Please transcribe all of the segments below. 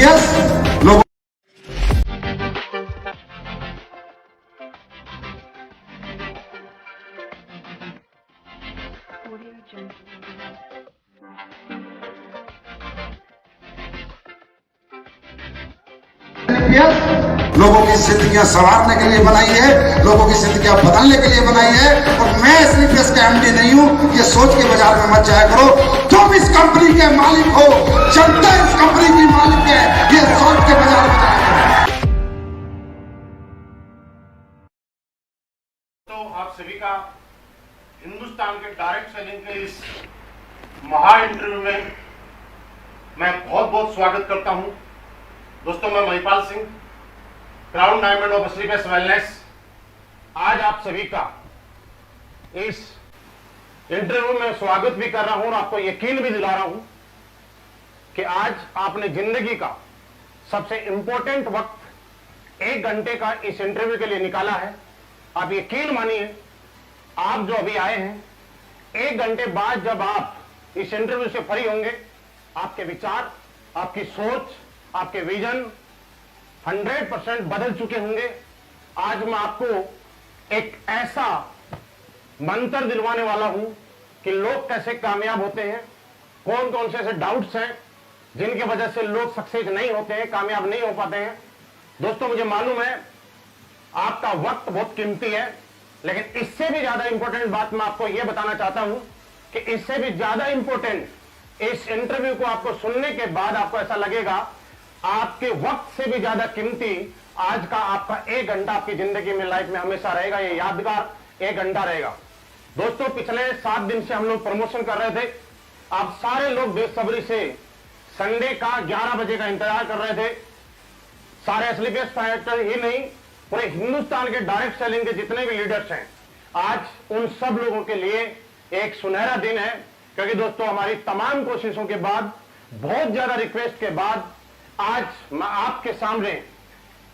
एसएलपीएस लोगों लोगों की जिंदगियां संवारने के लिए बनाई है, लोगों की जिंदगियां बदलने के लिए बनाई है। और मैं एसएलपीएस का एमडी नहीं हूं, ये सोच के बाजार में मत जाया करो। तुम इस कंपनी के मालिक हो, जनता इस कंपनी की मालिक है, ये सोच के बाजार में जाया करो। तो आप सभी का हिंदुस्तान के डायरेक्ट सेलिंग के इस महा इंटरव्यू में मैं बहुत बहुत स्वागत करता हूं। दोस्तों, मैं Mahipal Singh, crown diamond of SLPS wellness, आज आप सभी का इस इंटरव्यू में स्वागत भी कर रहा हूं और आपको यकीन भी दिला रहा हूं कि आज आपने जिंदगी का सबसे इंपॉर्टेंट वक्त 1 घंटे का इस इंटरव्यू के लिए निकाला है। आप यकीन मानिए, आप जो अभी आए हैं, 1 घंटे बाद जब आप इस इंटरव्यू से फ्री होंगे, आपके विचार, आपकी सोच, आपके विजन 100% बदल चुके होंगे। आज मैं आपको एक ऐसा मंत्र दिलवाने वाला हूं कि लोग कैसे कामयाब होते हैं, कौन कौन से ऐसे डाउट्स हैं जिनकी वजह से लोग सक्सेस नहीं होते हैं, कामयाब नहीं हो पाते हैं। दोस्तों, मुझे मालूम है आपका वक्त बहुत कीमती है, लेकिन इससे भी ज्यादा इंपॉर्टेंट बात मैं आपको यह बताना चाहता हूं कि इससे भी ज्यादा इंपॉर्टेंट, इस इंटरव्यू को आपको सुनने के बाद आपको ऐसा लगेगा आपके वक्त से भी ज्यादा कीमती आज का आपका 1 घंटा आपकी जिंदगी में, लाइफ में हमेशा रहेगा। ये यादगार 1 घंटा रहेगा। दोस्तों, पिछले 7 दिन से हम लोग प्रमोशन कर रहे थे। आप सारे लोग बेसब्री से संडे का 11 बजे का इंतजार कर रहे थे। सारे एसएलपीएस फाइटर ही नहीं, पूरे हिंदुस्तान के डायरेक्ट सेलिंग के जितने भी लीडर्स हैं, आज उन सब लोगों के लिए एक सुनहरा दिन है। क्योंकि दोस्तों, हमारी तमाम कोशिशों के बाद, बहुत ज्यादा रिक्वेस्ट के बाद, आज मैं आपके सामने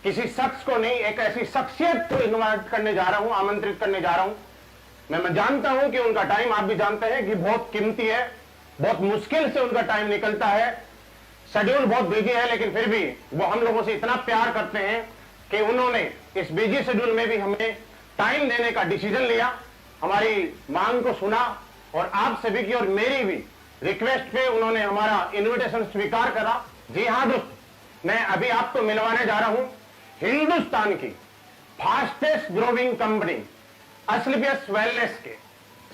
किसी शख्स को नहीं, एक ऐसी शख्सियत को इनवाइट करने जा रहा हूं, आमंत्रित करने जा रहा हूं। मैं जानता हूं कि उनका टाइम, आप भी जानते हैं कि बहुत कीमती है, बहुत मुश्किल से उनका टाइम निकलता है, शेड्यूल बहुत बिजी है, लेकिन फिर भी वो हम लोगों से इतना प्यार करते हैं कि उन्होंने इस बिजी शेड्यूल में भी हमें टाइम देने का डिसीजन लिया, हमारी मांग को सुना और आप सभी की और मेरी भी रिक्वेस्ट पे उन्होंने हमारा इन्विटेशन स्वीकार करा। जी हां दोस्त, मैं अभी आपको मिलवाने जा रहा हूं हिंदुस्तान की fastest growing company SLPS wellness के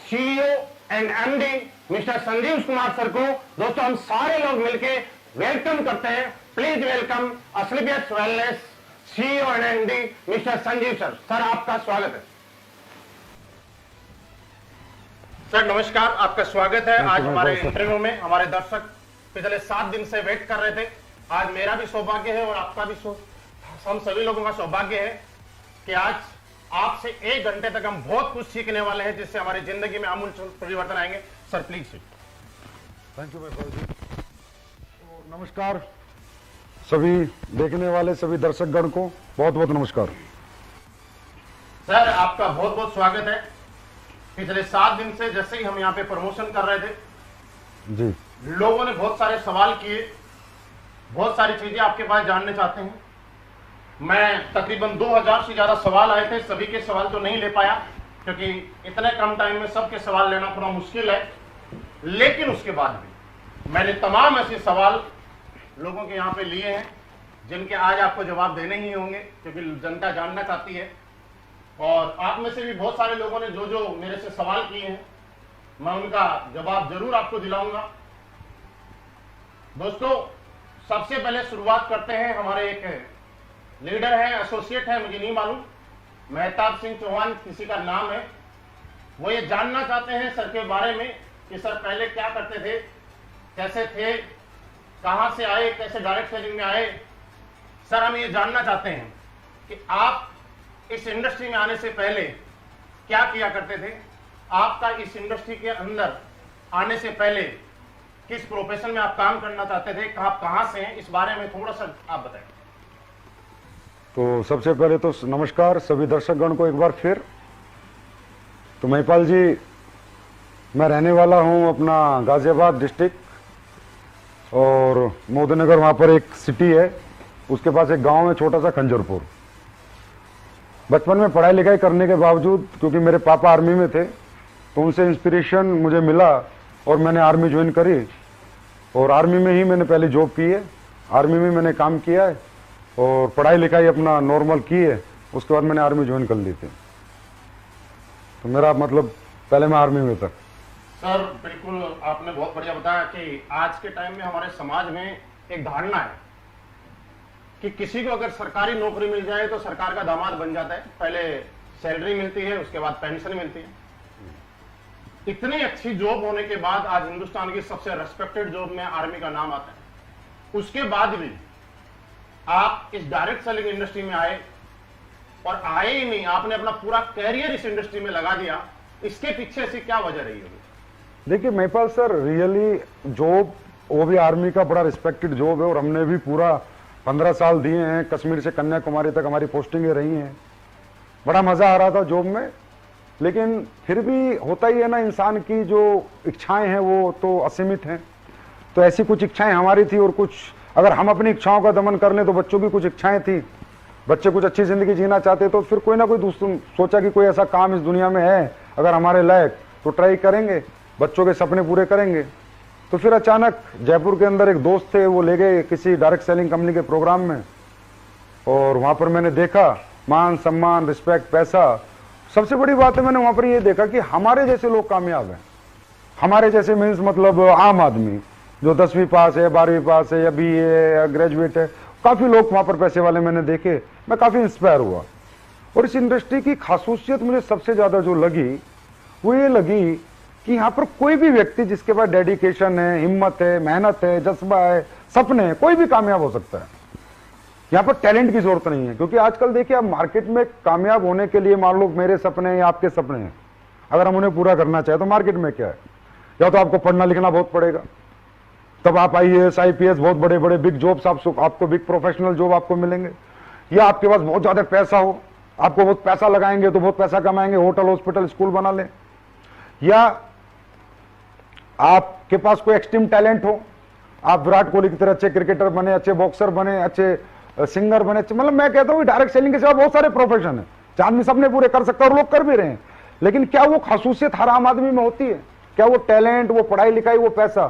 CEO and MD mister Sanjeev Kumar sir को। दोस्तों, हम सारे लोग मिलकर वेलकम करते हैं। Please welcome SLPS wellness CEO and MD mister Sanjeev sir. Sir, आपका स्वागत है। सर नमस्कार, आपका स्वागत है आज हमारे इंटरव्यू में। हमारे दर्शक पिछले 7 दिन से वेट कर रहे थे। आज मेरा भी सौभाग्य है और आपका भी, हम सभी लोगों का सौभाग्य है कि आज आपसे 1 घंटे तक हम बहुत कुछ सीखने वाले हैं, जिससे हमारी जिंदगी में आमूल परिवर्तन आएंगे। Sir please. Thank you Mahipal ji. तो नमस्कार सभी देखने वाले सभी दर्शकगण को, बहुत बहुत नमस्कार। सर, आपका बहुत बहुत स्वागत है। पिछले 7 दिन से जैसे ही हम यहाँ पे प्रमोशन कर रहे थे जी, लोगों ने बहुत सारे सवाल किए, बहुत सारी चीजें आपके पास जानने चाहते हैं। मैं तकरीबन 2000 से ज्यादा सवाल आए थे, सभी के सवाल तो नहीं ले पाया क्योंकि इतने कम टाइम में सबके सवाल लेना थोड़ा मुश्किल है। लेकिन उसके बाद भी मैंने तमाम ऐसे सवाल लोगों के यहाँ पे लिए हैं जिनके आज आपको जवाब देने ही होंगे, क्योंकि जनता जानना चाहती है। और आप में से भी बहुत सारे लोगों ने जो जो मेरे से सवाल किए हैं, मैं उनका जवाब जरूर आपको दिलाऊंगा। दोस्तों, सबसे पहले शुरुआत करते हैं। हमारे एक लीडर है, एसोसिएट है, मुझे नहीं मालूम, मेहताब सिंह चौहान किसी का नाम है। वो ये जानना चाहते हैं सर के बारे में कि सर पहले क्या करते थे, कैसे थे, कहां से आए, कैसे डायरेक्ट सेलिंग में आए। सर, हम ये जानना चाहते हैं कि आप इस इंडस्ट्री में आने से पहले क्या किया करते थे, आपका इस इंडस्ट्री के अंदर आने से पहले किस प्रोफेशन में आप काम करना चाहते थे, आप कहां से हैं, इस बारे में थोड़ा सा आप बताएं। तो सबसे पहले तो नमस्कार सभी दर्शकगण को एक बार फिर। तो महिपाल जी, मैं रहने वाला हूं अपना गाजियाबाद डिस्ट्रिक्ट, और मोदीनगर वहाँ पर एक सिटी है, उसके पास एक गांव है छोटा सा खंजरपुर। बचपन में पढ़ाई लिखाई करने के बावजूद, क्योंकि मेरे पापा आर्मी में थे, तो उनसे इंस्पिरेशन मुझे मिला और मैंने आर्मी ज्वाइन करी। और आर्मी में ही मैंने पहले जॉब की है, आर्मी में मैंने काम किया है और पढ़ाई लिखाई अपना नॉर्मल की है। उसके बाद मैंने आर्मी ज्वाइन कर ली थी। तो मेरा मतलब पहले मैं आर्मी में था। सर बिल्कुल आपने बहुत बढ़िया बताया कि आज के टाइम में हमारे समाज में एक धारणा है कि किसी को अगर सरकारी नौकरी मिल जाए तो सरकार का दामाद बन जाता है। पहले सैलरी मिलती है, उसके बाद पेंशन मिलती है। इतनी अच्छी जॉब होने के बाद आज हिंदुस्तान की सबसे रेस्पेक्टेड जॉब में आर्मी का नाम आता है। उसके बाद भी आप इस डायरेक्ट सेलिंग इंडस्ट्री में आए, और आए ही नहीं, आपने अपना पूरा कैरियर इस इंडस्ट्री में लगा दिया। इसके पीछे से क्या वजह रही होगी? देखिए महिपाल सर, रियली जॉब वो भी आर्मी का बड़ा रिस्पेक्टेड जॉब है और हमने भी पूरा 15 साल दिए हैं। कश्मीर से कन्याकुमारी तक हमारी पोस्टिंगें रही हैं। बड़ा मजा आ रहा था जॉब में, लेकिन फिर भी होता ही है ना, इंसान की जो इच्छाएं हैं वो तो असीमित हैं। तो ऐसी कुछ इच्छाएं हमारी थी, और कुछ अगर हम अपनी इच्छाओं का दमन कर लें तो बच्चों की कुछ इच्छाएं थी। बच्चे कुछ अच्छी जिंदगी जीना चाहते, तो फिर कोई ना कोई दूसरा सोचा कि कोई ऐसा काम इस दुनिया में है अगर हमारे लायक, तो ट्राई करेंगे, बच्चों के सपने पूरे करेंगे। तो फिर अचानक जयपुर के अंदर एक दोस्त थे, वो ले गए किसी डायरेक्ट सेलिंग कंपनी के प्रोग्राम में, और वहां पर मैंने देखा मान सम्मान, रिस्पेक्ट, पैसा। सबसे बड़ी बात है, मैंने वहां पर ये देखा कि हमारे जैसे लोग कामयाब हैं। हमारे जैसे मीन्स मतलब आम आदमी जो 10वीं पास है, 12वीं पास है, या BA है, या ग्रेजुएट है, काफी लोग वहां पर पैसे वाले मैंने देखे। मैं काफी इंस्पायर हुआ। और इस इंडस्ट्री की खासूसियत मुझे सबसे ज्यादा जो लगी वो ये लगी कि यहाँ पर कोई भी व्यक्ति जिसके पास डेडिकेशन है, हिम्मत है, मेहनत है, जज्बा है, सपने हैं, कोई भी कामयाब हो सकता है। यहाँ पर टैलेंट की जरूरत नहीं है, क्योंकि आजकल देखिए आप मार्केट में कामयाब होने के लिए, मान लो मेरे सपने हैं या आपके सपने हैं, अगर हम उन्हें पूरा करना चाहे तो मार्केट में क्या है, या तो आपको पढ़ना लिखना बहुत पड़ेगा, तब आप IAS IPS बहुत बड़े बड़े बिग जॉब्स आपको बिग प्रोफेशनल जॉब आपको मिलेंगे, या आपके पास बहुत ज्यादा पैसा हो, आपको बहुत पैसा लगाएंगे तो बहुत पैसा कमाएंगे, होटल हॉस्पिटल स्कूल बना लें, या आपके पास कोई एक्सट्रीम टैलेंट हो, आप विराट कोहली की तरह अच्छे क्रिकेटर बने, अच्छे बॉक्सर बने, अच्छे सिंगर बने। मतलब मैं कहता हूँ डायरेक्ट सेलिंग के सिवा बहुत सारे प्रोफेशन है, आदमी सपने पूरे कर सकता है और लोग कर भी रहे हैं। लेकिन क्या वो खासूसियत हर आम आदमी में होती है? क्या वो टैलेंट, वो पढ़ाई लिखाई, वो पैसा?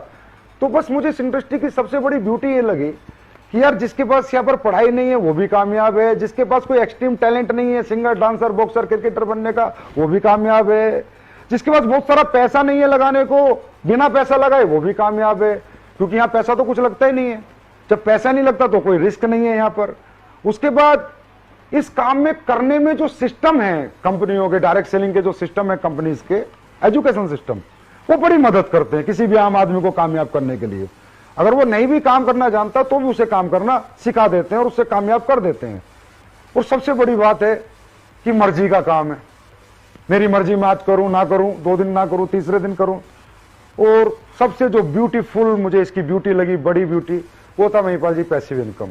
तो बस मुझे इस इंडस्ट्री की सबसे बड़ी ब्यूटी ये लगी कि यार जिसके पास यहाँ पर पढ़ाई नहीं है वो भी कामयाब है, जिसके पास कोई एक्सट्रीम टैलेंट नहीं है, सिंगर, डांसर, बॉक्सर, क्रिकेटर बनने का, वो भी कामयाब है, जिसके पास बहुत सारा पैसा नहीं है लगाने को, बिना पैसा लगाए वो भी कामयाब है, क्योंकि यहाँ पैसा तो कुछ लगता ही नहीं है। जब पैसा नहीं लगता तो कोई रिस्क नहीं है यहाँ पर। उसके बाद इस काम में करने में जो सिस्टम है कंपनियों के, डायरेक्ट सेलिंग के जो सिस्टम है कंपनीज के, एजुकेशन सिस्टम, वो बड़ी मदद करते हैं किसी भी आम आदमी को कामयाब करने के लिए। अगर वो नहीं भी काम करना जानता तो भी उसे काम करना सिखा देते हैं और उससे कामयाब कर देते हैं। और सबसे बड़ी बात है कि मर्जी का काम है, मेरी मर्जी में आज करूं ना करूं, 2 दिन ना करूं, तीसरे दिन करूं। और सबसे जो ब्यूटीफुल मुझे इसकी ब्यूटी लगी, बड़ी ब्यूटी, वो था महिपाल जी पैसिव इनकम,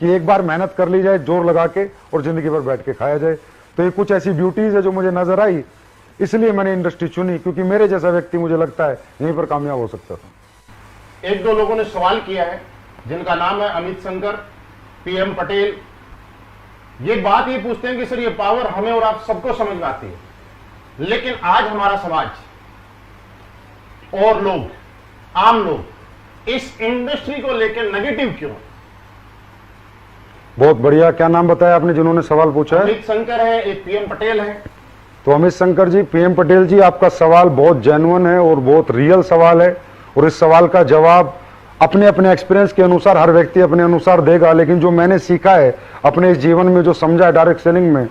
कि एक बार मेहनत कर ली जाए जोर लगा के और जिंदगी भर बैठ के खाया जाए। तो ये कुछ ऐसी ब्यूटीज है जो मुझे नजर आई, इसलिए मैंने इंडस्ट्री चुनी, क्योंकि मेरे जैसा व्यक्ति मुझे लगता है यहीं पर कामयाब हो सकता था। 1-2 लोगों ने सवाल किया है, जिनका नाम है अमित शंकर, PM पटेल। ये बात ये पूछते हैं कि सर ये पावर हमें और आप सबको समझ में आती है, लेकिन आज हमारा समाज और लोग, आम लोग इस इंडस्ट्री को लेकर नेगेटिव क्यों? बहुत बढ़िया। क्या नाम बताया आपने जिन्होंने सवाल पूछा है? अमित शंकर है, एक PM पटेल है। तो अमित शंकर जी, PM पटेल जी, आपका सवाल बहुत जेन्युइन है और बहुत रियल सवाल है, और इस सवाल का जवाब अपने अपने एक्सपीरियंस के अनुसार हर व्यक्ति अपने अनुसार देगा। लेकिन जो मैंने सीखा है अपने इस जीवन में, जो समझा है डायरेक्ट सेलिंग में,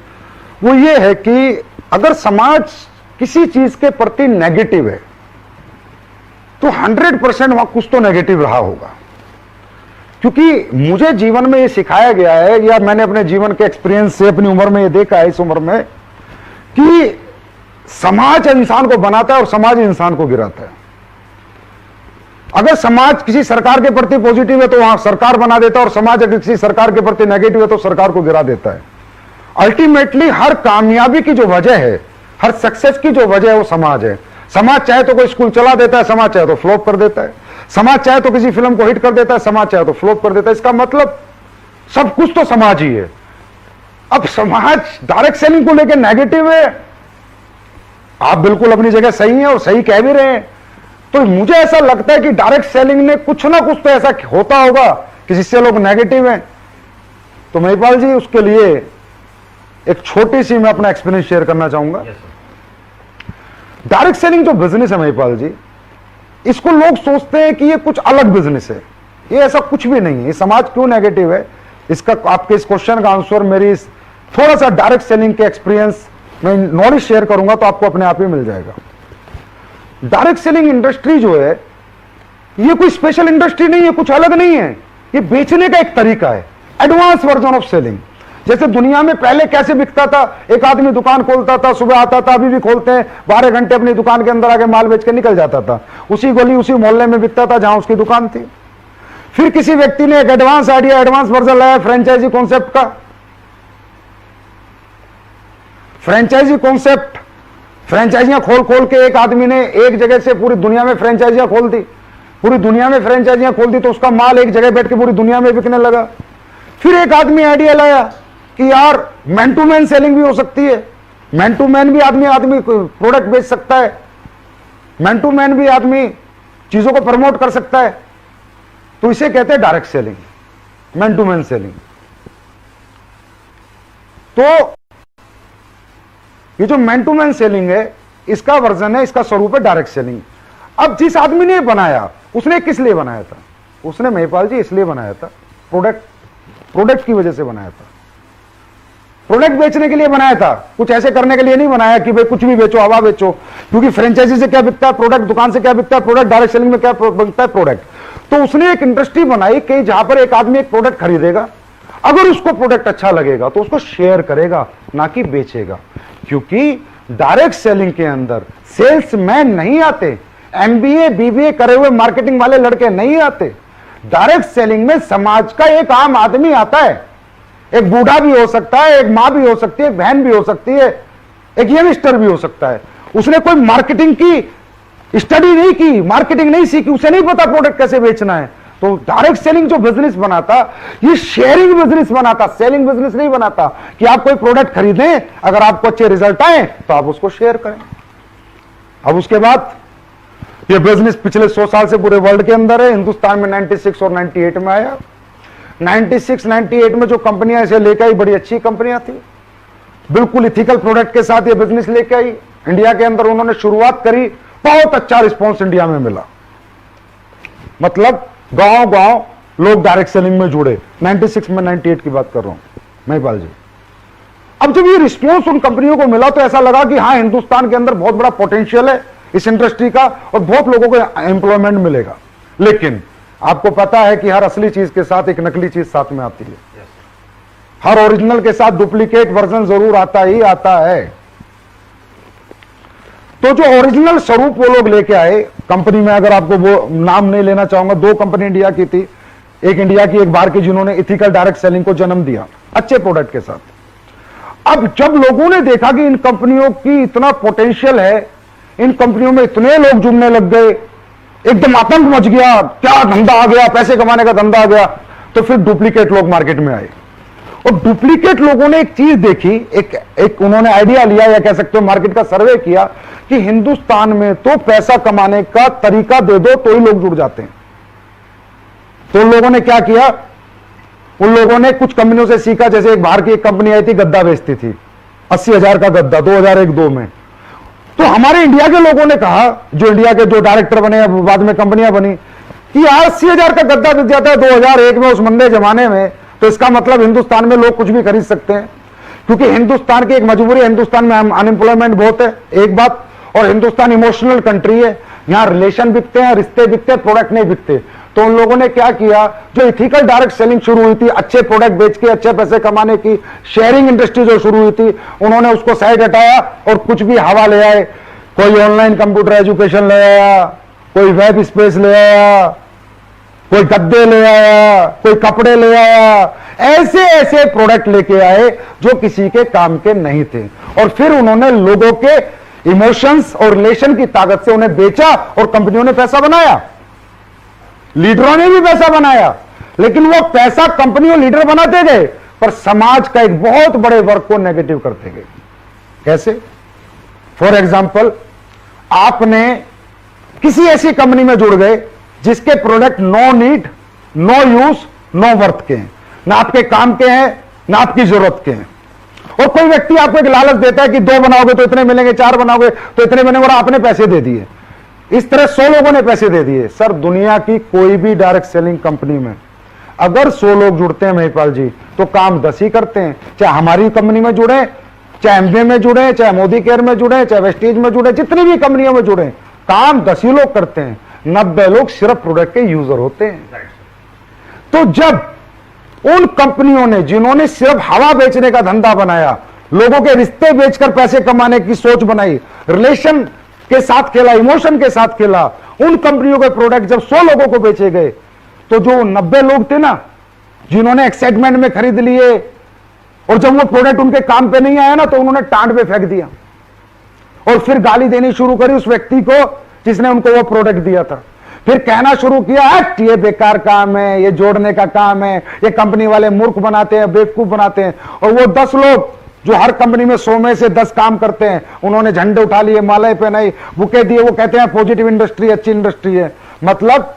वो ये है कि अगर समाज किसी चीज के प्रति नेगेटिव है तो 100% वहां कुछ तो नेगेटिव रहा होगा। क्योंकि मुझे जीवन में ये सिखाया गया है, या मैंने अपने जीवन के एक्सपीरियंस से अपनी उम्र में ये देखा है, इस उम्र में, कि समाज इंसान को बनाता है और समाज इंसान को गिराता है। अगर समाज किसी सरकार के प्रति पॉजिटिव है तो वहां सरकार बना देता है, और समाज अगर किसी सरकार के प्रति नेगेटिव है तो सरकार को गिरा देता है। अल्टीमेटली हर कामयाबी की जो वजह है, हर सक्सेस की जो वजह है, वो समाज है। समाज चाहे तो कोई स्कूल चला देता है, समाज चाहे तो फ्लॉप कर देता है। समाज चाहे तो किसी फिल्म को हिट कर देता है, समाज चाहे तो फ्लॉप कर देता है। इसका मतलब सब कुछ तो समाज ही है। अब समाज डायरेक्ट सेलिंग को लेकर नेगेटिव है, आप बिल्कुल अपनी जगह सही है और सही कह भी रहे हैं। तो मुझे ऐसा लगता है कि डायरेक्ट सेलिंग ने कुछ ना कुछ तो ऐसा होता होगा कि जिससे लोग नेगेटिव हैं। तो महिपाल जी, उसके लिए एक छोटी सी मैं अपना एक्सपीरियंस शेयर करना चाहूंगा। डायरेक्ट सेलिंग जो बिजनेस है महिपाल जी, इसको लोग सोचते हैं कि ये कुछ अलग बिजनेस है। ये ऐसा कुछ भी नहीं है। ये समाज क्यों नेगेटिव है, इसका आपके इस क्वेश्चन का आंसर मेरी थोड़ा सा डायरेक्ट सेलिंग के एक्सपीरियंस में नॉलेज शेयर करूंगा तो आपको अपने आप ही मिल जाएगा। डायरेक्ट सेलिंग इंडस्ट्री जो है, ये कोई स्पेशल इंडस्ट्री नहीं है, कुछ अलग नहीं है। ये बेचने का एक तरीका है, एडवांस वर्जन ऑफ सेलिंग। जैसे दुनिया में पहले कैसे बिकता था, एक आदमी दुकान खोलता था, सुबह आता था, अभी भी खोलते हैं, 12 घंटे अपनी दुकान के अंदर आके माल बेच के निकल जाता था। उसी गली उसी मोहल्ले में बिकता था जहां उसकी दुकान थी। फिर किसी व्यक्ति ने एक एडवांस आइडिया, एडवांस वर्जन लाया फ्रेंचाइजी कॉन्सेप्ट का। फ्रेंचाइजी कॉन्सेप्ट, फ्रेंचाइजियां खोल खोल के एक आदमी ने एक जगह से पूरी दुनिया में फ्रेंचाइजियां खोल दी। पूरी दुनिया में फ्रेंचाइजियां खोल दी तो उसका माल एक जगह बैठ के पूरी दुनिया में बिकने लगा। फिर एक आदमी आइडिया लाया कि यार मैन टू मैन सेलिंग भी हो सकती है, मैन टू मैन भी आदमी प्रोडक्ट बेच सकता है, मैन टू मैन भी आदमी चीजों को प्रमोट कर सकता है। तो इसे कहते हैं direct selling, man to man selling. तो ये जो मैन टू मैन सेलिंग है, इसका वर्जन है, इसका स्वरूप है डायरेक्ट सेलिंग। अब जिस आदमी ने बनाया, उसने किस लिए बनाया था? उसने महिपाल जी इसलिए बनाया था, प्रोडक्ट की वजह से बनाया था। प्रोडक्ट बेचने के लिए बनाया था, कुछ ऐसे करने के लिए नहीं बनाया कि भाई कुछ भी बेचो, हवा बेचो। क्योंकि फ्रेंचाइजी से क्या बिकता है? प्रोडक्ट। दुकान से क्या बिकता है? प्रोडक्ट। डायरेक्ट सेलिंग में क्या बिकता है? प्रोडक्ट। तो उसने एक इंडस्ट्री बनाई कि जहां पर एक आदमी एक प्रोडक्ट खरीदेगा, अगर उसको प्रोडक्ट अच्छा लगेगा तो उसको शेयर करेगा, ना कि बेचेगा। क्योंकि डायरेक्ट सेलिंग के अंदर सेल्समैन नहीं आते, एमबीए बीबीए करे हुए मार्केटिंग वाले लड़के नहीं आते। डायरेक्ट सेलिंग में समाज का एक आम आदमी आता है। एक बूढ़ा भी हो सकता है, एक मां भी हो सकती है, एक बहन भी हो सकती है, एक यंगस्टर भी हो सकता है। उसने कोई मार्केटिंग की स्टडी नहीं की, मार्केटिंग नहीं सीखी, उसे नहीं पता प्रोडक्ट कैसे बेचना है। तो डायरेक्ट सेलिंग जो बिजनेस बनाता, ये शेयरिंग बिजनेस बनाता, सेलिंग बिजनेस नहीं बनाता कि आप कोई प्रोडक्ट खरीदें, अगर आपको अच्छे रिजल्ट आए तो आप उसको शेयर करें। अब उसके बाद ये बिजनेस पिछले 100 साल से पूरे वर्ल्ड के अंदर है। हिंदुस्तान में 96 और 98 में आया। 96-98 में जो कंपनियां इसे लेके आई, बड़ी अच्छी कंपनियां थी, बिल्कुल इथिकल प्रोडक्ट के साथ ये बिजनेस लेके आई। इंडिया के अंदर उन्होंने शुरुआत करी, बहुत अच्छा रिस्पॉन्स इंडिया में मिला। मतलब गांव गांव लोग डायरेक्ट सेलिंग में जुड़े। 96 में 98 की बात कर रहा हूं महिपाल जी। अब जब ये रिस्पॉन्स उन कंपनियों को मिला तो ऐसा लगा कि हाँ, हिंदुस्तान के अंदर बहुत बड़ा पोटेंशियल है इस इंडस्ट्री का और बहुत लोगों को एम्प्लॉयमेंट मिलेगा। लेकिन आपको पता है कि हर असली चीज के साथ एक नकली चीज साथ में आती है। हर ओरिजिनल के साथ डुप्लीकेट वर्जन जरूर आता ही आता है। तो जो ओरिजिनल स्वरूप वो लोग लेके आए कंपनी में, अगर आपको वो नाम नहीं लेना चाहूंगा, 2 कंपनी इंडिया की थी, एक इंडिया की एक बाहर की, जिन्होंने इथिकल डायरेक्ट सेलिंग को जन्म दिया अच्छे प्रोडक्ट के साथ। अब जब लोगों ने देखा कि इन कंपनियों की इतना पोटेंशियल है, इन कंपनियों में इतने लोग जुड़ने लग गए, एकदम आतंक मच गया, क्या धंधा आ गया, पैसे कमाने का धंधा आ गया। तो फिर डुप्लीकेट लोग मार्केट में आए और डुप्लीकेट लोगों ने एक चीज देखी, एक उन्होंने आइडिया लिया या कह सकते हो मार्केट का सर्वे किया कि हिंदुस्तान में तो पैसा कमाने का तरीका दे दो तो ही लोग जुड़ जाते हैं। तो उन लोगों ने क्या किया, उन लोगों ने कुछ कंपनियों से सीखा। जैसे एक बाहर की एक कंपनी आई थी, गद्दा बेचती थी, 80,000 का गद्दा 2001-2 में। तो हमारे इंडिया के लोगों ने कहा, जो इंडिया के जो डायरेक्टर बने, बाद में कंपनियां बनी, कि यार 80,000 का गद्दा बिक जाता है 2001 में, उस मंदे जमाने में, तो इसका मतलब हिंदुस्तान में लोग कुछ भी खरीद सकते हैं। क्योंकि हिंदुस्तान की एक मजबूरी है, हिंदुस्तान में अनएम्प्लॉयमेंट बहुत है, एक बात, और हिंदुस्तान इमोशनल कंट्री है, यहां रिलेशन बिकते हैं, रिश्ते बिकते हैं, प्रोडक्ट नहीं बिकते। तो उन लोगों ने क्या किया, जो इथिकल डायरेक्ट सेलिंग शुरू हुई थी, अच्छे प्रोडक्ट बेच के अच्छे पैसे कमाने की शेयरिंग इंडस्ट्री जो शुरू हुई थी, उन्होंने उसको साइड हटाया और कुछ भी हवा ले आए। कोई ऑनलाइन कंप्यूटर एजुकेशन ले आया, कोई वेब स्पेस ले आया, कोई गद्दे ले आया, कोई कपड़े ले आया, ऐसे ऐसे प्रोडक्ट लेके आए जो किसी के काम के नहीं थे। और फिर उन्होंने लोगों के इमोशंस और रिलेशन की ताकत से उन्हें बेचा और कंपनियों ने पैसा बनाया। लीडरों ने भी पैसा बनाया, लेकिन वो पैसा कंपनी और लीडर बनाते गए पर समाज का एक बहुत बड़े वर्ग को नेगेटिव करते गए। कैसे? फॉर एग्जाम्पल, आपने किसी ऐसी कंपनी में जुड़ गए जिसके product no need, no use, no worth के हैं, ना आपके काम के हैं, ना आपकी जरूरत के हैं, और कोई व्यक्ति आपको एक लालच देता है कि 2 बनाओगे तो इतने मिलेंगे, 4 बनाओगे तो इतने मिलेंगे, और आपने पैसे दे दिए। इस तरह 100 लोगों ने पैसे दे दिए। सर, दुनिया की कोई भी डायरेक्ट सेलिंग कंपनी में अगर 100 लोग जुड़ते हैं महिपाल जी, तो काम 10 ही करते हैं। चाहे हमारी कंपनी में जुड़े, चाहे एमवे में जुड़े, चाहे मोदी केयर में जुड़े, चाहे वेस्टीज में जुड़े, जितनी भी कंपनियों में जुड़े, काम 10 ही लोग करते हैं, 90 लोग सिर्फ प्रोडक्ट के यूजर होते हैं। तो जब उन कंपनियों ने जिन्होंने सिर्फ हवा बेचने का धंधा बनाया, लोगों के रिश्ते बेचकर पैसे कमाने की सोच बनाई, रिलेशन के साथ खेला, इमोशन के साथ खेला, उन कंपनियों के प्रोडक्ट जब 100 लोगों को बेचे गए, तो जो 90 लोग थे ना, जिन्होंने एक्साइटमेंट में खरीद लिए, और जब वो प्रोडक्ट उनके काम पे नहीं आया ना, तो उन्होंने टांड पे फेंक दिया और फिर गाली देनी शुरू करी उस व्यक्ति को जिसने उनको वो प्रोडक्ट दिया था। फिर कहना शुरू किया, ये बेकार काम है, ये जोड़ने का काम है, ये कंपनी वाले मूर्ख बनाते हैं, बेवकूफ बनाते हैं। और वो 10 लोग जो हर कंपनी में 100 में से 10 काम करते हैं, उन्होंने झंडे उठा लिए, मालाएं पहनाई, बुके दिए, वो कहते हैं पॉजिटिव इंडस्ट्री, अच्छी इंडस्ट्री है। मतलब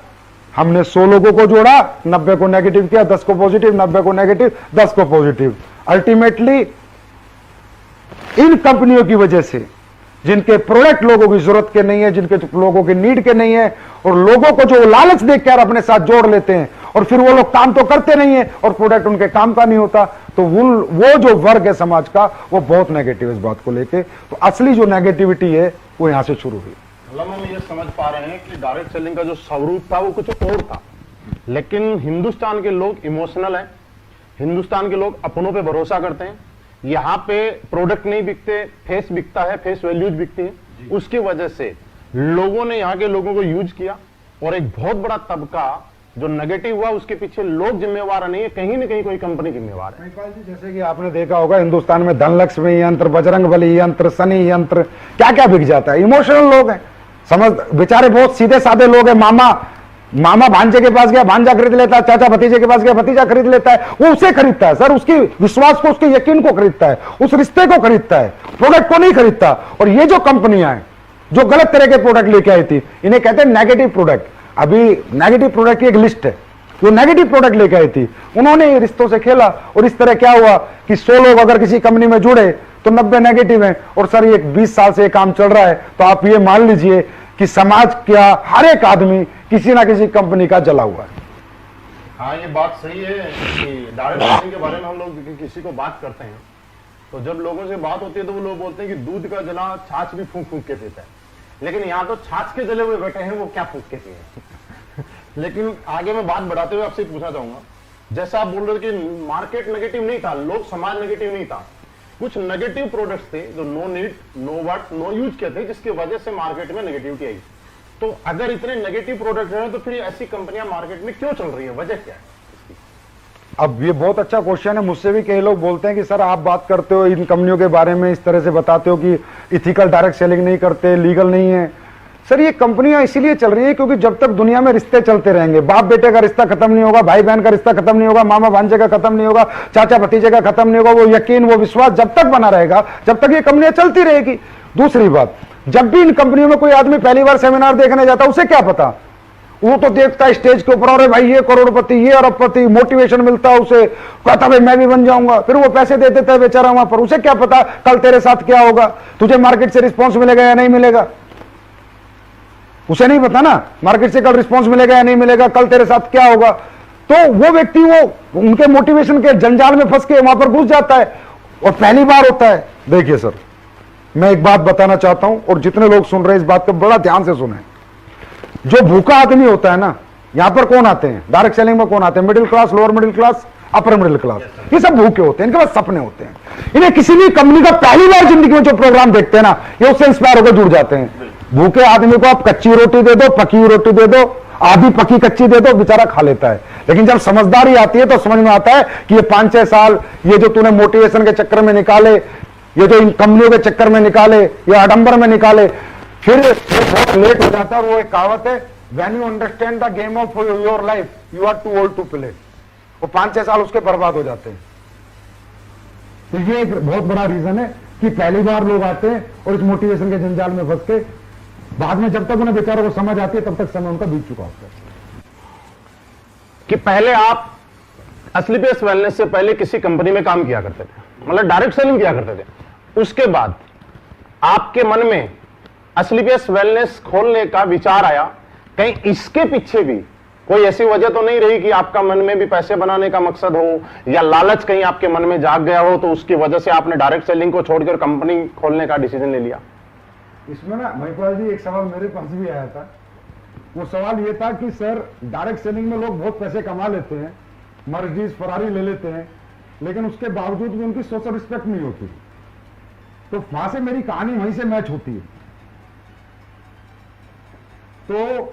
हमने 100 लोगों को जोड़ा, 90 को नेगेटिव किया, 10 को पॉजिटिव, 90 को नेगेटिव, 10 को पॉजिटिव। अल्टीमेटली इन कंपनियों की वजह से, जिनके प्रोडक्ट लोगों की जरूरत के नहीं है, जिनके लोगों की नीड के नहीं है, और लोगों को जो लालच देखकर अपने साथ जोड़ लेते हैं, और फिर वो लोग काम तो करते नहीं है और प्रोडक्ट उनके काम का नहीं होता, तो वो जो वर्ग है समाज का, वो बहुत नेगेटिव है इस बात को लेके। तो असली जो नेगेटिविटी है वो यहां से शुरू हुई। मतलब हम ये समझ पा रहे हैं कि डायरेक्ट सेलिंग का जो स्वरूप था वो कुछ और था, लेकिन हिंदुस्तान के लोग इमोशनल हैं, हिंदुस्तान के लोग अपनों पे भरोसा करते हैं। यहाँ पे प्रोडक्ट नहीं बिकते, फेस बिकता है, फेस वैल्यूज बिकती है। उसकी वजह से लोगों ने यहाँ के लोगों को यूज किया, और एक बहुत बड़ा तबका जो नेगेटिव हुआ, उसके पीछे लोग जिम्मेवार नहीं है, कहीं ना कहीं कोई कंपनी जिम्मेवार है। जैसे कि आपने देखा होगा, हिंदुस्तान में धनलक्ष्मी यंत्र, बजरंगबली यंत्र, शनि यंत्र, क्या क्या बिक जाता है। इमोशनल लोग हैं, समझ, बेचारे बहुत सीधे साधे लोग हैं। मामा भांजे के पास गया, भांजा खरीद लेता है, चाचा भतीजे के पास गया, भतीजा खरीद लेता है, वो उसे खरीदता है सर, उसकी विश्वास को, उसके यकीन को खरीदता है, उस रिश्ते को खरीदता है, प्रोडक्ट को नहीं खरीदता। और ये जो कंपनियां हैं जो गलत तरह के प्रोडक्ट लेके आई थी, इन्हें कहते हैं नेगेटिव प्रोडक्ट। अभी नेगेटिव प्रोडक्ट की एक लिस्ट है, जो नेगेटिव प्रोडक्ट लेके आई थी, उन्होंने रिश्तों से खेला, और इस तरह क्या हुआ कि 100 लोग अगर किसी कंपनी में जुड़े तो 90 नेगेटिव हैं। और सर, ये 20 साल से ये काम चल रहा है, तो आप ये मान लीजिए कि समाज का हर एक आदमी किसी ना किसी कंपनी का जला हुआ है। हाँ, ये बात सही है कि डायरेक्ट सेलिंग के बारे में हम लोग किसी को बात करते हैं, तो जब लोगों से बात होती है तो वो लोग बोलते हैं कि दूध का जला छाछ भी फूंक फूंक के पीता है, लेकिन यहाँ तो छाछ के जले हुए बैठे हैं, वो क्या फूंक के पिए। लेकिन आगे मैं बात बढ़ाते हुए आपसे पूछना चाहूंगा, जैसा आप बोल रहे थे कि मार्केट नेगेटिव नहीं था, लोग समाज नेगेटिव नहीं था, कुछ नेगेटिव प्रोडक्ट्स थे जो no need, no worth, no use के थे, जिसकी वजह से मार्केट में नेगेटिविटी आई। तो अगर इतने नेगेटिव प्रोडक्ट हैं, तो फिर ऐसी कंपनियां मार्केट में क्यों चल रही है, वजह क्या है? अब ये बहुत अच्छा क्वेश्चन है। मुझसे भी कई लोग बोलते हैं कि सर, आप बात करते हो इन कंपनियों के बारे में, इस तरह से बताते हो कि इथिकल डायरेक्ट सेलिंग नहीं करते, लीगल नहीं है। सर, ये कंपनियां इसीलिए चल रही है क्योंकि जब तक दुनिया में रिश्ते चलते रहेंगे, बाप बेटे का रिश्ता खत्म नहीं होगा, भाई बहन का रिश्ता खत्म नहीं होगा, मामा भांजे का खत्म नहीं होगा, चाचा भतीजे का खत्म नहीं होगा, वो यकीन, वो विश्वास जब तक बना रहेगा, जब तक ये कंपनियां चलती रहेगी। दूसरी बात, जब भी इन कंपनियों में कोई आदमी पहली बार सेमिनार देखने जाता है, उसे क्या पता, वो तो देखता है स्टेज के ऊपर, अरे भाई ये करोड़पति, ये अरबपति, मोटिवेशन मिलता है उसे, कहता भाई मैं भी बन जाऊंगा, फिर वो पैसे दे देता है बेचारा वहां पर। उसे क्या पता कल तेरे साथ क्या होगा, तुझे मार्केट से रिस्पॉन्स मिलेगा या नहीं मिलेगा, उसे नहीं पता ना, मार्केट से कल रिस्पॉन्स मिलेगा या नहीं मिलेगा, कल तेरे साथ क्या होगा। तो वो व्यक्ति वो उनके मोटिवेशन के जंजाल में फंस के वहां पर घुस जाता है, और पहली बार होता है। देखिए सर, मैं एक बात बताना चाहता हूं, और जितने लोग सुन रहे हैं इस बात को बड़ा ध्यान से सुने। जो भूखा आदमी होता है ना, यहां पर कौन आते हैं डायरेक्ट सेलिंग में, कौन आते हैं? Middle class, lower middle class, upper middle class, ये सब भूखे होते हैं, इनके पास सपने होते हैं। इन्हें किसी भी कंपनी का पहली बार जिंदगी में जो प्रोग्राम देखते हैं ना, ये उससे इंस्पायर होकर जुड़ जाते हैं। भूखे आदमी को आप कच्ची रोटी दे दो, पकी रोटी दे दो, आधी पकी कच्ची दे दो, बेचारा खा लेता है। लेकिन जब समझदारी आती है तो समझ में आता है कि ये 5-6 साल ये जो तूने मोटिवेशन के चक्कर में निकाले, ये जो इन कंपनियों के चक्कर में निकाले, ये आडंबर में निकाले, फिर बहुत लेट हो जाता है। और वो एक कहावत है, when you understand the game of your life you are too old to play. वो 5-6 साल उसके बर्बाद हो जाते हैं। तो ये एक बहुत बड़ा रीजन है कि पहली बार लोग आते हैं और इस मोटिवेशन के जंजाल में फंस के बाद में जब तक उन्हें बेचारों को समझ आती है तब तक समय उनका बीत चुका होता है। कि पहले आप असली बेस वेलनेस से पहले किसी कंपनी में काम किया करते थे, मतलब डायरेक्ट सेलिंग किया करते थे, उसके बाद आपके मन में असली बेस वेलनेस खोलने का विचार आया, कहीं इसके पीछे भी कोई ऐसी वजह तो नहीं रही कि आपका मन में भी पैसे बनाने का मकसद हो या लालच कहीं आपके मन में जाग गया हो, तो उसकी वजह से आपने डायरेक्ट सेलिंग को छोड़कर कंपनी खोलने का डिसीजन ले लिया? इसमें ना महिपाल जी एक सवाल मेरे पास भी आया था। वो सवाल ये था कि सर डायरेक्ट सेलिंग में लोग बहुत पैसे कमा लेते हैं, मर्जीज फरारी ले लेते हैं, लेकिन उसके बावजूद भी उनकी सोशल रिस्पेक्ट नहीं होती। तो वहां से मेरी कहानी वहीं से मैच होती है। तो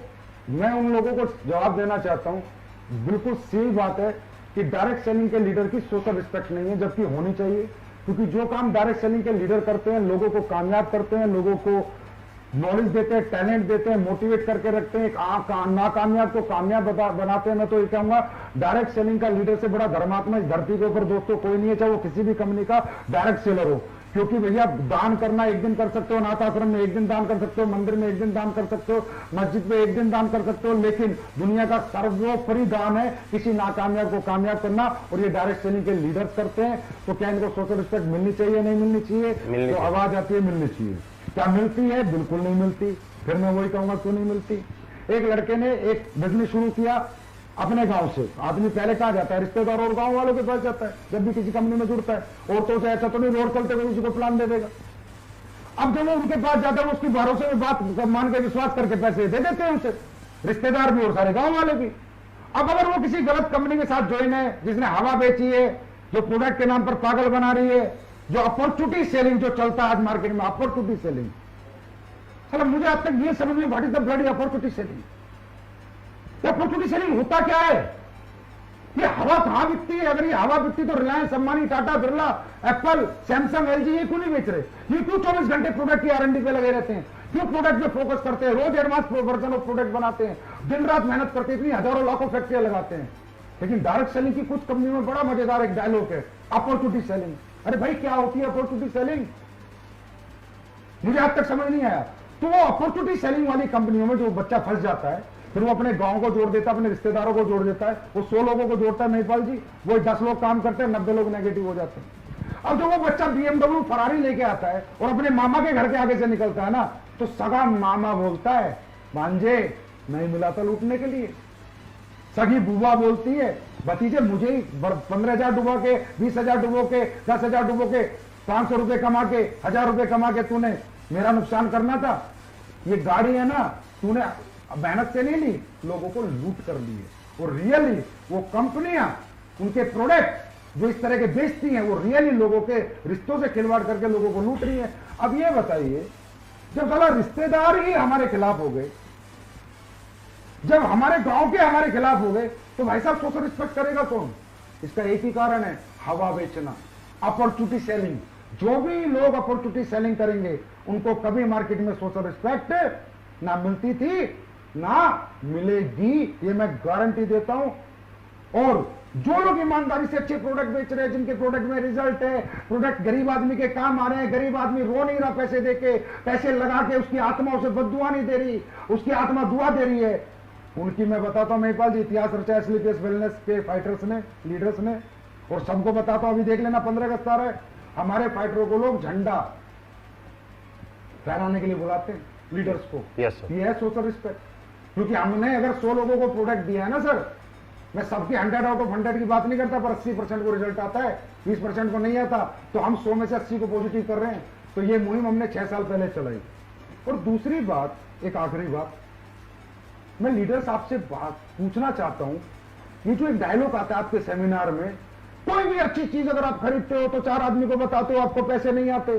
मैं उन लोगों को जवाब देना चाहता हूं, बिल्कुल सही बात है कि डायरेक्ट सेलिंग के लीडर की सोशल रिस्पेक्ट नहीं है, जबकि होनी चाहिए। क्योंकि जो काम डायरेक्ट सेलिंग के लीडर करते हैं, लोगों को कामयाब करते हैं, लोगों को नॉलेज देते हैं, टैलेंट देते हैं, मोटिवेट करके रखते हैं, नाकामयाब को कामयाब बनाते हैं। मैं तो ये कहूंगा डायरेक्ट सेलिंग का लीडर से बड़ा धर्मात्मा इस धरती के ऊपर दोस्तों कोई नहीं है, चाहे वो किसी भी कंपनी का डायरेक्ट सेलर हो। क्योंकि भैया दान करना एक दिन कर सकते हो, अनाथ आश्रम में एक दिन दान कर सकते हो, मंदिर में एक दिन दान कर सकते हो, मस्जिद में एक दिन दान कर सकते हो, लेकिन दुनिया का सर्वोपरि दान है किसी नाकामयाब को कामयाब करना। और ये डायरेक्ट सेलिंग के लीडर्स करते हैं। तो क्या इनको सोशल रिस्पेक्ट मिलनी चाहिए, नहीं मिलनी चाहिए? तो आवाज आती है मिलनी चाहिए। क्या मिलती है? बिल्कुल नहीं मिलती। फिर मैं वही कहूंगा क्यों नहीं मिलती। एक लड़के ने एक बिजनेस शुरू किया अपने गांव से। आदमी पहले कहां जाता है? रिश्तेदार और गांव वालों के पास जाता है जब भी किसी कंपनी में जुड़ता है। औरतों से ऐसा तो नहीं रोड चलते हुए किसी को प्लान दे देगा। अब जब वो उनके पास जाता है, वो उसकी भरोसे में बात मान के विश्वास करके पैसे दे देते हैं उसे, रिश्तेदार भी और सारे गांव वाले भी। अब अगर वो किसी गलत कंपनी के साथ ज्वाइन है, जिसने हवा बेची है, जो प्रोडक्ट के नाम पर पागल बना रही है, जो अपॉर्चुनिटी सेलिंग जो चलता है आज मार्केट में, अपॉर्चुनिटी सेलिंग, चलो मुझे अब तक ये समझ में what is the bloody opportunity selling. Opportunity selling होता क्या है? ये हवा कहां बिकती है? अगर ये हवा बिकती तो Reliance, Ambani, Tata, Birla, Apple, Samsung, LG ये क्यों नहीं बेच रहे? ये क्यों 24 घंटे प्रोडक्ट की आर&डी पे लगे रहते हैं? क्यों प्रोडक्ट पे फोकस करते हैं? रोज एडवांस वर्जन ऑफ प्रोडक्ट बनाते हैं, दिन रात मेहनत करते हैं, इतनी हजारों लाखों फैक्ट्रियां लगाते हैं। लेकिन डायरेक्ट सेलिंग की कुछ कंपनियों में बड़ा मजेदार एक डायलॉग है, अपॉर्चुनिटी सेलिंग। अरे भाई क्या होती है अपॉर्चुनिटी सेलिंग? मुझे आज तक समझ नहीं आया। तो वो अपॉर्चुनिटी सेलिंग वाली कंपनियों में जो बच्चा फंस जाता है, फिर वो अपने गांव को जोड़ देता है, अपने रिश्तेदारों को जोड़ देता है, वो 100 लोगों को जोड़ता है महिपाल जी, वो 10 लोग काम करते हैं, 90 लोग नेगेटिव हो जाते हैं। अब जो वो बच्चा BMW फरारी लेके आता है और अपने मामा के घर के आगे से निकलता है ना, तो सगा मामा बोलता है भांजे नहीं मिला था लूटने के लिए। सगी बुआ बोलती है भतीजे मुझे ही 15,000 डुबो के, 20,000 डुबो के, 10,000 डुबो के, 500 रुपए कमा के, 1000 रुपए कमा के तूने मेरा नुकसान करना था। ये गाड़ी है ना, तूने मेहनत से नहीं ली, लोगों को लूट कर ली है। और रियली वो कंपनियां उनके प्रोडक्ट जो इस तरह के बेचती हैं, वो रियली लोगों के रिश्तों से खिलवाड़ करके लोगों को लूट रही है। अब ये बताइए, जब साला रिश्तेदार ही हमारे खिलाफ हो गए, जब हमारे गांव के हमारे खिलाफ हो गए, तो भाई साहब सोशल रिस्पेक्ट करेगा कौन? इसका एक ही कारण है, हवा बेचना, अपॉर्चुनिटी सेलिंग। जो भी लोग अपॉर्चुनिटी सेलिंग करेंगे उनको कभी मार्केट में सोशल रिस्पेक्ट ना मिलती थी ना मिलेगी, ये मैं गारंटी देता हूं। और जो लोग ईमानदारी से अच्छे प्रोडक्ट बेच रहे हैं, जिनके प्रोडक्ट में रिजल्ट है, प्रोडक्ट गरीब आदमी के काम आ रहे हैं, गरीब आदमी रो नहीं रहा पैसे देके, पैसे लगा के उसकी आत्मा उसे बद्दुआ नहीं दे रही, उसकी आत्मा दुआ दे रही है, उनकी मैं बताता हूं महिपाल जी, इतिहास रचा एसलीपीएस वेलनेस के फाइटर्स ने, लीडर्स ने। और सबको बताता हूं, अभी देख लेना 15 अगस्त आ रहा है, हमारे फाइटरों को लोग झंडा फहराने के लिए बुलाते हैं, लीडर्स को। Yes sir. ये है सोशल रिस्पेक्ट। क्योंकि हमने अगर 100 लोगों को प्रोडक्ट दिया है ना सर, मैं सबकी 100 आउट ऑफ 100 की बात नहीं करता, पर 80% को रिजल्ट आता है, 20% को नहीं आता, तो हम 100 में से 80 को पॉजिटिव कर रहे हैं। तो ये मुहिम हमने 6 साल पहले चलाई। और दूसरी बात, एक आखिरी बात, मैं लीडर्स आपसे बात पूछना चाहता हूं, ये जो एक डायलॉग आता है आपके सेमिनार में, कोई भी अच्छी चीज अगर आप खरीदते हो तो 4 आदमी को बताते हो, आपको पैसे नहीं आते।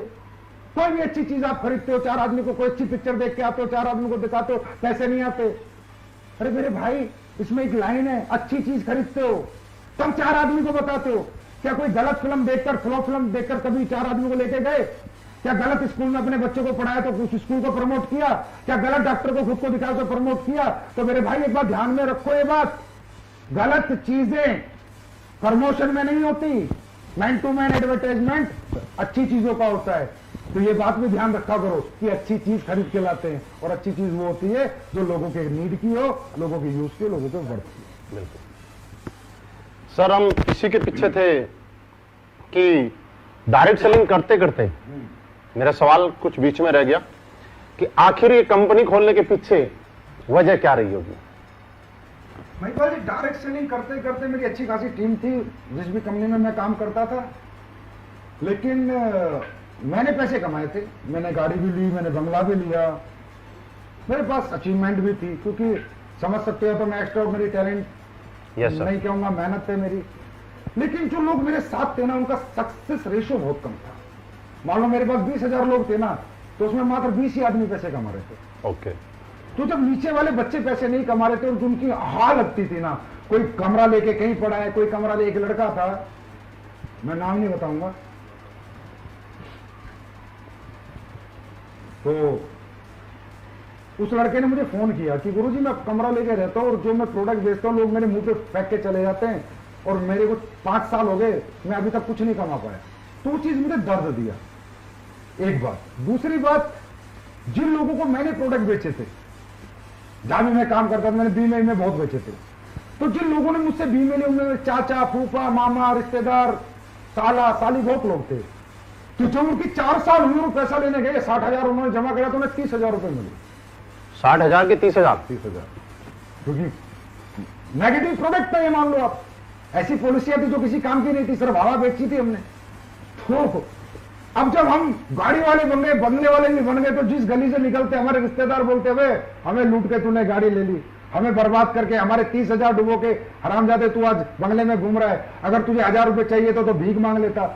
कोई भी अच्छी चीज आप खरीदते हो, 4 आदमी को, कोई अच्छी पिक्चर देख के आते हो, 4 आदमी को दिखाते हो, पैसे नहीं आते। अरे मेरे भाई, इसमें एक लाइन है, अच्छी चीज खरीदते हो तब 4 आदमी को बताते हो। क्या कोई गलत फिल्म देखकर, फ्लॉप फिल्म देखकर कभी 4 आदमी को लेके गए? क्या गलत स्कूल में अपने बच्चों को पढ़ाया तो उस स्कूल को प्रमोट किया? क्या गलत डॉक्टर को खुद को दिखाया तो प्रमोट किया? तो मेरे भाई एक बात ध्यान में रखो, ये बात, गलत चीजें प्रमोशन में नहीं होती, मैन टू मैन एडवर्टाइजमेंट अच्छी चीजों का होता है। तो ये बात भी ध्यान रखा करो कि अच्छी चीज खरीद के लाते हैं, और अच्छी चीज वो होती है जो लोगों के नीड की हो, लोगों की यूज की हो, लोगों के वर्थ की। बिल्कुल सर, हम इसी के पीछे थे कि डायरेक्ट सेलिंग करते करते मेरा सवाल कुछ बीच में रह गया कि आखिर ये कंपनी खोलने के पीछे वजह क्या रही होगी? महिपाल जी, डायरेक्ट सेलिंग करते करते मेरी अच्छी खासी टीम थी जिस भी कंपनी में मैं काम करता था, लेकिन मैंने पैसे कमाए थे, मैंने गाड़ी भी ली, मैंने बंगला भी लिया, मेरे पास अचीवमेंट भी थी, क्योंकि समझ सकते हो तो मैं एक्स्ट्राऑर्डिनरी टैलेंट नहीं कहूंगा, मेहनत है मेरी। लेकिन जो लोग मेरे साथ थे ना, उनका सक्सेस रेशियो बहुत कम था। मान लो मेरे पास 20,000 लोग थे ना, तो उसमें मात्र 20 ही आदमी पैसे कमा रहे थे। ओके। तो जब नीचे वाले बच्चे पैसे नहीं कमा रहे थे और जिनकी हाल लगती थी ना, कोई कमरा लेके कहीं पड़ा है, कोई कमरा ले, एक लड़का था, मैं नाम नहीं बताऊंगा, तो उस लड़के ने मुझे फोन किया कि गुरुजी मैं कमरा लेके रहता हूं और जो मैं प्रोडक्ट बेचता हूं लोग मेरे मुंह पे फेंक के चले जाते हैं और मेरे को 5 साल हो गए, मैं अभी तक कुछ नहीं कमा पाया। तो वो चीज मुझे दर्द दिया, एक बात। दूसरी बात, जिन लोगों को मैंने प्रोडक्ट बेचे थे, जहां भी मैं काम करता था, मैंने बीमे में बहुत बेचे थे, तो जिन लोगों ने मुझसे बीमे लिए उनमें चाचा, फूफा, मामा, रिश्तेदार, साला, साली बहुत लोग थे। तो जब उनकी 4 साल हुए और पैसा लेने गए, 60,000 उन्होंने जमा किया तो उन्हें 30,000 रुपए मिले। 60,000 के 30,000? 30,000, क्योंकि नेगेटिव प्रोडक्ट था ये, मान लो आप। ऐसी पॉलिसियां थी जो किसी काम की नहीं थी, सिर्फ हवा बेची थी हमने। तो अब जब हम गाड़ी वाले बन गए, बंगले वाले भी बन गए, तो जिस गली से निकलते हमारे रिश्तेदार बोलते हुए हमें लूट के तूने गाड़ी ले ली, हमें बर्बाद करके हमारे 30,000 डुबो के हरामजादे तू आज बंगले में घूम रहा है, अगर तुझे 1,000 रुपए चाहिए तो भीख मांग लेता।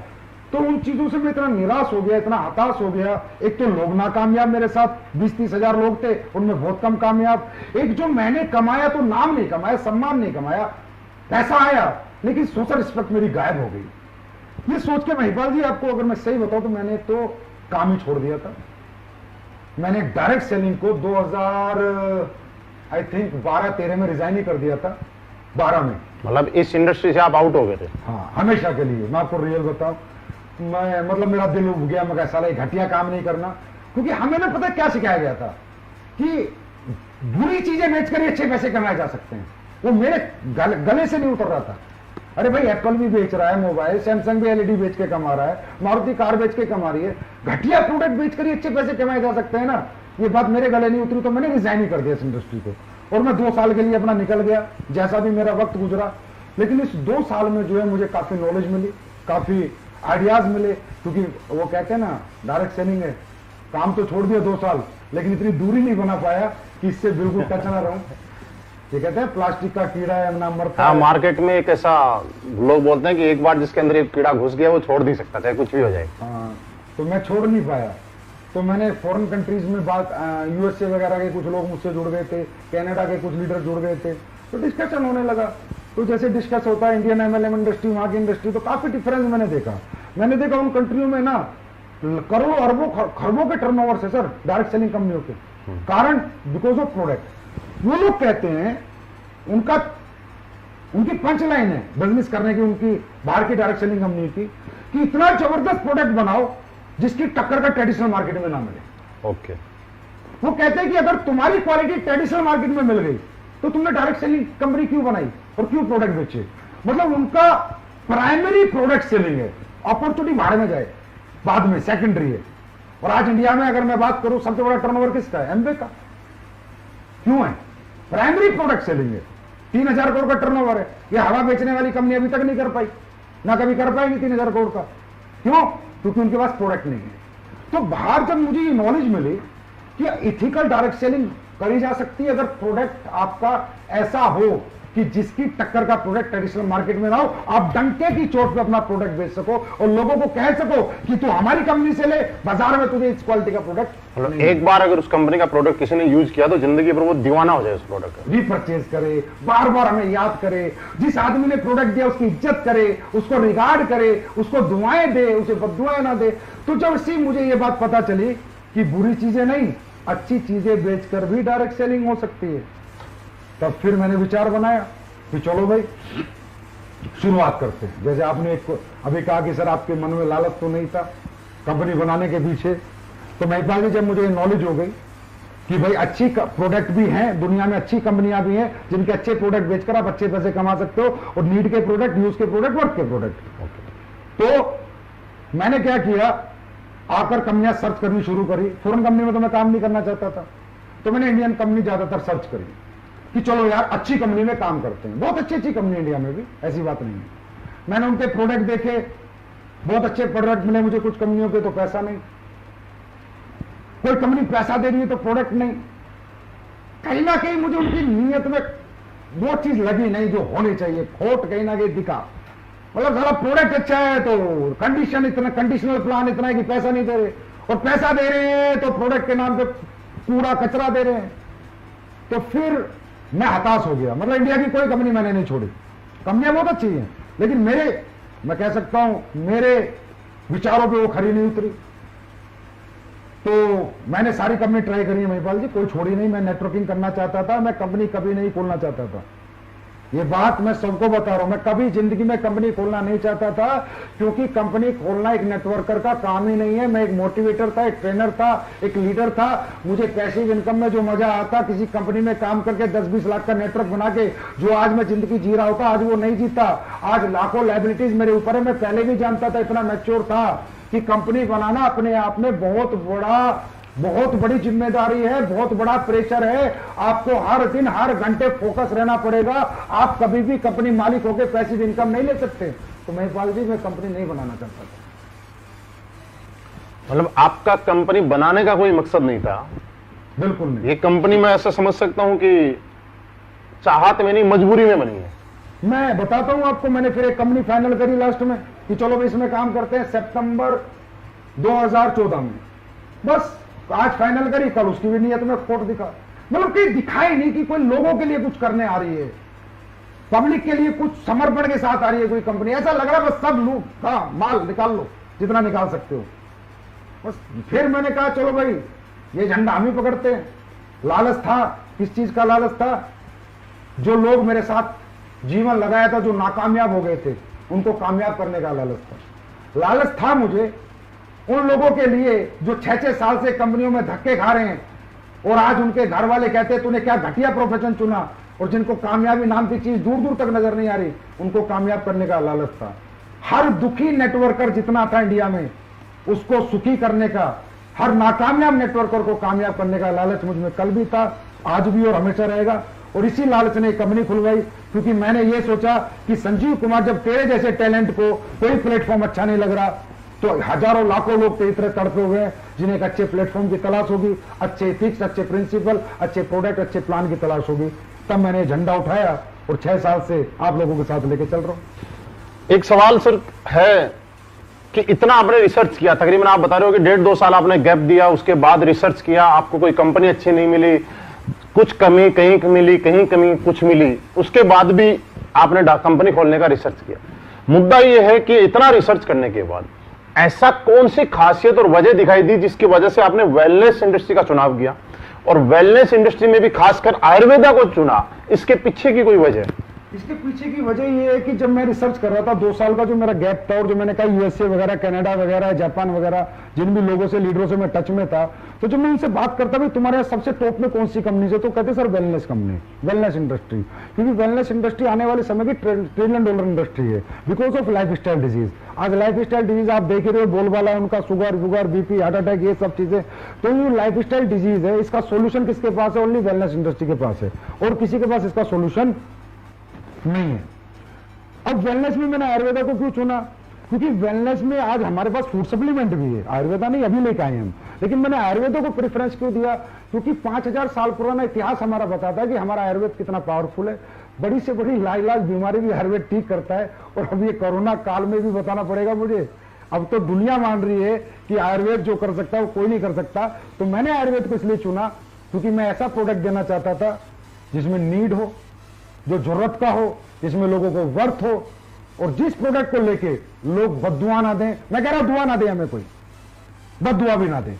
तो उन चीजों से मैं इतना निराश हो गया, इतना हताश हो गया। एक तो लोग नाकामयाब, मेरे साथ 20-30,000 लोग थे, उनमें बहुत कम कामयाब। एक जो मैंने कमाया तो नाम नहीं कमाया, सम्मान नहीं कमाया, पैसा आया लेकिन सोशल रिस्पेक्ट मेरी गायब हो गई। ये सोच के महिपाल जी आपको अगर मैं सही बताऊं तो मैंने तो काम ही छोड़ दिया था। मैंने डायरेक्ट सेलिंग को 12-13 में रिजाइन ही कर दिया था, 12 में। मतलब इस इंडस्ट्री से आप आउट हो गए थे? हाँ, हमेशा के लिए। मैं आपको रियल बताऊं, मैं मतलब मेरा दिल उब गया, मैं कैसा लगा घटिया काम नहीं करना, क्योंकि हमें ना पता क्या सिखाया गया था कि बुरी चीजें बेचकर अच्छे पैसे कमाए जा सकते हैं। वो मेरे गले से नहीं उतर रहा था। अरे भाई, एप्पल भी बेच रहा है मोबाइल, सैमसंग भी एलईडी बेच के कमा रहा है, मारुति कार बेच के कमा रही है, घटिया प्रोडक्ट बेचकर ही अच्छे पैसे कमाए जा सकते हैं ना। ये बात मेरे गले नहीं उतरी तो मैंने रिजाइन ही कर दिया इस इंडस्ट्री को, और मैं 2 साल के लिए अपना निकल गया, जैसा भी मेरा वक्त गुजरा। लेकिन इस 2 साल में जो है मुझे काफी नॉलेज मिली, काफी आइडियाज मिले, क्योंकि वो कहते हैं ना डायरेक्ट सेलिंग है, काम तो छोड़ दिया 2 साल, लेकिन इतनी दूरी नहीं बना पाया कि इससे बिल्कुल टच ना रहूं। ये कहते हैं प्लास्टिक का कीड़ा है ना मरता। हाँ, मार्केट में एक ऐसा लोग बोलते हैं कि एक बार जिसके अंदर एक कीड़ा घुस गया वो छोड़ नहीं सकता, चाहे कुछ भी हो जाए। हाँ, तो मैं छोड़ नहीं पाया। तो मैंने फॉरेन कंट्रीज में बात, यूएसए वगैरह के कुछ लोग मुझसे जुड़ गए थे, कनाडा के कुछ लीडर जुड़ गए थे, तो डिस्कशन होने लगा। तो जैसे डिस्कस होता है इंडियन एमएलएम इंडस्ट्री, वहां की इंडस्ट्री, तो काफी डिफरेंस मैंने देखा उन कंट्रियों में ना करोड़ों अरबों खरबों के टर्नओवर से सर डायरेक्ट सेलिंग कंपनियों के कारण, बिकॉज ऑफ प्रोडक्ट। वो लोग कहते हैं, उनकी पंच लाइन है बिजनेस करने की, उनकी बाहर की डायरेक्ट सेलिंग कंपनी की, कि इतना जबरदस्त प्रोडक्ट बनाओ जिसकी टक्कर का ट्रेडिशनल मार्केट में ना मिले। ओके। वो कहते हैं कि अगर तुम्हारी क्वालिटी ट्रेडिशनल मार्केट में मिल गई तो तुमने डायरेक्ट सेलिंग कंपनी क्यों बनाई और क्यों प्रोडक्ट बेचे। मतलब उनका प्राइमरी प्रोडक्ट सेलिंग है, अपॉर्चुनिटी भाड़ में जाए बाद में सेकेंडरी है। और आज इंडिया में अगर मैं बात करूं, सबसे बड़ा टर्नओवर किसका है? एमवे का। क्यों है? प्राइमरी प्रोडक्ट सेलिंग है। 3,000 करोड़ का टर्नओवर है। ये हवा बेचने वाली कंपनी अभी तक नहीं कर पाई, ना कभी कर पाएगी 3,000 करोड़ का। क्यों? क्योंकि उनके पास प्रोडक्ट नहीं है। तो बाहर जब मुझे ये नॉलेज मिली कि इथिकल डायरेक्ट सेलिंग करी जा सकती है अगर प्रोडक्ट आपका ऐसा हो कि जिसकी टक्कर का प्रोडक्ट ट्रेडिशनल मार्केट में ना हो, आप डंके की चोट पे अपना प्रोडक्ट बेच सको और लोगों को कह सको कि तू हमारी कंपनी से ले, बाजार में तुझे इस क्वालिटी का प्रोडक्ट। मतलब एक बार अगर उस कंपनी का प्रोडक्ट किसी ने यूज किया तो जिंदगी भर वो दीवाना हो जाए उस प्रोडक्ट का। रीपरचेज करे, बार बार हमें याद करे, जिस आदमी ने प्रोडक्ट दिया उसकी इज्जत करे, उसको रिगार्ड करे, उसको दुआएं दे, उसे बददुआएं ना दे। तो जब सी मुझे ये बात पता चली कि बुरी चीजें नहीं, अच्छी चीजें बेचकर भी डायरेक्ट सेलिंग हो सकती है, तब फिर मैंने विचार बनाया कि चलो भाई शुरुआत करते हैं। जैसे आपने एक अभी कहा कि सर आपके मन में लालच तो नहीं था कंपनी बनाने के पीछे, तो महिपाल जी जब मुझे नॉलेज हो गई कि भाई अच्छी प्रोडक्ट भी हैं, दुनिया में अच्छी कंपनियां भी हैं जिनके अच्छे प्रोडक्ट बेचकर आप अच्छे पैसे कमा सकते हो, और नीड के प्रोडक्ट, यूज के प्रोडक्ट, वर्क के प्रोडक्ट। तो मैंने क्या किया, आकर कंपनियां सर्च करनी शुरू करी। फॉरेन कंपनी में तो मैं काम नहीं करना चाहता था, तो मैंने इंडियन कंपनी ज्यादातर सर्च करी कि चलो यार अच्छी कंपनी में काम करते हैं। बहुत अच्छी अच्छी कंपनी इंडिया में भी, ऐसी बात नहीं है। मैंने उनके प्रोडक्ट देखे, बहुत अच्छे प्रोडक्ट मिले मुझे। कुछ कंपनियों के तो पैसा नहीं, कोई कंपनी पैसा दे रही है तो प्रोडक्ट नहीं। कहीं ना कहीं मुझे उनकी नीयत में वो चीज लगी नहीं जो होनी चाहिए, खोट कहीं ना कहीं दिखा। मतलब सारा प्रोडक्ट अच्छा है तो कंडीशन इतना, कंडीशनल प्लान इतना है कि पैसा नहीं दे रहे, और पैसा दे रहे हैं तो प्रोडक्ट के नाम पे कूड़ा कचरा दे रहे हैं। तो फिर मैं हताश हो गया। मतलब इंडिया की कोई कंपनी मैंने नहीं छोड़ी, कंपनियां बहुत अच्छी हैं, लेकिन मैं कह सकता हूं मेरे विचारों पे वो खरी नहीं उतरी। तो मैंने सारी कंपनी ट्राई करी है महिपाल जी, कोई छोड़ी नहीं। मैं नेटवर्किंग करना चाहता था, मैं कंपनी कभी नहीं खोलना चाहता था। ये बात मैं सबको बता रहा हूं, मैं कभी जिंदगी में कंपनी खोलना नहीं चाहता था, क्योंकि कंपनी खोलना एक नेटवर्कर का काम ही नहीं है। मैं एक मोटिवेटर था, एक ट्रेनर था, एक लीडर था। मुझे पैसिव इनकम में जो मजा आता, किसी कंपनी में काम करके 10-20 लाख का नेटवर्क बना के जो आज मैं जिंदगी जी रहा होता, आज वो नहीं जीता। आज लाखों लायबिलिटीज मेरे ऊपर है। मैं पहले भी जानता था, इतना मैच्योर था कि कंपनी बनाना अपने आप में बहुत बड़ी जिम्मेदारी है, बहुत बड़ा प्रेशर है। आपको हर दिन हर घंटे फोकस रहना पड़ेगा। आप कभी भी कंपनी मालिक होकर पैसिव इनकम नहीं ले सकते। तो महिपाल जी मैं कंपनी नहीं बनाना चाहता था। मतलब आपका कंपनी बनाने का कोई मकसद नहीं था? बिल्कुल नहीं। ये कंपनी मैं ऐसा समझ सकता हूं कि चाहत में नहीं, मजबूरी में बनी है। मैं बताता हूं आपको, मैंने फिर एक कंपनी फाइनल करी लास्ट में कि चलो भाई इसमें काम करते हैं, सितंबर 2014 में। बस आज फाइनल करी, कल उसकी भी नियत में खोट दिखा। मतलब कहीं दिखाई नहीं कि कोई लोगों के लिए कुछ करने आ रही है, पब्लिक के लिए कुछ समर्पण के साथ आ रही है कोई कंपनी। ऐसा लग रहा है बस सब लोग का माल निकाल लो जितना निकाल सकते हो। बस फिर मैंने कहा चलो भाई ये झंडा हम ही पकड़ते हैं। लालच था, किस चीज का लालच था? जो लोग मेरे साथ जीवन लगाया था, जो नाकामयाब हो गए थे, उनको कामयाब करने का लालच था। लालच था मुझे उन लोगों के लिए जो 6-6 साल से कंपनियों में धक्के खा रहे हैं, और आज उनके घर वाले कहते हैं तूने क्या घटिया प्रोफेशन चुना, और जिनको कामयाबी नाम की चीज दूर दूर तक नजर नहीं आ रही, उनको कामयाब करने का लालच था। हर दुखी नेटवर्कर जितना था इंडिया में, उसको सुखी करने का, हर नाकामयाब नेटवर्कर को कामयाब करने का लालच मुझ में कल भी था, आज भी और हमेशा रहेगा। और इसी लालच ने कंपनी खुलवाई, क्योंकि मैंने ये सोचा कि संजीव कुमार, जब तेरे जैसे टैलेंट को कोई प्लेटफॉर्म अच्छा नहीं लग रहा, तो हजारों लाखों लोग तेरी तरह तड़पे हुए हैं जिन्हें एक अच्छे प्लेटफॉर्म की तलाश होगी, अच्छे एथिक्स, अच्छे प्रिंसिपल, अच्छे प्रोडक्ट, अच्छे प्लान की तलाश होगी। तब मैंने झंडा उठाया और 6 साल से आप लोगों के साथ लेके चल रहा हूं। एक सवाल सर है कि इतना आपने रिसर्च किया, तकरीबन आप बता रहे हो कि 1.5-2 साल आपने गैप दिया, उसके बाद रिसर्च किया, आपको कोई कंपनी अच्छी नहीं मिली, कुछ कमी कहीं मिली, कहीं कमी कुछ मिली, उसके बाद भी आपने कंपनी खोलने का रिसर्च किया। मुद्दा यह है कि इतना रिसर्च करने के बाद ऐसा कौन सी खासियत और वजह दिखाई दी जिसकी वजह से आपने वेलनेस इंडस्ट्री का चुनाव किया, और वेलनेस इंडस्ट्री में भी खासकर आयुर्वेदा को चुना? इसके पीछे की कोई वजह? इसके पीछे की वजह यह है कि जब मैं रिसर्च कर रहा था, 2 साल का जो मेरा गैप था, और जो मैंने कहा यूएसए वगैरह, कनाडा वगैरह, जापान वगैरह, जिन भी लोगों से, लीडरों से मैं टच में था, तो जब मैं उनसे बात करता भाई तुम्हारे यहाँ सबसे टॉप में कौन सी कंपनी है, तो कहते sir wellness company, wellness industry. क्योंकि वेलनेस इंडस्ट्री आने वाले समय की $1 ट्रिलियन इंडस्ट्री है, because of life style disease. आज लाइफ स्टाइल डिजीज आप देख रहे हो, बोलबाला है उनका, शुगर, बीपी, हार्ट अटैक, ये सब चीजें। तो ये लाइफ स्टाइल डिजीज है, इसका सोल्यूशन किसके पास है? ओनली वेलनेस इंडस्ट्री के पास है, और किसी के पास इसका सोल्यूशन नहीं है। अब वेलनेस में मैंने आयुर्वेदा को क्यों चुना? क्योंकि वेलनेस में आज हमारे पास फूड सप्लीमेंट भी है, आयुर्वेदा नहीं अभी लेके आए हम, लेकिन मैंने आयुर्वेदा को प्रेफरेंस क्यों दिया? क्योंकि 5000 साल पुराना इतिहास हमारा बताता है कि हमारा आयुर्वेद कितना पावरफुल है। बड़ी से बड़ी लाइलाज बीमारी भी आयुर्वेद ठीक करता है। और अब ये कोरोना काल में भी बताना पड़ेगा मुझे, अब तो दुनिया मान रही है कि आयुर्वेद जो कर सकता है वो कोई नहीं कर सकता। तो मैंने आयुर्वेद को इसलिए चुना क्योंकि मैं ऐसा प्रोडक्ट देना चाहता था जिसमें नीड हो, जो जरूरत का हो, जिसमें लोगों को वर्थ हो, और जिस प्रोडक्ट को लेके लोग बद्दुआ ना दें। मैं कह रहा हूं दुआ ना दे हमें, कोई बद्दुआ भी ना दे,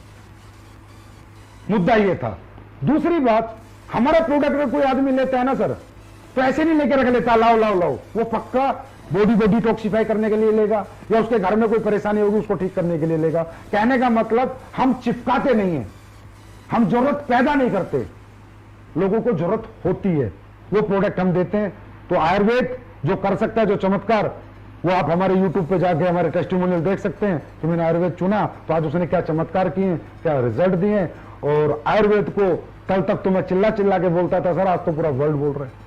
मुद्दा ये था। दूसरी बात, हमारा प्रोडक्ट अगर कोई आदमी लेता है ना सर, तो ऐसे नहीं लेके रख लेता लाओ लाओ लाओ, वो पक्का बॉडी को डिटॉक्सिफाई करने के लिए लेगा या उसके घर में कोई परेशानी होगी उसको ठीक करने के लिए लेगा। कहने का मतलब हम चिपकाते नहीं है, हम जरूरत पैदा नहीं करते, लोगों को जरूरत होती है वो प्रोडक्ट हम देते हैं। तो आयुर्वेद जो कर सकता है, जो चमत्कार, वो आप हमारे YouTube पे जाके हमारे टेस्टिमोनियल देख सकते हैं कि मैंने आयुर्वेद चुना तो आज उसने क्या चमत्कार किए, क्या रिजल्ट दिए। और आयुर्वेद को कल तक तो मैं चिल्ला चिल्ला के बोलता था सर, आज तो पूरा वर्ल्ड बोल रहा है।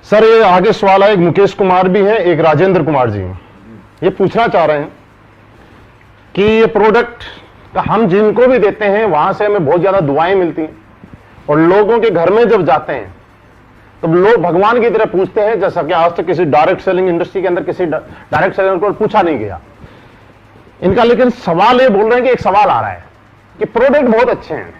सर ये आगे सवाल है, एक मुकेश कुमार भी है, एक राजेंद्र कुमार जी हैं। ये पूछना चाह रहे हैं कि ये प्रोडक्ट हम जिनको भी देते हैं वहां से हमें बहुत ज्यादा दुआएं मिलती हैं और लोगों के घर में जब जाते हैं तो लोग भगवान की तरह पूछते हैं, जैसा कि आज तक किसी डायरेक्ट सेलिंग इंडस्ट्री के अंदर किसी डायरेक्ट सेलर को पूछा नहीं गया इनका। लेकिन सवाल ये बोल रहे हैं कि एक सवाल आ रहा है कि प्रोडक्ट बहुत अच्छे हैं,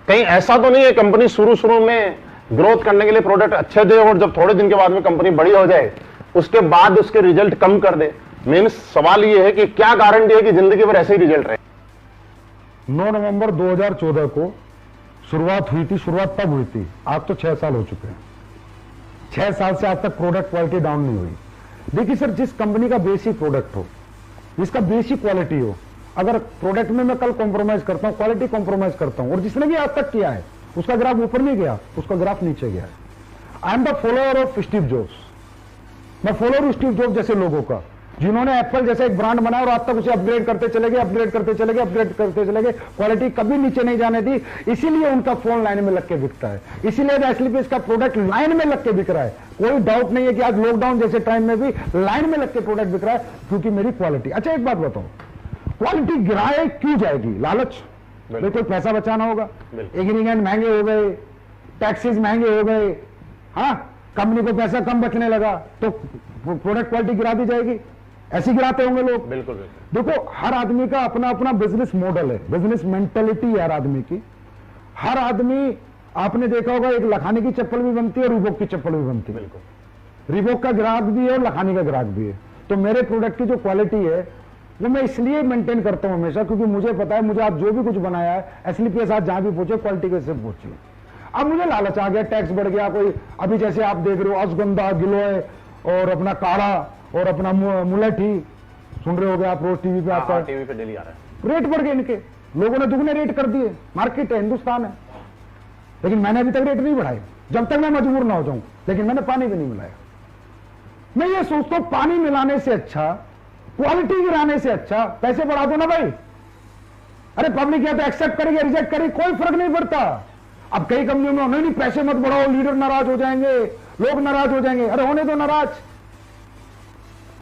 कहीं ऐसा तो नहीं है कंपनी शुरू में ग्रोथ करने के लिए प्रोडक्ट अच्छे दे और जब थोड़े दिन के बाद में कंपनी बड़ी हो जाए उसके बाद उसके रिजल्ट कम कर दे? मेन सवाल ये है कि क्या गारंटी है कि जिंदगी भर ऐसे ही रिजल्ट रहे? 9 नवंबर 2014 को शुरुआत हुई थी। शुरुआत तब हुई थी, आज तो 6 साल हो चुके हैं। 6 साल से आज तक प्रोडक्ट क्वालिटी डाउन नहीं हुई। देखिए सर, जिस कंपनी का बेसिक प्रोडक्ट हो, जिसका बेसिक क्वालिटी हो, अगर प्रोडक्ट में मैं कल कॉम्प्रोमाइज करता हूं, क्वालिटी कॉम्प्रोमाइज करता हूं, और जिसने भी आज तक किया है उसका ग्राफ ऊपर नहीं गया, उसका ग्राफ नीचे गया है। I am the follower of Steve jobs. मैं फॉलोअर हूं स्टीव जॉब्स जैसे लोगों का, जिन्होंने एप्पल जैसा एक ब्रांड बनाया और आज तक उसे अपग्रेड करते चले गए, अपग्रेड करते चले गए, अपग्रेड करते चले गए, क्वालिटी कभी नीचे नहीं जाने दी। इसीलिए उनका फोन लाइन में लग के बिकता है, इसीलिए एसलीपीएस का प्रोडक्ट लाइन में लग के बिक रहा है। कोई डाउट नहीं है कि आज लॉकडाउन जैसे टाइम में भी लाइन में लग के प्रोडक्ट बिक रहा है, क्योंकि मेरी क्वालिटी। अच्छा एक बात बताओ, क्वालिटी गिराए क्यों जाएगी? लालच, कोई पैसा बचाना होगा, इंग्रीडिएंट महंगे हो गए, टैक्सेस महंगे हो गए, हाँ कंपनी को पैसा कम बचने लगा तो प्रोडक्ट क्वालिटी गिरा दी जाएगी? ऐसे गिराते होंगे लोग। बिल्कुल। देखो, हर आदमी का अपना अपना बिजनेस मॉडल है, बिजनेस मेंटेलिटी है हर आदमी की। हर आदमी, आपने देखा होगा, एक लखानी की चप्पल भी बनती है, रिबॉक की चप्पल भी बनती है। बिल्कुल। रिबॉक का ग्राहक भी है और लखानी का ग्राहक भी है। तो मेरे प्रोडक्ट की जो क्वालिटी है वो मैं इसलिए मेंटेन करता हूं हमेशा, क्योंकि मुझे पता है मुझे आज जो भी कुछ बनाया है एसलीपीएस आज जहां भी पहुंचे क्वालिटी कैसे पहुंची। अब मुझे लालच आ गया, टैक्स बढ़ गया, कोई अभी जैसे आप देख रहे हो अश्वगंधा, गिलोय और अपना काढ़ा और अपना मुलेठी, सुन रहे होगे आप, रोज टीवी पे आता है, टीवी पे डेली आ रहा है। रेट बढ़ गए इनके, लोगों ने दुगने रेट कर दिए। मार्केट है, हिंदुस्तान है, लेकिन मैंने अभी तक रेट नहीं बढ़ाए, जब तक मैं मजबूर ना हो जाऊं। लेकिन मैंने पानी भी नहीं मिलाया। मैं ये सोचता हूं पानी मिलाने से अच्छा, क्वालिटी गिराने से अच्छा पैसे बढ़ा दो ना भाई। अरे पब्लिक या तो एक्सेप्ट करेगी, रिजेक्ट करेगी, कोई फर्क नहीं पड़ता। अब कई कंपनियों में नहीं पैसे मत बढ़ाओ, लीडर नाराज हो जाएंगे, लोग नाराज हो जाएंगे। अरे होने दो नाराज,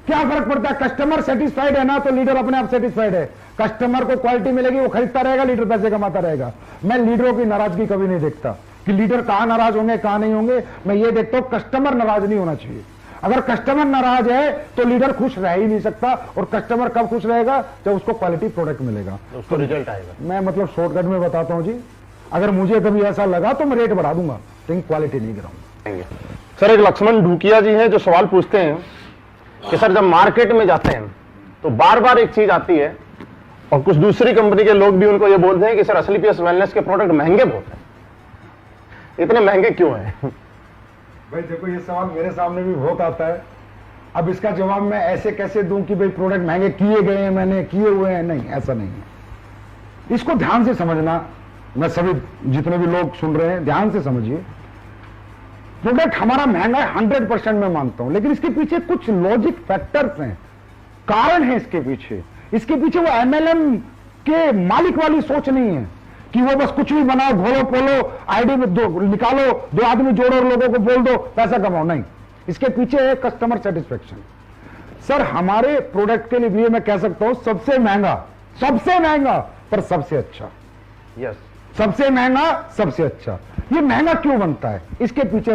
क्या फर्क पड़ता है? कस्टमर सेटिस्फाइड है ना तो लीडर अपने आप सेटिस्फाइड है। कस्टमर को क्वालिटी मिलेगी, वो खरीदता रहेगा, लीडर पैसे कमाता रहेगा। मैं लीडरों की नाराजगी कभी नहीं देखता कि लीडर कहां नाराज होंगे कहां नहीं होंगे। मैं ये देखता हूं कस्टमर नाराज नहीं होना चाहिए। अगर कस्टमर नाराज है तो लीडर खुश रह ही नहीं सकता। और कस्टमर कब खुश रहेगा? जब उसको क्वालिटी प्रोडक्ट मिलेगा, उसको रिजल्ट आएगा। मैं मतलब शॉर्टकट में बताता हूं जी, अगर मुझे कभी ऐसा लगा तो मैं रेट बढ़ा दूंगा, लेकिन क्वालिटी नहीं गिराऊंगा। सर एक लक्ष्मण ढूकिया जी हैं जो सवाल पूछते हैं कि सर जब मार्केट में जाते हैं तो बार बार एक चीज आती है और कुछ दूसरी कंपनी के लोग भी उनको ये बोलते हैं कि सर एसलीपीएस वेलनेस के प्रोडक्ट महंगे बहुत हैं, इतने महंगे क्यों हैं? भाई देखो, ये सवाल मेरे सामने भी बहुत आता है। अब इसका जवाब मैं ऐसे कैसे दूं कि भाई प्रोडक्ट महंगे किए गए हैं, मैंने किए हुए हैं? नहीं, ऐसा नहीं है। इसको ध्यान से समझना, मैं सभी जितने भी लोग सुन रहे हैं ध्यान से समझिए। प्रोडक्ट हमारा महंगा है 100% मैं मानता हूं, लेकिन इसके पीछे कुछ लॉजिक फैक्टर्स हैं, कारण है इसके पीछे। इसके पीछे वो एमएलएम के मालिक वाली सोच नहीं है कि वो बस कुछ भी बनाओ, घोलो पोलो, आईडी में दो निकालो, 2 आदमी जोड़ो और लोगों को बोल दो पैसा कमाओ। नहीं, इसके पीछे है कस्टमर सेटिस्फेक्शन। सर हमारे प्रोडक्ट के लिए मैं कह सकता हूं सबसे महंगा पर सबसे अच्छा। यस, सबसे महंगा सबसे अच्छा। ये महंगा क्यों बनता है, इसके पीछे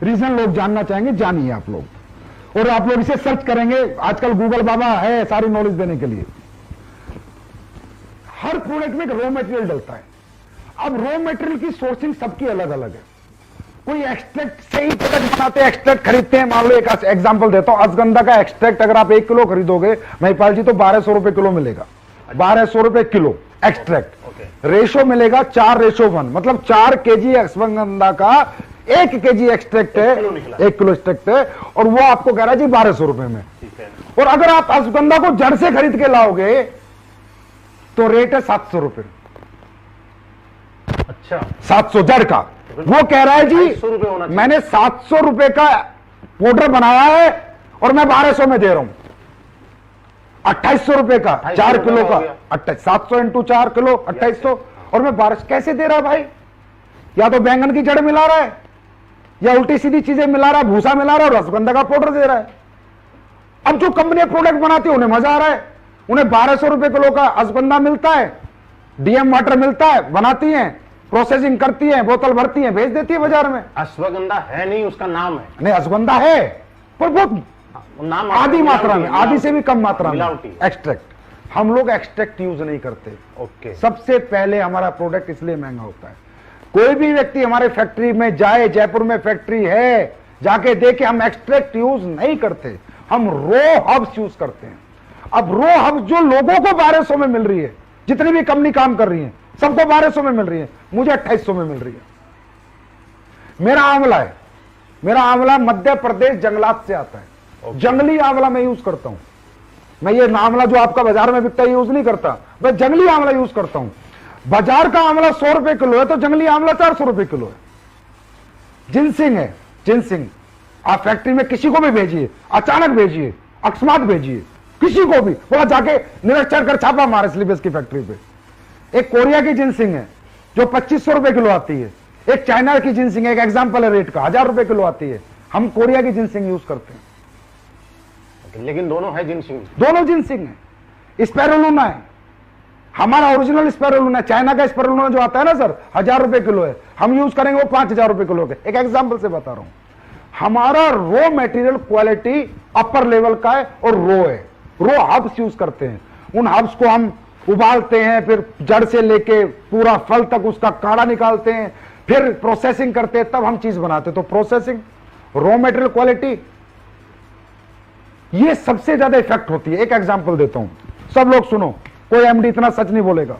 रीजन लोग जानना चाहेंगे, जानिए आप लोग। और आप लोग इसे सर्च करेंगे, आजकल गूगल बाबा है सारी नॉलेज देने के लिए। हर प्रोडक्ट में एक रॉ मटेरियल डलता है। अब रॉ मटेरियल की सोर्सिंग सबकी अलग अलग है। कोई एक्सट्रैक्ट से ही प्रोडक्ट बनाते हैं, एक्सट्रैक्ट खरीदते हैं। मान लो एक एग्जांपल देता हूं, अश्वगंधा का एक्सट्रैक्ट अगर आप 1 किलो खरीदोगे महिपाल जी तो 1200 रुपए किलो मिलेगा। 1200 रुपए किलो एक्सट्रैक्ट। रेशो मिलेगा 4:1, मतलब 4 केजी अश्वगंधा का 1 केजी एक्सट्रैक्ट है, 1 किलो एक्सट्रैक्ट है, और वो आपको कह रहा है जी 1200 रुपए में। और अगर आप अश्वगंधा को जड़ से खरीद के लाओगे तो रेट है 700 रुपए। अच्छा, 700 जड़ का। वो कह रहा है जी मैंने 700 रुपए का पाउडर बनाया है और मैं 1200 में दे रहा हूं। 2800 रुपए का 4 किलो का, 700 इंटू 4 किलो 2800, और मैं 1200 कैसे दे रहा भाई? या तो बैंगन की जड़ मिला रहा है, या उल्टी सीधी चीजें मिला रहा है, भूसा मिला रहा है, और रसगंधा का पाउडर दे रहा है। अब जो कंपनी प्रोडक्ट बनाती है उन्हें मजा आ रहा है, उन्हें 1200 रुपए किलो का अश्वगंधा मिलता है, डीएम वाटर मिलता है, बनाती हैं, प्रोसेसिंग करती है, बोतल भरती है, भेज देती है बाजार में। अश्वगंधा है नहीं, उसका नाम है। नहीं, अश्वगंधा है पर बहुत नाम आधी मात्रा में, आधी से भी कम मात्रा में मिलावटी। एक्सट्रैक्ट। हम लोग एक्सट्रैक्ट यूज नहीं करते। ओके। सबसे पहले हमारा प्रोडक्ट इसलिए महंगा होता है। कोई भी व्यक्ति हमारे फैक्ट्री में जाए, जयपुर में फैक्ट्री है, जाके देखे, हम एक्सट्रैक्ट यूज नहीं करते, हम रो हब्स यूज करते हैं। अब रो हब्स जो लोगों को 1200 में मिल रही है, जितनी भी कंपनी काम कर रही है सबको 1200 में मिल रही है, मुझे 2800 में मिल रही है। मेरा आंवला है, मेरा आंवला मध्य प्रदेश जंगलात से आता है। जंगली आंवला मैं यूज करता हूं। मैं ये आंवला जो आपका बाजार में बिकता है यूज नहीं करता, मैं जंगली आंवला यूज करता हूं। बाजार का आंवला 100 रुपए किलो है तो जंगली आंवला 400 रुपए किलो है। जिनसिंग है, जिनसिंग आप फैक्ट्री में किसी को भी भेजिए, अचानक भेजिए, अकस्मात भेजिए, किसी को भी बोला जाके निरीक्षण कर छापा मारे स्लीपेस की फैक्ट्री पे। एक कोरिया की जिनसिंग है जो 2500 रुपए किलो आती है, एक चाइना की जिनसिंग है, एक एग्जांपल है रेट का, 1000 रुपए किलो आती है। हम कोरिया की जिनसिंग यूज करते हैं। लेकिन दोनों है जिनसिंग, दोनों जिनसिंग है। स्पैरुलिना है, हमारा ओरिजिनल स्पैरुलिना, चाइना का स्पैरुलिना जो आता है ना सर 1000 रुपए किलो है, हम यूज करेंगे वो 5000 रुपए किलो के। एक एग्जांपल से बता रहा हूं। हमारा raw material quality upper level का है और रो है। रो हब्स यूज करते हैं, उन हब्स को हम उबालते हैं, फिर जड़ से लेके पूरा फल तक उसका काढ़ा निकालते हैं, फिर प्रोसेसिंग करते हैं, तब हम चीज बनाते हैं। तो प्रोसेसिंग, रॉ मटेरियल क्वालिटी, ये सबसे ज्यादा इफेक्ट होती है। एक एग्जांपल देता हूं, सब लोग सुनो, कोई एमडी इतना सच नहीं बोलेगा।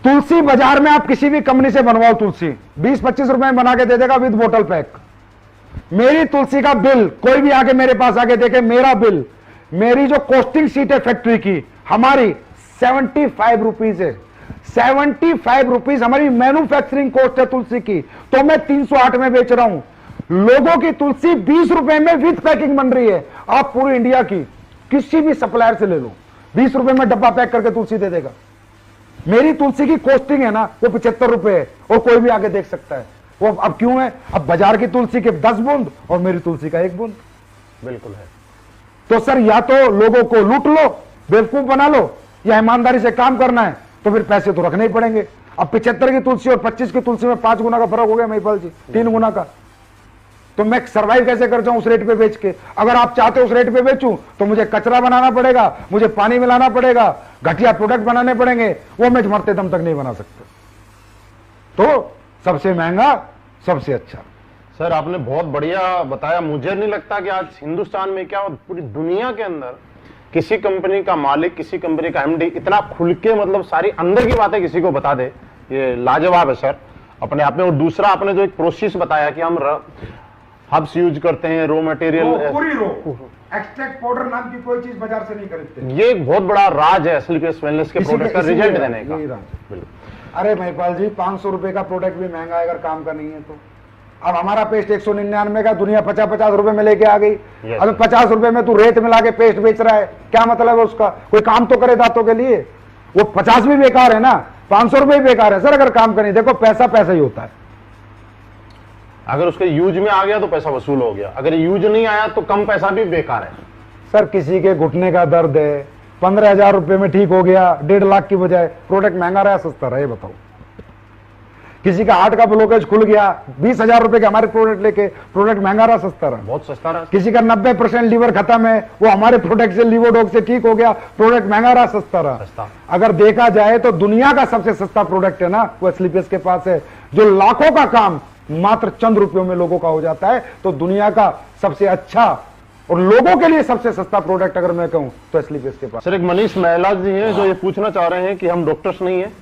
तुलसी बाजार में आप किसी भी कंपनी से बनवाओ, तुलसी 20-25 रुपए में बना के दे देगा विद बोतल पैक। मेरी तुलसी का बिल, कोई भी आके मेरे पास आके देखे, मेरा बिल, मेरी जो कॉस्टिंग शीट है फैक्ट्री की, हमारी 75 रुपीज है। 75 रुपीज हमारी मैन्युफैक्चरिंग कॉस्ट है तुलसी की, तो मैं 308 में बेच रहा हूं। लोगों की तुलसी 20 रुपए में विद पैकिंग बन रही है। आप पूरी इंडिया की किसी भी सप्लायर से ले लो, 20 रुपए में डब्बा पैक करके तुलसी दे देगा। मेरी तुलसी की कॉस्टिंग है ना वो 75 रुपए है, और कोई भी आगे देख सकता है वो। अब क्यों है? अब बाजार की तुलसी के 10 बूंद और मेरी तुलसी का 1 बूंद। बिल्कुल है। तो सर या तो लोगों को लूट लो, बेवकूफ बना लो, या ईमानदारी से काम करना है तो फिर पैसे तो रखने ही पड़ेंगे। अब 75 की तुलसी और 25 की तुलसी में 5 गुना का फर्क हो गया महिपाल जी, 3 गुना का। तो मैं सर्वाइव कैसे कर जाऊं उस रेट पे बेच के? अगर आप चाहते हो उस रेट पे बेचूं तो मुझे कचरा बनाना पड़ेगा, मुझे पानी मिलाना पड़ेगा, घटिया प्रोडक्ट बनाने पड़ेंगे, वो मैं मरते दम तक नहीं बना सकता। तो सबसे महंगा सबसे अच्छा। सर आपने बहुत बढ़िया बताया। मुझे नहीं लगता कि आज हिंदुस्तान में क्या, पूरी दुनिया के अंदर किसी कंपनी का मालिक, किसी कंपनी का एमडी इतना खुल के मतलब सारी अंदर की बातें किसी को बता दे, ये लाजवाब है सर अपने आप में। और दूसरा आपने जो एक प्रोसेस बताया कि हम हब्स यूज करते हैं, रॉ मटेरियल, पूरी रो एक्सट्रैक्ट पाउडर नाम की कोई चीज बाजार से नहीं खरीदते। ये एक बहुत बड़ा राज है एसलीपीएस वेलनेस के प्रोडक्ट का रिजल्ट देने का। अरे महिपाल जी 500 रुपए का प्रोडक्ट भी महंगा है अगर काम का नहीं है तो। अब हमारा पेस्ट 199 का, दुनिया 50-50 रुपए में लेके आ गई। अब 50 रुपए में तू रेत मिला के पेस्ट बेच रहा है, क्या मतलब है उसका? कोई काम तो करे दांतों के लिए। वो 50 भी बेकार है ना, 500 रुपए भी बेकार है सर अगर काम का नहीं। देखो पैसा पैसा ही होता है। अगर उसके यूज में आ गया तो पैसा वसूल हो गया, अगर यूज नहीं आया तो कम पैसा भी बेकार है। सर किसी के घुटने का दर्द है 15,000 रुपए में ठीक हो गया, 1.5 लाख की बजाय, प्रोडक्ट महंगा रहा सस्ता रहा, ये बताओ। किसी का हार्ट का ब्लॉकेज खुल गया, 20,000 रुपए के हमारे प्रोडक्ट लेके, प्रोडक्ट महंगा रहा सस्ता रहा। बहुत सस्ता रहा। किसी का 90% लीवर खत्म है, वो हमारे प्रोडक्ट से लीवोडॉग से ठीक हो गया, प्रोडक्ट महंगा रहा सस्ता रहा। अगर देखा जाए तो दुनिया का सबसे सस्ता प्रोडक्ट है ना, वो एस्लीपियस के पास है, जो लाखों का काम मात्र चंद रुपयों में लोगों का हो जाता है। तो दुनिया का सबसे अच्छा और लोगों के लिए सबसे सस्ता प्रोडक्ट अगर मैं कहूं तो एस्लीपियस के पास। सर एक मनीष महिला जी हैं जो ये पूछना चाह रहे हैं कि हम डॉक्टर्स नहीं है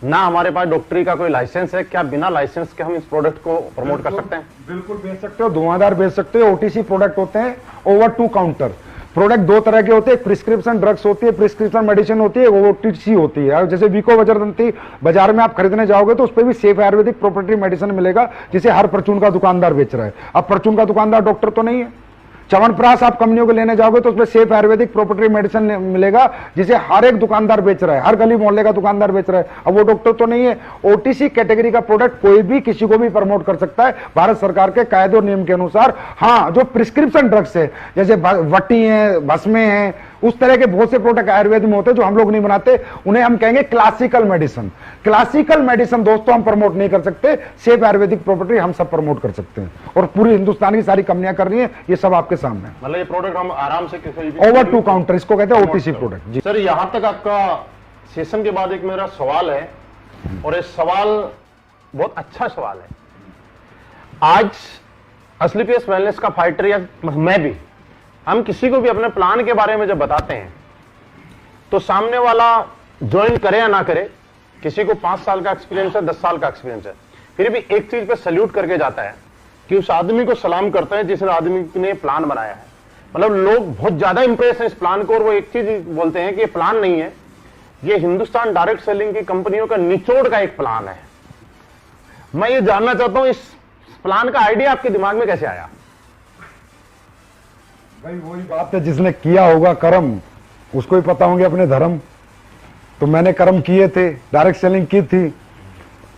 ना, हमारे पास डॉक्टरी का कोई लाइसेंस है, क्या बिना लाइसेंस के हम इस प्रोडक्ट को प्रमोट कर सकते हैं? बिल्कुल बेच सकते हो, धुआंधार बेच सकते हो। ओटीसी प्रोडक्ट होते हैं, ओवर टू काउंटर प्रोडक्ट। दो तरह के होते हैं, प्रिस्क्रिप्शन ड्रग्स होती है, प्रिस्क्रिप्शन मेडिसिन होती है, ओटीसी होती है। जैसे विको वज्रदंती बाजार में आप खरीदने जाओगे तो उस पर भी सेफ आयुर्वेदिक प्रोप्राइटरी मेडिसिन मिलेगा, जिसे हर परचून का दुकानदार बेच रहा है। अब परचून का दुकानदार डॉक्टर तो नहीं है। च्यवनप्राश आप कंपनियों को लेने जाओगे तो उसमें सेफ आयुर्वेदिक प्रोप्राइटरी मेडिसिन मिलेगा, जिसे हर एक दुकानदार बेच रहा है, हर गली मोहल्ले का दुकानदार बेच रहा है। अब वो डॉक्टर तो नहीं है। ओटीसी कैटेगरी का प्रोडक्ट कोई भी किसी को भी प्रमोट कर सकता है भारत सरकार के कायदे और नियम के अनुसार। हाँ, जो प्रिस्क्रिप्शन ड्रग्स है, जैसे वट्टी है, भस्में हैं, उस तरह के बहुत से प्रोडक्ट आयुर्वेद में होते हैं जो हम लोग नहीं बनाते, उन्हें हम कहेंगे क्लासिकल मेडिसिन। क्लासिकल मेडिसिन दोस्तों हम प्रमोट नहीं कर सकते, सेफ आयुर्वेदिक प्रॉपर्टी हम सब प्रमोट कर सकते हैं, और पूरी हिंदुस्तान की सारी कंपनियां कर रही हैं। ये सब आपके सामने। मतलब ये प्रोडक्ट हम आराम से किसी भी ओवर टू काउंटर, इसको कहते हैं ओटीसी प्रोडक्ट जी। सर यहां तक आपका सेशन के बाद एक मेरा सवाल है, और ये सवाल बहुत अच्छा सवाल है। आज एस्लीपियस वेलनेस का फाइटर, या मैं भी, हम किसी को भी अपने प्लान के बारे में जब बताते हैं तो सामने वाला ज्वाइन करे या ना करे, किसी को 5 साल का एक्सपीरियंस है, 10 साल का एक्सपीरियंस है, फिर भी एक चीज पे सल्यूट करके जाता है कि उस आदमी को सलाम करते हैं जिस आदमी ने प्लान बनाया है। मतलब लोग बहुत ज्यादा इंप्रेस हैं इस प्लान को, और वो एक चीज बोलते हैं कि ये प्लान नहीं है, ये हिंदुस्तान डायरेक्ट सेलिंग की कंपनियों का निचोड़ का एक प्लान है। मैं ये जानना चाहता हूं इस प्लान का आइडिया आपके दिमाग में कैसे आया? भाई वही बात है, जिसने किया होगा कर्म उसको ही पता होंगे अपने धर्म। तो मैंने कर्म किए थे, डायरेक्ट सेलिंग की थी।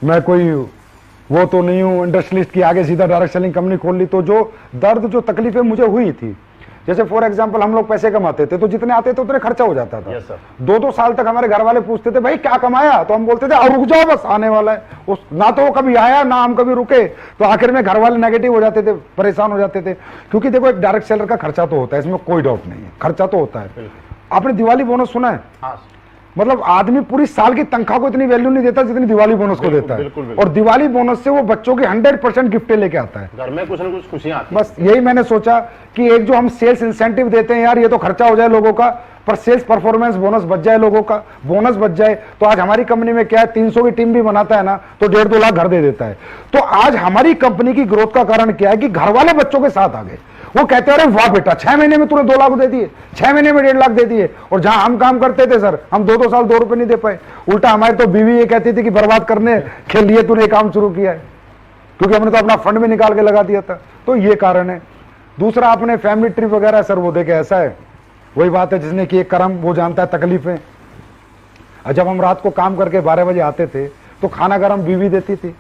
मैं कोई वो तो नहीं हूं इंडस्ट्रियलिस्ट की आगे सीधा डायरेक्ट सेलिंग कंपनी खोल ली। तो जो दर्द, जो तकलीफें मुझे हुई थी, जैसे फॉर एग्जांपल हम लोग पैसे कमाते थे तो जितने आते थे उतने खर्चा हो जाता था। 2-2 साल तक हमारे घर वाले पूछते थे भाई क्या कमाया, तो हम बोलते थे और रुक जाओ बस आने वाला है। उस ना तो वो कभी आया ना हम कभी रुके, तो आखिर में घर वाले नेगेटिव हो जाते थे, परेशान हो जाते थे। क्योंकि देखो एक डायरेक्ट सेलर का खर्चा तो होता है, इसमें कोई डाउट नहीं है, खर्चा तो होता है। आपने दिवाली बोनस सुना है? हाँ। मतलब आदमी पूरी साल की तनख्वाह को इतनी वैल्यू नहीं देता जितनी दिवाली बोनस को देता है। और दिवाली बोनस से वो बच्चों की 100% गिफ्टें लेके आता है, घर में कुछ ना कुछ खुशियां आती हैं। बस यही मैंने सोचा कि एक जो हम सेल्स इंसेंटिव देते हैं यार, ये तो खर्चा हो जाए लोगों का, पर सेल्स परफॉर्मेंस बोनस बच जाए, लोगों का बोनस बच जाए। तो आज हमारी कंपनी में क्या है, 300 की टीम भी बनाता है ना तो 1.5-2 लाख घर दे देता है। तो आज हमारी कंपनी की ग्रोथ का कारण क्या है कि घर वाले बच्चों के साथ आ गए। वो कहते हैं अरे वाह बेटा 6 महीने में तूने 2 लाख दे दिए, 6 महीने में 1.5 लाख दे दिए। और जहां हम काम करते थे सर, हम 2-2 साल 2 रुपए नहीं दे पाए। उल्टा हमारी तो बीवी ये कहती थी कि बर्बाद करने के लिए तूने काम शुरू किया है, क्योंकि हमने तो अपना फंड में निकाल के लगा दिया था। तो ये कारण है। दूसरा अपने फैमिली ट्रिप वगैरह सर, वो देखे ऐसा है, वही बात है जिसने कि कर्म वो जानता है तकलीफें। जब हम रात को काम करके 12 बजे आते थे तो खाना गरम बीवी देती थी,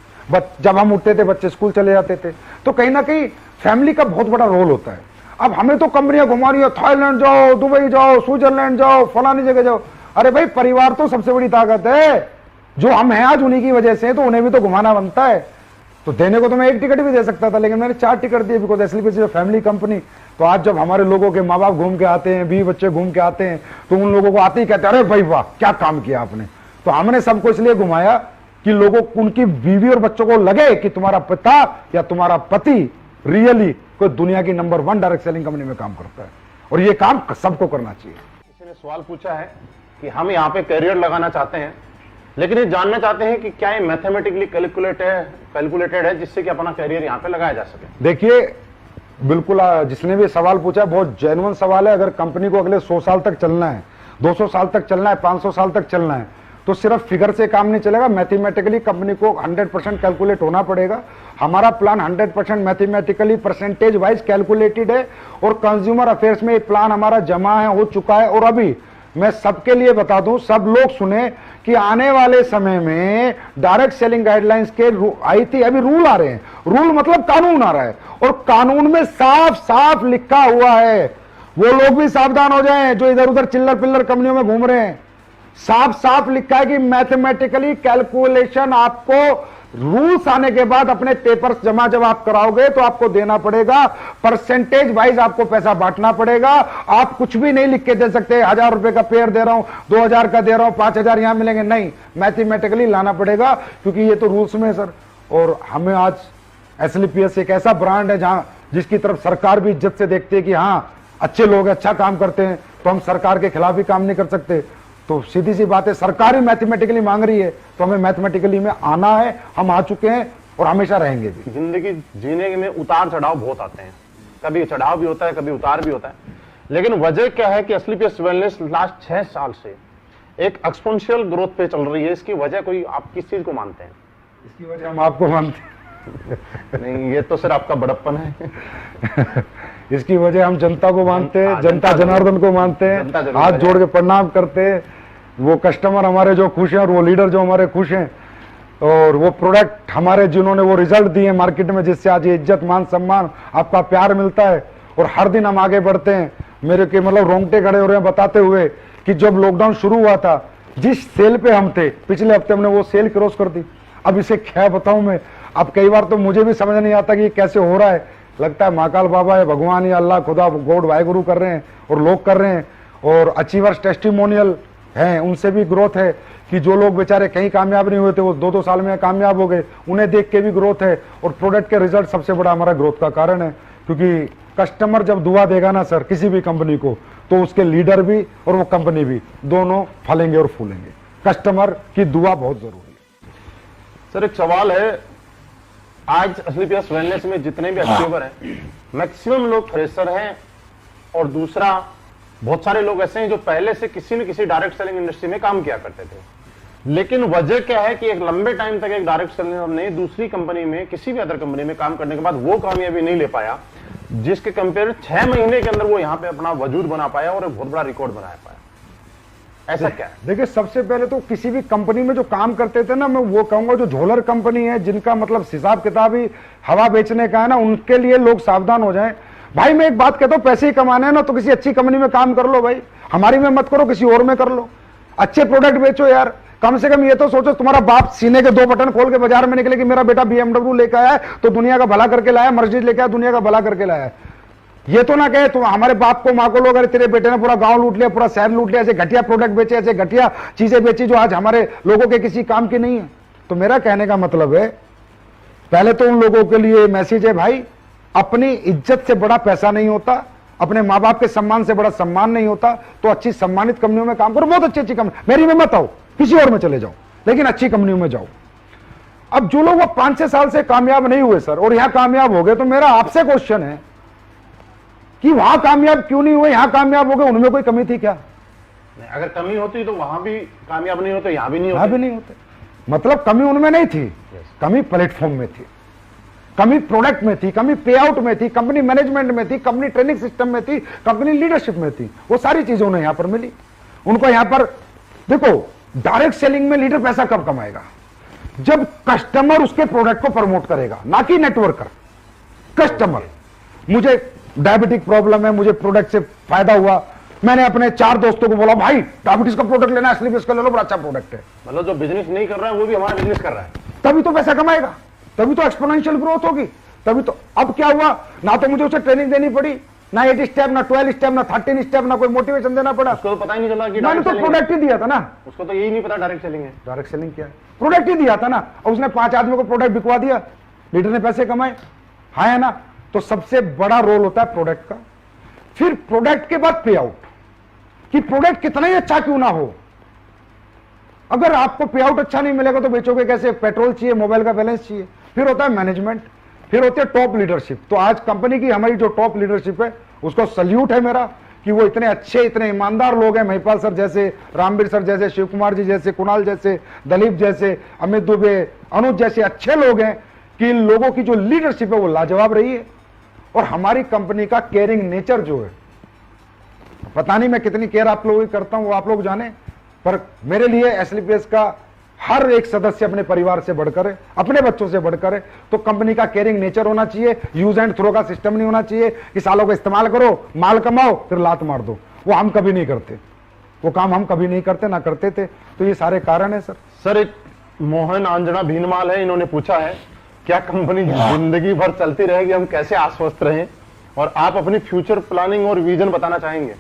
जब हम उठते थे बच्चे स्कूल चले जाते थे। तो कहीं ना कहीं फैमिली का बहुत बड़ा रोल होता है। अब हमें तो कंपनियां घुमा रही है, थाईलैंड जाओ, दुबई जाओ, स्विट्जरलैंड जाओ, फलानी जगह जाओ। अरे भाई परिवार तो सबसे बड़ी ताकत है, जो हम हैं आज उन्हीं की वजह से, तो उन्हें भी तो घुमाना बनता है। तो देने को तो मैं 1 टिकट भी दे सकता था, लेकिन मैंने 4 टिकट दिए, because Asclepius is a family company. तो आज जब हमारे लोगों के माँ बाप घूम के आते हैं, 20 बच्चे घूम के आते हैं, तो उन लोगों को आते ही कहते हैं अरे भाई वाह क्या काम किया आपने। तो हमने सबको इसलिए घुमाया कि लोगों, उनकी बीवी और बच्चों को लगे कि तुम्हारा पिता या तुम्हारा पति रियली कोई दुनिया की नंबर 1 डायरेक्ट सेलिंग कंपनी में काम करता है, और ये काम सबको करना चाहिए। किसी ने सवाल पूछा है कि हम यहाँ पे करियर लगाना चाहते हैं, लेकिन ये जानना चाहते हैं कि क्या ये मैथमेटिकली कैलकुलेटेड है जिससे कि अपना करियर यहाँ पे लगाया जा सके। देखिए बिल्कुल, जिसने भी सवाल पूछा बहुत जेन्युइन सवाल है। अगर कंपनी को अगले 100 साल तक चलना है, 200 साल तक चलना है, 500 साल तक चलना है, तो सिर्फ फिगर से काम नहीं चलेगा। मैथमेटिकली कंपनी को 100% कैलकुलेट होना पड़ेगा। हमारा plan 100% mathematically percentage wise calculated है, और कंज्यूमर अफेयर्स में ये प्लान हमारा जमा है, हो चुका है। और अभी मैं सबके लिए बता दूं, सब लोग सुने कि आने वाले समय में डायरेक्ट सेलिंग गाइडलाइंस के आई थी, अभी रूल आ रहे हैं। रूल मतलब कानून आ रहा है, और कानून में साफ साफ लिखा हुआ है, वो लोग भी सावधान हो जाएं जो इधर उधर चिल्लर पिल्लर कंपनियों में घूम रहे हैं। साफ साफ लिखा है कि मैथमेटिकली कैलकुलेशन आपको रूल्स आने के बाद अपने पेपर्स जमा जब आप कराओगे तो आपको देना पड़ेगा, परसेंटेज वाइज आपको पैसा बांटना पड़ेगा। आप कुछ भी नहीं लिख के दे सकते 1000 रुपए का पेयर दे रहा हूं, 2000 का दे रहा हूं, 5000 यहां मिलेंगे, नहीं, मैथमेटिकली लाना पड़ेगा क्योंकि ये तो रूल्स में है सर। और हमें आज एसएलपीएस एक ऐसा ब्रांड है जहां जिसकी तरफ सरकार भी इज्जत से देखती है कि हां अच्छे लोग अच्छा काम करते हैं, तो हम सरकार के खिलाफ भी काम नहीं कर सकते। तो सीधी सी बात है, सरकार ही मैथमेटिकली मांग रही है तो हमें मैथमेटिकली में आना है। हम आ चुके हैं और हमेशा रहेंगे भी। जिंदगी जीने में उतार चढ़ाव बहुत आते हैं, कभी चढ़ाव भी होता है, कभी उतार भी होता है, लेकिन वजह क्या है कि एसएलपीएस वेलनेस लास्ट 6 साल से एक एक्सपोनेंशियल ग्रोथ पे चल रही है। इसकी वजह कोई आप किस चीज को मानते हैं? इसकी वजह हम आपको मानते हैं। नहीं, ये तो सिर्फ आपका बड़प्पन है। इसकी वजह हम जनता को मानते हैं, जनता जनार्दन को मानते हैं, हाथ जोड़ के प्रणाम करते हैं। वो कस्टमर हमारे जो खुश हैं और वो लीडर जो हमारे खुश हैं और वो प्रोडक्ट हमारे जिन्होंने वो रिजल्ट दिए मार्केट में, जिससे आज ये इज्जत मान सम्मान आपका प्यार मिलता है और हर दिन हम आगे बढ़ते हैं। मेरे के मतलब रोंगटे खड़े हो रहे हैं बताते हुए कि जब लॉकडाउन शुरू हुआ था, जिस सेल पे हम थे पिछले हफ्ते हमने वो सेल क्रॉस कर दी। अब इसे क्या बताऊं मैं, अब कई बार तो मुझे भी समझ नहीं आता कि ये कैसे हो रहा है। लगता है महाकाल बाबा या भगवान या अल्लाह खुदा गॉड वाहेगुरु कर रहे हैं और लोग कर रहे हैं। और अचीवर्स टेस्टिमोनियल हैं, उनसे भी ग्रोथ है कि जो लोग बेचारे कहीं कामयाब नहीं हुए थे वो 2-2 साल में कामयाब हो गए, उन्हें देख के भी ग्रोथ है। और प्रोडक्ट के रिजल्ट सबसे बड़ा हमारा ग्रोथ का कारण है, क्योंकि कस्टमर जब दुआ देगा ना सर किसी भी कंपनी को, तो उसके लीडर भी और वो कंपनी भी दोनों फलेंगे और फूलेंगे। कस्टमर की दुआ बहुत जरूरी है। सर एक सवाल है, आज एसएलपीएस वेलनेस में जितने भी अचीवर हैं मैक्सिमम लोग फ्रेशर हैं और दूसरा बहुत सारे लोग ऐसे हैं जो पहले से किसी न किसी डायरेक्ट सेलिंग इंडस्ट्री में काम किया करते थे। लेकिन वजह क्या है कि एक लंबे टाइम तक एक डायरेक्ट सेलिंग ने दूसरी कंपनी में किसी भी अदर कंपनी में काम करने के बाद वो कामयाबी नहीं ले पाया जिसके कंपेयर 6 महीने के अंदर वो यहाँ पे अपना वजूद बना पाया और एक बहुत बड़ा रिकॉर्ड बना पाया। ऐसा क्या है? देखिए सबसे पहले तो किसी भी कंपनी में जो काम करते थे ना, मैं वो कहूंगा जो झोलर कंपनी है जिनका मतलब हिसाब किताब ही हवा बेचने का है ना, उनके लिए लोग सावधान हो जाएं। भाई मैं एक बात कहता हूं, पैसे ही कमाने हैं ना तो किसी अच्छी कंपनी में काम कर लो भाई, हमारी में मत करो, किसी और में कर लो। अच्छे प्रोडक्ट बेचो यार, कम से कम ये तो सोचो तुम्हारा बाप सीने के 2 बटन खोल के बाजार में निकले कि मेरा बेटा BMW लेकर आया है तो दुनिया का भला करके लाया, मर्सिडीज लेकर आया दुनिया का भला करके लाया है। ये तो ना कहे तुम हमारे बाप को माँ को लोग अरे तेरे बेटे ने पूरा गांव लूट लिया, पूरा शहर लूट लिया, ऐसे घटिया प्रोडक्ट बेचे, ऐसे घटिया चीजें बेची जो आज हमारे लोगों के किसी काम की नहीं है। तो मेरा कहने का मतलब है, पहले तो उन लोगों के लिए मैसेज है, भाई अपनी इज्जत से बड़ा पैसा नहीं होता, अपने माँ बाप के सम्मान से बड़ा सम्मान नहीं होता, तो अच्छी सम्मानित कंपनियों में काम करो, बहुत अच्छी कंपनी, मेरी में मत आओ, किसी और में चले जाओ, लेकिन अच्छी कंपनियों में जाओ। अब जो लोग वो 5-6 साल से कामयाब नहीं हुए सर और यहां कामयाब हो गए, तो मेरा आपसे क्वेश्चन है कि वहां कामयाब क्यों नहीं हुए, यहां कामयाब हो गए, उनमें कोई कमी थी क्या? नहीं, अगर कमी होती तो वहां भी कामयाब नहीं होते, यहां भी नहीं यहां होते। भी नहीं होते। मतलब कमी उनमें नहीं थी, कमी प्लेटफॉर्म में थी, कमी प्रोडक्ट में थी, कमी पे आउट में थी, कंपनी मैनेजमेंट में थी, कंपनी ट्रेनिंग सिस्टम में थी, कंपनी लीडरशिप में थी। वो सारी चीजें उन्हें यहां पर मिली। उनको यहां पर देखो, डायरेक्ट सेलिंग में लीडर पैसा कब कमाएगा? जब कस्टमर उसके प्रोडक्ट को प्रमोट करेगा, ना कि नेटवर्कर। कस्टमर, मुझे डायबिटिक प्रॉब्लम है, मुझे प्रोडक्ट से फायदा हुआ, मैंने अपने 4 दोस्तों को बोला भाई डायबिटीज का प्रोडक्ट लेना है, एसएलपीएस का ले लो, बड़ा अच्छा प्रोडक्ट है। मतलब जो बिजनेस नहीं कर रहा है वो भी हमारा बिजनेस कर रहा है, तभी तो पैसा कमाएगा, तभी तो एक्सपोनेंशियल ग्रोथ होगी, तभी तो। अब क्या हुआ, ना तो मुझे उसे ट्रेनिंग देनी पड़ी, ना 8 स्टेप, ना 12 स्टेप, ना 13 स्टेप, ना कोई मोटिवेशन देना पड़ा। उसको तो पता ही नहीं चला कि मैंने तो प्रोडक्ट ही दिया था ना, उसको तो यही नहीं पता डायरेक्ट सेलिंग है। डायरेक्ट सेलिंग क्या है, प्रोडक्ट ही दिया था ना, और उसने 5 आदमी को प्रोडक्ट बिकवा दिया, लीडर ने पैसे कमाए। हाँ है ना? तो सबसे बड़ा रोल होता है प्रोडक्ट का। फिर प्रोडक्ट के बाद पे आउट, कि प्रोडक्ट कितना ही अच्छा क्यों ना हो, अगर आपको पे आउट अच्छा नहीं मिलेगा तो बेचोगे कैसे? पेट्रोल चाहिए, मोबाइल का बैलेंस चाहिए। फिर होता है मैनेजमेंट, फिर होते है टॉप लीडरशिप। तो आज कंपनी की हमारी जो टॉप लीडरशिप है उसको सल्यूट है मेरा, कि वो इतने अच्छे, इतने ईमानदार लोग हैं। महिपाल सर जैसे, रामवीर सर जैसे, शिव कुमार जी जैसे, कुणाल जैसे, दलीप जैसे, अमित दुबे, अनुज जैसे अच्छे लोग हैं कि इन लोगों की जो लीडरशिप है वो लाजवाब रही है। और हमारी कंपनी का केयरिंग नेचर जो है, पता नहीं मैं कितनी केयर आप लोगों की करता हूं वो आप लोग जाने, पर मेरे लिए एसएलपीएस का हर एक सदस्य अपने परिवार से बढ़कर है, अपने बच्चों से बढ़कर है। तो कंपनी का केयरिंग नेचर होना चाहिए, यूज एंड थ्रो का सिस्टम नहीं होना चाहिए कि सालों को इस्तेमाल करो, माल कमाओ, फिर लात मार दो। वो हम कभी नहीं करते, वो काम हम कभी नहीं करते, ना करते थे। तो ये सारे कारण है सर। सर, एक मोहन आंजना भीनमाल है, इन्होंने पूछा है क्या कंपनी जिंदगी भर चलती रहेगी, हम कैसे आश्वस्त रहें, और आप अपनी फ्यूचर प्लानिंग और विजन बताना चाहेंगे?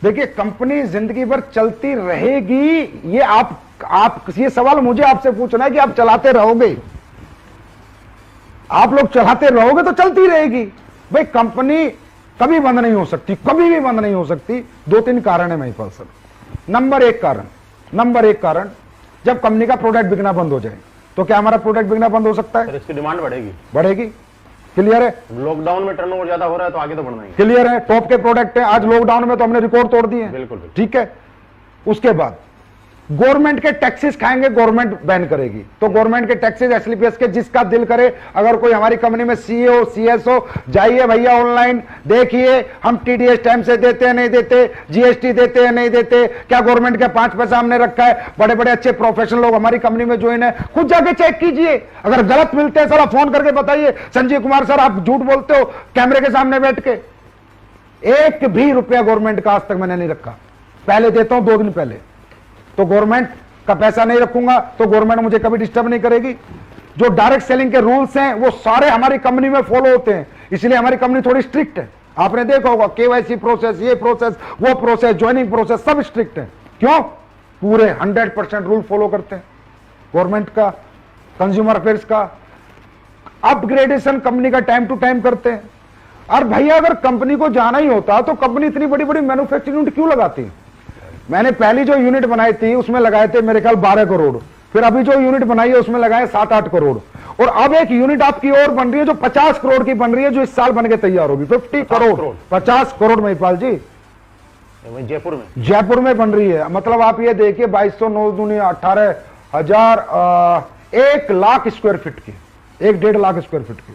देखिए, कंपनी जिंदगी भर चलती रहेगी, ये आप ये सवाल मुझे आपसे पूछना है कि आप चलाते रहोगे? आप लोग चलाते रहोगे तो चलती रहेगी। भाई कंपनी कभी बंद नहीं हो सकती, कभी भी बंद नहीं हो सकती। 2-3 कारण है महिपाल सर। नंबर एक कारण, जब कंपनी का प्रोडक्ट बिकना बंद हो जाए तो क्या हमारा प्रोडक्ट बिकना बंद हो सकता है? सर, इसकी डिमांड बढ़ेगी। क्लियर है? लॉकडाउन में टर्नओवर ज्यादा हो रहा है तो आगे तो बढ़ना ही है। क्लियर है? टॉप के प्रोडक्ट है, आज लॉकडाउन में तो हमने रिकॉर्ड तोड़ दिए। बिल्कुल। ठीक है। उसके बाद गवर्नमेंट के टैक्सेस खाएंगे, गवर्नमेंट बैन करेगी, तो गवर्नमेंट के टैक्सेस एसलीपीएस के जिसका दिल करे, अगर कोई हमारी कंपनी में सीईओ सीएसओ, जाइए भैया ऑनलाइन देखिए हम टीडीएस टाइम से देते हैं नहीं देते, जीएसटी देते हैं नहीं देते, क्या गवर्नमेंट का 5 पैसा हमने रखा है। बड़े बड़े अच्छे प्रोफेशनल लोग हमारी कंपनी में ज्वाइन है, खुद जाके चेक कीजिए। अगर गलत मिलते हैं सर आप फोन करके बताइए, संजीव कुमार सर आप झूठ बोलते हो कैमरे के सामने बैठ के। 1 भी रुपया गवर्नमेंट का आज तक मैंने नहीं रखा, पहले देता हूं 2 दिन पहले। तो गवर्नमेंट का पैसा नहीं रखूंगा तो गवर्नमेंट मुझे कभी डिस्टर्ब नहीं करेगी। जो डायरेक्ट सेलिंग के रूल्स हैं वो सारे हमारी कंपनी में फॉलो होते हैं, इसलिए हमारी कंपनी थोड़ी स्ट्रिक्ट है। आपने देखा होगा केवाईसी प्रोसेस, ये प्रोसेस, वो प्रोसेस, ज्वाइनिंग प्रोसेस सब स्ट्रिक्ट है। क्यों? पूरे 100% रूल फॉलो करते हैं गवर्नमेंट का, कंज्यूमर अफेयर्स का। अपग्रेडेशन कंपनी का टाइम टू टाइम करते हैं। और भैया अगर कंपनी को जाना ही होता तो कंपनी इतनी बड़ी बड़ी मैन्युफैक्चरिंग यूनिट क्यों लगाती है? मैंने पहली जो यूनिट बनाई थी उसमें लगाए थे मेरे ख्याल 12 करोड़, फिर अभी जो यूनिट बनाई है उसमें लगाए 7-8 करोड़, और अब एक यूनिट आपकी और बन रही है जो 50 करोड़ की बन रही है, जो इस साल बन के तैयार होगी। 50 करोड़ 50 करोड़ महिपाल जी जयपुर में बन रही है। मतलब आप ये देखिए 2200 9 दूनी 18,000 1 लाख स्क्वायर फीट की, 1-1.5 लाख स्क्वायर फीट की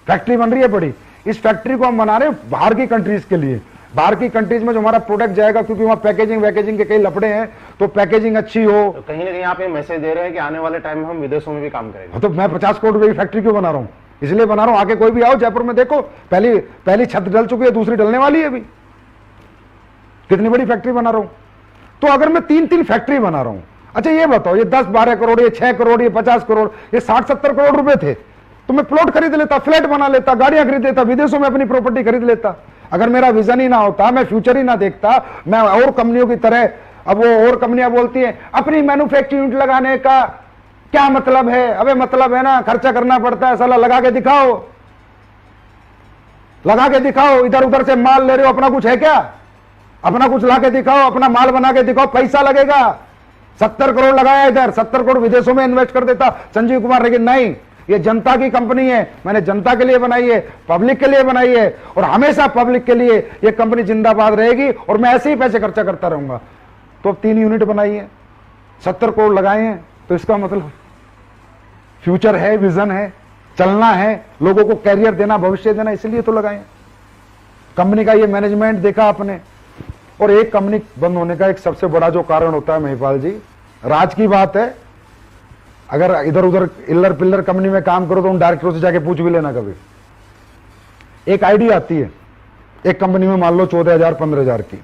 फैक्ट्री बन रही है बड़ी। इस फैक्ट्री को हम बना रहे हैं बाहर की कंट्रीज के लिए। बाहर की कंट्रीज में जो हमारा प्रोडक्ट जाएगा, क्योंकि वहां पैकेजिंग के कई लफड़े हैं, तो पैकेजिंग अच्छी हो। तो कहीं ना कहीं आप ये मैसेज दे रहे हैं कि आने वाले टाइम में हम विदेशों में भी काम करेंगे। तो मैं 50 करोड़ रुपए की फैक्ट्री क्यों बना रहा हूं? इसलिए बना रहा हूं आके कोई भी आओ जयपुर में देखो, पहली छत डल चुकी है, दूसरी डलने वाली है अभी। कितनी बड़ी फैक्ट्री बना रहा हूं। तो अगर मैं 3 फैक्ट्री बना रहा हूं, अच्छा ये बताओ, ये 10-12 करोड़, ये 6 करोड़, ये 50 करोड़, ये 60-70 करोड़ रुपए थे, तो मैं प्लॉट खरीद लेता, फ्लैट बना लेता, गाड़ियां खरीद लेता, विदेशों में अपनी प्रॉपर्टी खरीद लेता। अगर मेरा विजन ही ना होता, मैं फ्यूचर ही ना देखता, मैं और कंपनियों की तरह, अब वो और कंपनियां बोलती हैं अपनी मैन्युफैक्चरिंग यूनिट लगाने का क्या मतलब है? अबे मतलब है ना, खर्चा करना पड़ता है, साला लगा के दिखाओ, इधर उधर से माल ले रहे हो, अपना कुछ है क्या? अपना कुछ ला के दिखाओ, अपना माल बना के दिखाओ, पैसा लगेगा। 70 करोड़ लगाया इधर, 70 करोड़ विदेशों में इन्वेस्ट कर देता संजीव कुमार, लेकिन नहीं, ये जनता की कंपनी है, मैंने जनता के लिए बनाई है, पब्लिक के लिए बनाई है, और हमेशा पब्लिक के लिए ये कंपनी जिंदाबाद रहेगी, और मैं ऐसे ही पैसे खर्चा करता रहूंगा। तो 3 यूनिट बनाई है, 70 करोड़ लगाए हैं, तो इसका मतलब फ्यूचर है, विजन है, चलना है, लोगों को कैरियर देना, भविष्य देना, इसलिए तो लगाए। कंपनी का ये मैनेजमेंट देखा आपने। और एक कंपनी बंद होने का एक सबसे बड़ा जो कारण होता है महिपाल जी, राज की बात है, अगर इधर उधर इल्लर पिल्लर कंपनी में काम करो तो उन डायरेक्टरों से जाके पूछ भी लेना कभी। एक आईडी आती है एक कंपनी में, मान लो 14,000 15,000 की,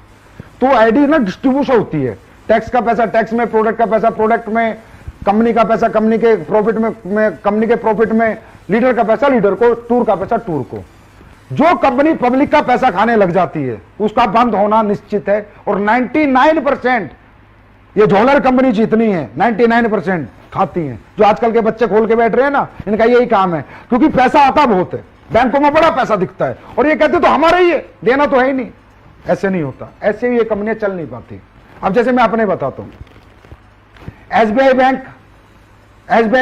तो आईडी ना डिस्ट्रीब्यूशन होती है, टैक्स का पैसा टैक्स में, प्रोडक्ट का पैसा प्रोडक्ट में, कंपनी का पैसा कंपनी के प्रॉफिट में, कंपनी के प्रॉफिट में, लीडर का पैसा लीडर को, टूर का पैसा टूर को। जो कंपनी पब्लिक का पैसा खाने लग जाती है उसका बंद होना निश्चित है। और 99% ये झोलर कंपनी जितनी है 99% खाती हैं। जो आजकल के बच्चे खोल के बैठ रहे हैं ना, इनका यही काम है, क्योंकि पैसा आता बहुत है, बैंकों में बड़ा पैसा दिखता है, और ये कहते तो हमारा ही है, देना तो है ही नहीं। ऐसे नहीं होता, ऐसे ही ये कंपनियां चल नहीं पाती। अब जैसे मैं अपने बताता हूं, एसबीआई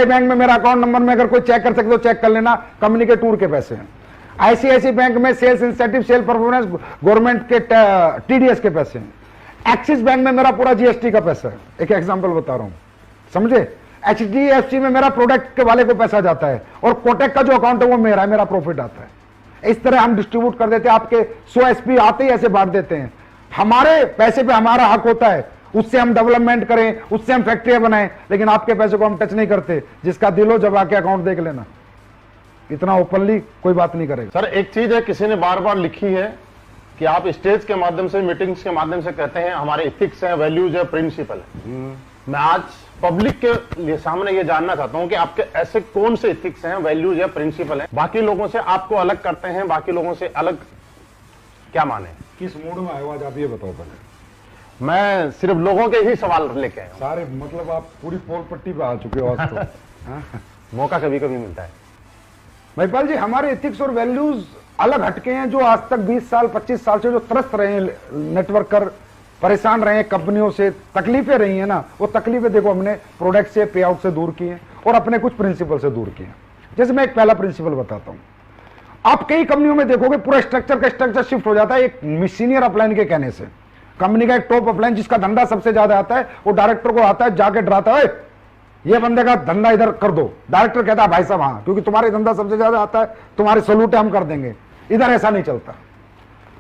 बैंक में मेरा अकाउंट नंबर में अगर कोई चेक कर सकते तो चेक कर लेना, कंपनी के टूर के पैसे हैं। आईसीआईसी बैंक में sales incentive, sale performance, government के टीडीएस के पैसे हैं। एक्सिस बैंक में मेरा पूरा जीएसटी का पैसा है, एक एग्जांपल बता रहा हूं, समझे। एचडीएफसी में मेरा प्रोडक्ट के वाले को पैसा जाता है, और कोटेक का जो अकाउंट है वो मेरा है, मेरा प्रॉफिट आता है। इस तरह हम डिस्ट्रीब्यूट कर देते हैं, आपके 100 एसपी आते ही ऐसे बांट देते हैं। हमारे पैसे पे हमारा हक होता है, उससे हम डेवलपमेंट करें, उससे हम फैक्ट्रियां बनाएं, लेकिन आपके पैसे को हम टच नहीं करते। जिसका दिल हो जब आके अकाउंट देख लेना, इतना ओपनली कोई बात नहीं करेगा। सर एक चीज है, किसी ने बार बार लिखी है कि आप स्टेज के माध्यम से, मीटिंग्स के माध्यम से कहते हैं हमारे इथिक्स है, वैल्यूज है, प्रिंसिपल है। मैं आज पब्लिक के लिए सामने ये जानना चाहता हूं कि आपके ऐसे कौन से इथिक्स हैं, वैल्यूज है, प्रिंसिपल है, बाकी लोगों से आपको अलग करते हैं, बाकी लोगों से अलग क्या माने? किस मूड में आए हो आज आप ये बताओ पहले। मैं सिर्फ लोगों के ही सवाल लेके आया हूं। सारे मतलब आप पूरी पोल पट्टी पे आ चुके हो आज तो। हाँ? मौका कभी कभी मिलता है। महिपाल जी, हमारे एथिक्स और वैल्यूज अलग हटके हैं, जो आज तक 20 साल 25 साल से जो त्रस्त रहे हैं, नेटवर्क कर परेशान रहे हैं, कंपनियों से तकलीफें रही हैं ना, वो तकलीफें देखो हमने प्रोडक्ट से, पे आउट से दूर की हैं और अपने कुछ प्रिंसिपल से दूर किए हैं। जैसे मैं एक पहला प्रिंसिपल बताता हूं, आप कई कंपनियों में देखोगे पूरा स्ट्रक्चर का स्ट्रक्चर शिफ्ट हो जाता है एक सीनियर अपलाइन के कहने से। कंपनी का एक टॉप अपलाइन जिसका धंधा सबसे ज्यादा आता है, वो डायरेक्टर को आता है, जाके डराता है, ये बंदे का धंधा इधर कर दो। डायरेक्टर कहता है भाई साहब हाँ, क्योंकि तुम्हारे धंधा सबसे ज्यादा आता है, तुम्हारे सलूट हम कर देंगे। इधर ऐसा नहीं चलता।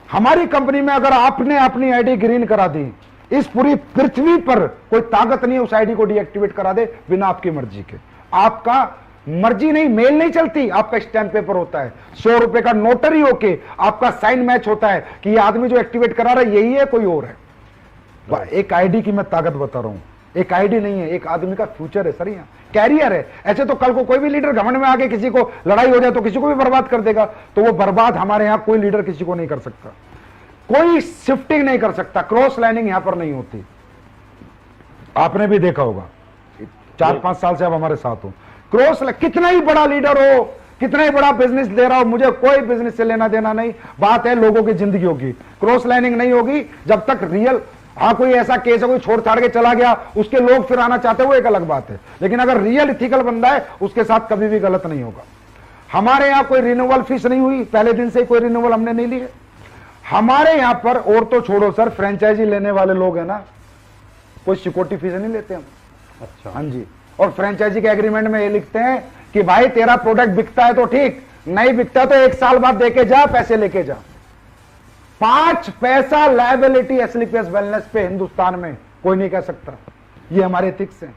हमारी कंपनी में अगर आपने अपनी आईडी ग्रीन करा दी, इस पूरी पृथ्वी पर कोई ताकत नहीं है उस आईडी को डीएक्टिवेट करा दे बिना आपकी मर्जी के। आपका मर्जी नहीं, मेल नहीं चलती, आपका स्टैंप पेपर होता है, 100 रुपए का नोटरी होके आपका साइन मैच होता है कि ये आदमी जो एक्टिवेट करा रहा है यही है, कोई और है। एक आईडी की मैं ताकत बता रहा हूं, एक आईडी नहीं है, एक आदमी का फ्यूचर है सर, यहाँ कैरियर है। ऐसे तो कल को कोई भी लीडर घमंड में आके किसी को लड़ाई हो जाए तो किसी को भी बर्बाद कर देगा, तो वो बर्बाद हमारे यहाँ कोई लीडर किसी को नहीं कर सकता, कोई शिफ्टिंग नहीं कर सकता, क्रॉस लाइनिंग यहां पर नहीं होती। आपने भी देखा होगा, 4-5 साल से आप हमारे साथ हो। क्रॉस कितना ही बड़ा लीडर हो, कितना ही बड़ा बिजनेस दे रहा हो, मुझे कोई बिजनेस से लेना देना नहीं, बात है लोगों की जिंदगियों की। क्रॉस लाइनिंग नहीं होगी जब तक रियल, हाँ कोई ऐसा केस है कोई छोड़ छाड़ के चला गया, उसके लोग फिर आना चाहते हैं, वो एक अलग बात है, लेकिन अगर रियल इथिकल बंदा है उसके साथ कभी भी गलत नहीं होगा। हमारे यहां कोई रिन्यूअल फीस नहीं हुई, पहले दिन से कोई रिन्यूअल हमने नहीं लिए हमारे यहां पर। और तो छोड़ो सर, फ्रेंचाइजी लेने वाले लोग हैं ना, कोई सिक्योरिटी फीस नहीं लेते हम। अच्छा, हाँ जी। और फ्रेंचाइजी के एग्रीमेंट में ये लिखते हैं कि भाई तेरा प्रोडक्ट बिकता है तो ठीक, नहीं बिकता तो 1 साल बाद देके जा, पैसे लेके जा। 5 पैसा लायबिलिटी एसलीपीएस वेलनेस पे हिंदुस्तान में कोई नहीं कह सकता। ये हमारे एथिक्स हैं।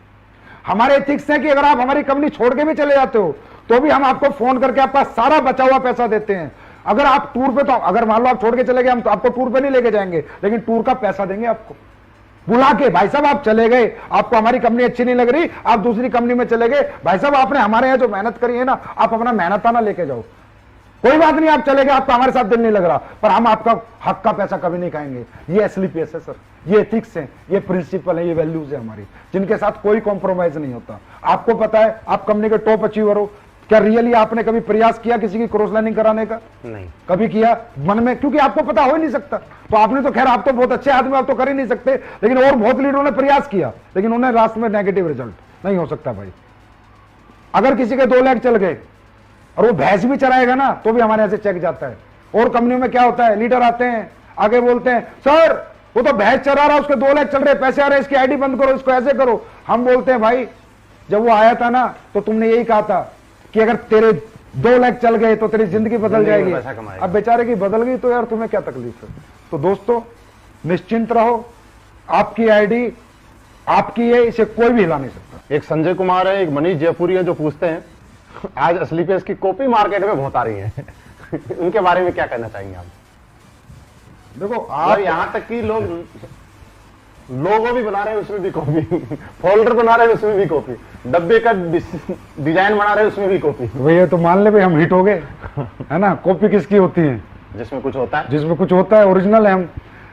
हमारे एथिक्स हैं कि अगर आप हमारी कंपनी छोड़ के भी चले जाते हो तो भी हम आपको फोन करके आपका सारा बचा हुआ पैसा देते हैं। अगर आप टूर पे, तो अगर मान लो आप छोड़ के चले गए, हम तो आपको टूर पे नहीं लेके जाएंगे, लेकिन टूर का पैसा देंगे आपको बुला के। भाई साहब आप चले गए, आपको हमारी कंपनी अच्छी नहीं लग रही, आप दूसरी कंपनी में चले गए, भाई साहब आपने हमारे यहाँ जो मेहनत करी है ना, आप अपना मेहनताना लेके जाओ, कोई बात नहीं, आप चले गए, आपका हमारे साथ दिल नहीं लग रहा, पर हम आपका हक का पैसा कभी नहीं खाएंगे। ये एसलीपीएस है सर, ये एथिक्स है, ये प्रिंसिपल है, ये वैल्यूज है हमारी, जिनके साथ कोई कॉम्प्रोमाइज नहीं होता। आपको पता है आप कंपनी के टॉप अचीवर हो, क्या रियली आपने कभी प्रयास किया किसी की क्रॉस लाइनिंग कराने का? नहीं कभी किया मन में? क्योंकि आपको पता हो ही नहीं सकता। तो आपने तो खैर, आप तो बहुत अच्छे आदमी, आप तो कर ही नहीं सकते, लेकिन और बहुत लीडरों ने प्रयास किया, लेकिन उन्हें रास्ते में नेगेटिव रिजल्ट। नहीं हो सकता भाई। अगर किसी के 2 लाख चल गए और वो भैंस भी चराएगा ना, तो भी हमारे यहां से चेक जाता है। और कंपनियों में क्या होता है, लीडर आते हैं आगे बोलते हैं सर वो तो भैंस चरा रहा, उसके 2 लाख चल रहे, पैसे आ रहे, इसकी आईडी बंद करो, इसको ऐसे करो। हम बोलते हैं भाई जब वो आया था ना तो तुमने यही कहा था कि अगर तेरे 2 लाख चल गए तो तेरी जिंदगी बदल जाएगी। अब बेचारे की बदल गई तो यार तुम्हें क्या तकलीफ है? तो दोस्तों निश्चिंत रहो, आपकी आईडी आपकी है, इसे कोई भी हिला नहीं सकता। एक संजय कुमार है, एक मनीष जयपुरी है, जो पूछते हैं आज एसलीपीएस की कॉपी मार्केट में बहुत आ रही है उनके बारे में क्या कहना चाहेंगे आप? देखो आप यहां तक कि लोगो भी बना रहे हैं उसमें भी कॉपी, फोल्डर बना रहे हैं उसमें भी कॉपी, डब्बे का डिजाइन बना रहे हैं उसमें भी कॉपी। भैया तो मान ले भाई हम हिट हो गए, है ना। कॉपी किसकी होती है? जिसमें कुछ होता है, जिसमें कुछ होता है, ओरिजिनल है हम।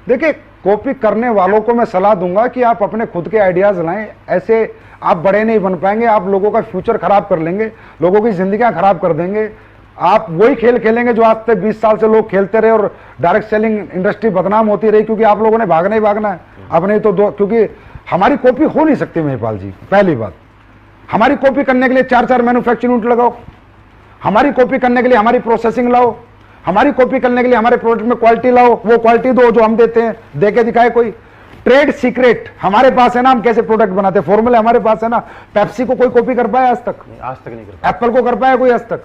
देखिए कॉपी करने वालों को मैं सलाह दूंगा कि आप अपने खुद के आइडियाज लाएं, ऐसे आप बड़े नहीं बन पाएंगे, आप लोगों का फ्यूचर खराब कर लेंगे, लोगों की जिंदगियां खराब कर देंगे। आप वही खेल खेलेंगे जो आज से 20 साल से लोग खेलते रहे और डायरेक्ट सेलिंग इंडस्ट्री बदनाम होती रही, क्योंकि आप लोगों ने भागना ही भागना है। अब नहीं तो क्योंकि हमारी कॉपी हो नहीं सकती महिपाल जी। पहली बात, हमारी कॉपी करने के लिए 4-4 मैन्युफैक्चरिंग यूनिट लगाओ, हमारी कॉपी करने के लिए हमारी प्रोसेसिंग लाओ, हमारी कॉपी करने के लिए हमारे प्रोडक्ट में क्वालिटी लाओ, वो क्वालिटी दो जो हम देते हैं, देके दिखाए कोई। ट्रेड सीक्रेट हमारे पास है ना, हम कैसे प्रोडक्ट बनाते हैं, फॉर्मूला हमारे पास है ना। पेप्सी को कोई कॉपी कर पाया आज तक? आज तक नहीं कर पाया। एप्पल को कर पाया कोई आज तक?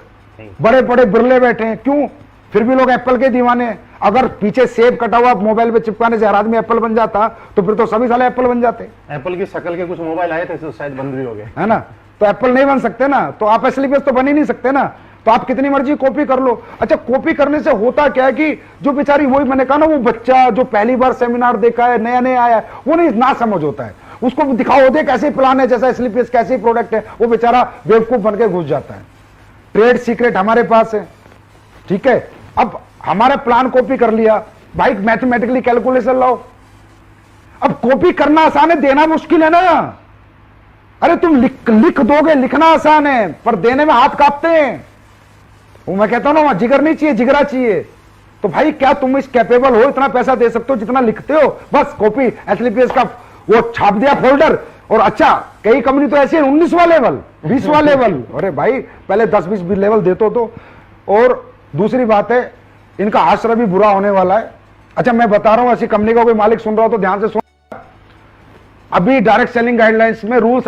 बड़े बड़े बिरले बैठे हैं, क्यों? फिर भी लोग एप्पल के दीवाने हैं। अगर पीछे सेब कटा हुआ मोबाइल पे चिपकाने से हर आदमी एप्पल बन जाता तो फिर तो सभी साले एप्पल बन जाते। एप्पल की शक्ल के कुछ मोबाइल आए थे तो शायद बंद भी हो गए, है ना। तो एप्पल नहीं बन सकते ना, तो आप एसलीपीएस तो बन ही नहीं सकते ना। तो आप कितनी मर्जी कॉपी कर लो। अच्छा, कॉपी करने से होता क्या है कि जो बेचारी, वही मैंने कहा ना, वो बच्चा जो पहली बार सेमिनार देखा है, नया नया आया है, वो नहीं ना समझ होता है। उसको दिखाओ दे कैसे प्लान है, जैसा एसलीपीएस कैसे प्रोडक्ट है, वो बेचारा बेवकूफ बन के घुस जाता है। ट्रेड सीक्रेट हमारे पास है, ठीक है। अब हमारा प्लान कॉपी कर लिया भाई, मैथमेटिकली कैलकुलेशन लाओ। अब कॉपी करना आसान है, देना मुश्किल है ना। अरे तुम लिख दोगे, लिखना आसान है, पर देने में हाथ कांपते हैं। वो मैं कहता हूं ना, वहां जिगर नहीं चाहिए, जिगरा चाहिए। तो भाई क्या तुम इस कैपेबल हो, इतना पैसा दे सकते हो जितना लिखते हो? बस कॉपी एसलीपीएस का वो छाप दिया फोल्डर, और अच्छा कई कंपनी तो ऐसी है 19वां लेवल, 20वां लेवल। अरे भाई पहले 10-20 लेवल देते तो। और दूसरी बात है, इनका आश्रय भी बुरा होने वाला है। अच्छा मैं बता रहा हूं, ऐसी कंपनी का कोई मालिक सुन रहा हो तो ध्यान से सुन। अभी डायरेक्ट सेलिंग गाइडलाइंस में रूल्स,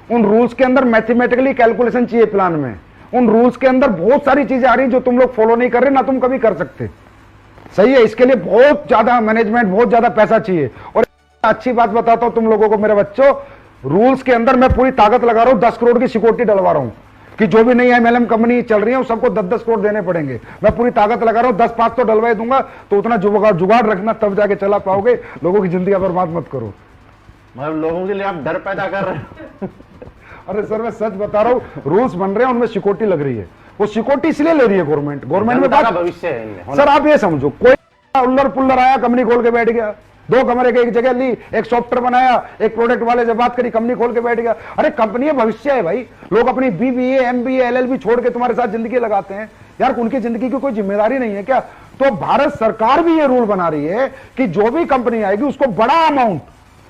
उन रूल्स के अंदर मैथमेटिकली कैलकुलेशन चाहिए प्लान में। उन रूल्स के अंदर बहुत सारी चीजें आ रही जो तुम लोग फॉलो नहीं कर रहे, ना तुम कभी कर सकते। सही है, इसके लिए बहुत ज्यादा मैनेजमेंट, बहुत ज्यादा पैसा चाहिए। और अच्छी बात बताता हूं तुम लोगों को मेरे बच्चों, रूल्स के अंदर मैं पूरी ताकत लगा रहा हूं, 10 करोड़ की सिक्योरिटी डलवा रहा हूं कि जो भी नई एमएलएम कंपनी चल रही है सबको 10-10 करोड़ देने पड़ेंगे। मैं पूरी ताकत लगा रहा हूं, 10-5 तो डलवा ही दूंगा। तो उतना जुगाड़ रखना, तब जाके चला पाओगे। लोगों की जिंदगी बर्बाद मत करो। मतलब लोगों के लिए आप डर पैदा कर रहे हो। अरे सर मैं सच बता रहा हूं, रूल्स बन रहे हैं, उनमें सिक्योरिटी लग रही है। वो सिक्योरिटी इसलिए ले रही है गवर्नमेंट में बात भविष्य है इनमें। सर आप ये समझो, कोई उल्लर पुल्लर आया, कंपनी खोल के बैठ गया, 2 कमरे के एक जगह ली, एक सॉफ्टवेयर बनाया, एक प्रोडक्ट वाले से बात करी, कंपनी खोल के बैठ गया। अरे कंपनी भविष्य है भाई। लोग अपनी बीबीए, एमबीए, एलएलबी छोड़ के तुम्हारे साथ जिंदगी लगाते हैं यार, उनकी जिंदगी की कोई जिम्मेदारी नहीं है क्या? तो भारत सरकार भी ये रूल बना रही है कि जो भी कंपनी आएगी उसको बड़ा अमाउंट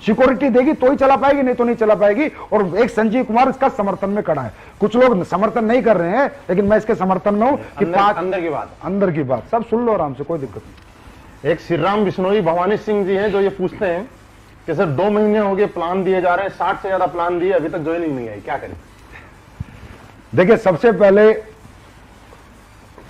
सिक्योरिटी देगी तो ही चला पाएगी, नहीं तो नहीं चला पाएगी। और एक संजीव कुमार इसका समर्थन में खड़ा है। कुछ लोग समर्थन नहीं कर रहे हैं, लेकिन मैं इसके समर्थन में हूं कि अंदर की बात सब सुन लो आराम से, कोई दिक्कत नहीं। एक श्री राम बिश्नोई भवानी सिंह जी हैं जो ये पूछते हैं कि सर 2 महीने हो गए प्लान दिए जा रहे हैं, 60 से ज्यादा प्लान दिए, अभी तक ज्वाइनिंग नहीं आई, क्या करें? देखिए सबसे पहले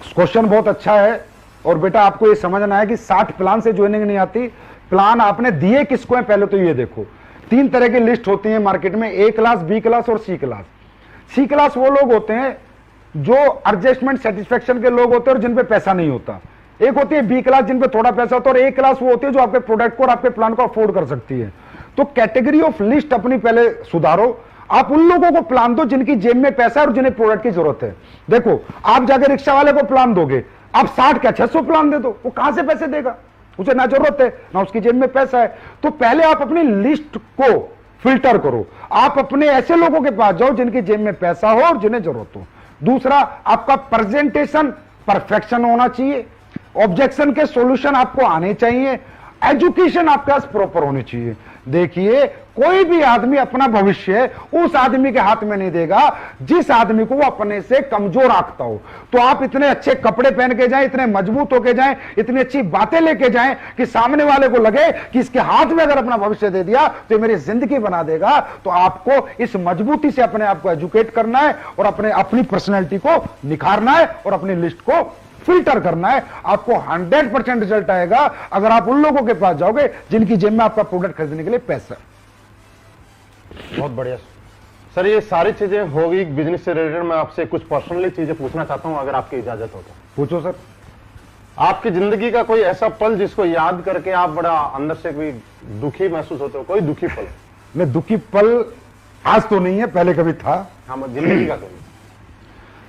क्वेश्चन बहुत अच्छा है, और बेटा आपको ये समझना है कि 60 प्लान से ज्वाइनिंग नहीं आती। प्लान आपने दिए किसको है पहले तो ये देखो। 3 तरह की लिस्ट होती है मार्केट में, A क्लास, B क्लास और C क्लास। C क्लास वो लोग होते हैं जो एडजस्टमेंट सेटिस्फेक्शन के लोग होते हैं और जिन पे पैसा नहीं होता। एक होती है B क्लास जिन पे थोड़ा पैसा होता है, और A क्लास वो होती है जो आपके प्रोडक्ट को और आपके प्लान को अफोर्ड कर सकती है। तो कैटेगरी ऑफ लिस्ट अपनी पहले सुधारो। आप उन लोगों को प्लान दो जिनकी जेब में पैसा है और जिन्हें प्रोडक्ट की जरूरत है। देखो आप जाके रिक्शा वाले को प्लान दोगे, आप 60 क्या 600 प्लान दे दो, वो कहां से पैसे देगा? उसे ना जरूरत है ना उसकी जेब में पैसा है। तो पहले आप अपनी लिस्ट को फिल्टर करो। आप अपने ऐसे लोगों के पास जाओ जिनकी जेब में पैसा हो और जिन्हें जरूरत हो। दूसरा, आपका प्रेजेंटेशन परफेक्शन होना चाहिए। ऑब्जेक्शन के सॉल्यूशन आपको आने चाहिए। एजुकेशन आपके पास प्रॉपर होनी चाहिए। देखिए कोई भी आदमी अपना भविष्य उस आदमी के हाथ में नहीं देगा जिस आदमी को वो अपने से कमजोर आंकता हो। तो आप इतने अच्छे कपड़े पहन के जाएं, इतने मजबूत होके जाएं, इतनी अच्छी बातें लेके जाएं कि सामने वाले को लगे कि इसके हाथ में अगर अपना भविष्य दे दिया तो ये मेरी जिंदगी बना देगा। तो आपको इस मजबूती से अपने आप को एजुकेट करना है और अपनी पर्सनैलिटी को निखारना है और अपनी लिस्ट को फिल्टर करना है। आपको 100% रिजल्ट आएगा अगर आप उन लोगों के पास जाओगे जिनकी जेब में आपका प्रोडक्ट खरीदने के लिए पैसा है। बहुत बढ़िया सर, ये सारी चीजें हो गई बिजनेस से रिलेटेड। मैं आपसे कुछ पर्सनली चीजें पूछना चाहता हूं, अगर आपकी इजाजत हो तो। पूछो सर। आपकी जिंदगी का कोई ऐसा पल जिसको याद करके आप बड़ा अंदर से कोई दुखी महसूस होते हो? कोई दुखी पल? नहीं, दुखी पल आज तो नहीं है, पहले कभी था। हाँ, जिंदगी का कभी?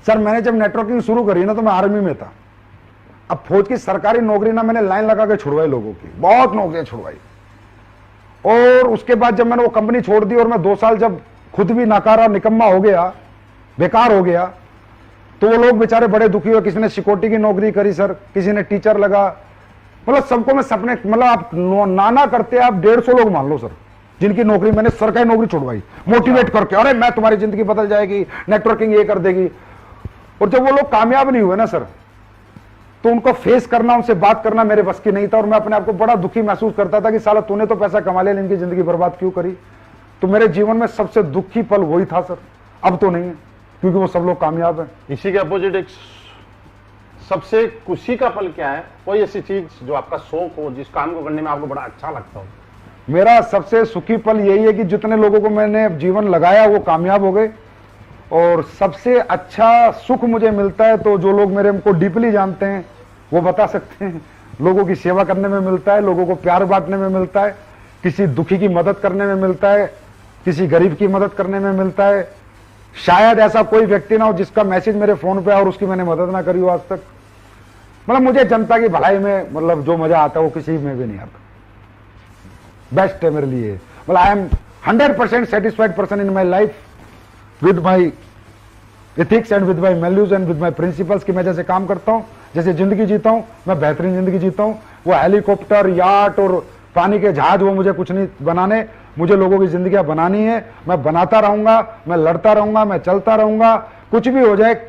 सर मैंने जब नेटवर्किंग शुरू करी ना तो मैं आर्मी में था। अब फौज की सरकारी नौकरी ना मैंने लाइन लगा के छुड़वाई लोगों की, बहुत नौकरियां छुड़वाई। और उसके बाद जब मैंने वो कंपनी छोड़ दी और मैं 2 साल जब खुद भी नाकारा निकम्मा हो गया, बेकार हो गया, तो वो लोग बेचारे बड़े दुखी हुए। किसी ने सिक्योरिटी की नौकरी करी सर, किसी ने टीचर लगा, मतलब सबको मैं सपने, मतलब आप नाना करते आप 150 लोग मान लो सर जिनकी नौकरी मैंने सरकारी नौकरी छुड़वाई मोटिवेट करके, अरे मैं तुम्हारी जिंदगी बदल जाएगी, नेटवर्किंग ये कर देगी। और जब वो लोग कामयाब नहीं हुए ना सर, तो उनको फेस करना, उनसे बात करना मेरे बस की नहीं था। और मैं अपने आप को बड़ा दुखी महसूस करता था कि साला तूने तो पैसा कमा लिया, इनकी जिंदगी बर्बाद क्यों करी। तो मेरे जीवन में सबसे दुखी पल वही था सर। अब तो नहीं है क्योंकि वो सब लोग कामयाब हैं। इसी के अपोजिट एक सबसे खुशी का पल क्या है? कोई ऐसी चीज जो आपका शौक हो, जिस काम को करने में आपको बड़ा अच्छा लगता हो? मेरा सबसे सुखी पल यही है कि जितने लोगों को मैंने जीवन लगाया वो कामयाब हो गए, और सबसे अच्छा सुख मुझे मिलता है तो जो लोग मेरे को डीपली जानते हैं वो बता सकते हैं, लोगों की सेवा करने में मिलता है, लोगों को प्यार बांटने में मिलता है, किसी दुखी की मदद करने में मिलता है, किसी गरीब की मदद करने में मिलता है। शायद ऐसा कोई व्यक्ति ना हो जिसका मैसेज मेरे फोन पे और उसकी मैंने मदद ना करी हो आज तक। मतलब मुझे जनता की भलाई में मतलब जो मजा आता है वो किसी में भी नहीं आता। बेस्ट है मेरे लिए। मतलब I am 100% satisfied person in my life with my ethics and with my values and with my principles कि मैं जैसे काम करता हूं, जैसे जिंदगी जीता हूं, मैं बेहतरीन जिंदगी जीता हूं। वो हेलीकॉप्टर, याट और पानी के जहाज वो मुझे कुछ नहीं बनाने, मुझे लोगों की जिंदगियां बनानी है। मैं बनाता रहूंगा, मैं लड़ता रहूंगा, मैं चलता रहूंगा, कुछ भी हो जाए।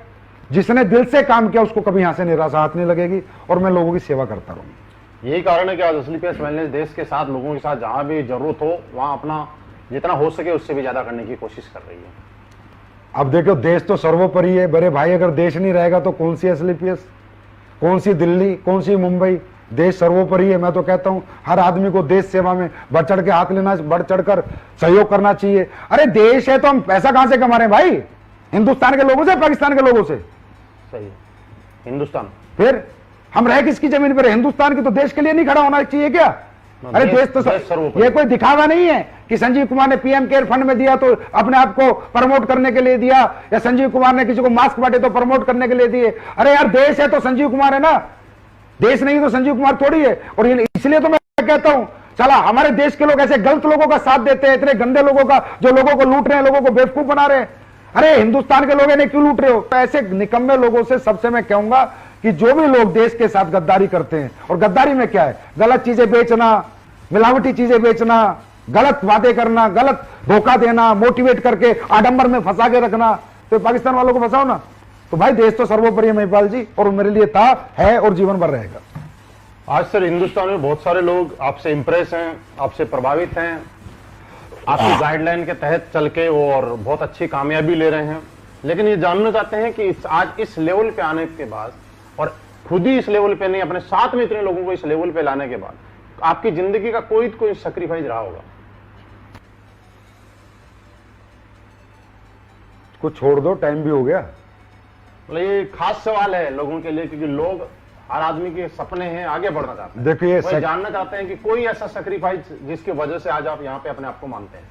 जिसने दिल से काम किया उसको कभी यहां से निराशा हाथ नहीं लगेगी, और मैं लोगों की सेवा करता रहूंगा। यही कारण है कि आज असली पेस वेलनेस देश के साथ, लोगों के साथ जहां भी जरूरत हो वहां अपना जितना हो सके उससे भी ज्यादा करने की कोशिश कर रही है। अब देखो, देश तो सर्वोपरि है बड़े भाई। अगर देश नहीं रहेगा तो कौन सी असली पेस, कौन सी दिल्ली, कौन सी मुंबई? देश सर्वोपरि है। मैं तो कहता हूं हर आदमी को देश सेवा में बढ़ चढ़ के हाथ लेना, बढ़ चढ़कर सहयोग करना चाहिए। अरे देश है तो हम पैसा कहां से कमा रहे हैं भाई? हिंदुस्तान के लोगों से, पाकिस्तान के लोगों से? सही है, हिंदुस्तान। फिर हम रह किसकी जमीन पर? हिंदुस्तान की। तो देश के लिए नहीं खड़ा होना चाहिए क्या? अरे देश तो ये कोई दिखावा नहीं है कि संजीव कुमार ने पीएम केयर फंड में दिया तो अपने आप को प्रमोट करने के लिए दिया, या संजीव कुमार ने किसी को मास्क बांटे तो प्रमोट करने के लिए दिए। अरे यार, देश है तो संजीव कुमार है ना, देश नहीं तो संजीव कुमार थोड़ी है। और इसलिए तो मैं कहता हूं, चला हमारे देश के लोग ऐसे गलत लोगों का साथ देते हैं, इतने गंदे लोगों का, जो लोगों को लूट रहे हैं, लोगों को बेवकूफ बना रहे हैं। अरे हिंदुस्तान के लोग इन्हें क्यों लूट रहे हो? ऐसे निकम्मे लोगों से सबसे मैं कहूंगा कि जो भी लोग देश के साथ गद्दारी करते हैं, और गद्दारी में क्या है? गलत चीजें बेचना, मिलावटी चीजें बेचना, गलत वादे करना, गलत धोखा देना, मोटिवेट करके आडंबर में फंसा के रखना। तो पाकिस्तान वालों को फंसाओ ना। तो भाई देश तो सर्वोपरि है महिपाल जी, और मेरे लिए था, है और जीवन भर रहेगा। आज सर हिंदुस्तान में बहुत सारे लोग आपसे इंप्रेस हैं, आपसे प्रभावित हैं, आपकी गाइडलाइन के तहत चल के और बहुत अच्छी कामयाबी ले रहे हैं। लेकिन ये जानना चाहते हैं कि आज इस लेवल पे आने के बाद, और खुद ही इस लेवल पे नहीं, अपने साथ में इतने लोगों को इस लेवल पे लाने के बाद, आपकी जिंदगी का कोई सैक्रिफाइस रहा होगा? कुछ छोड़ दो, टाइम भी हो गया। मतलब ये खास सवाल है लोगों के लिए, क्योंकि लोग, हर आदमी के सपने हैं, आगे बढ़ना चाहते हैं। देखिए, वो जानना चाहते हैं कि कोई ऐसा सैक्रिफाइस जिसकी वजह से आज आप यहाँ पे अपने आप को मानते हैं।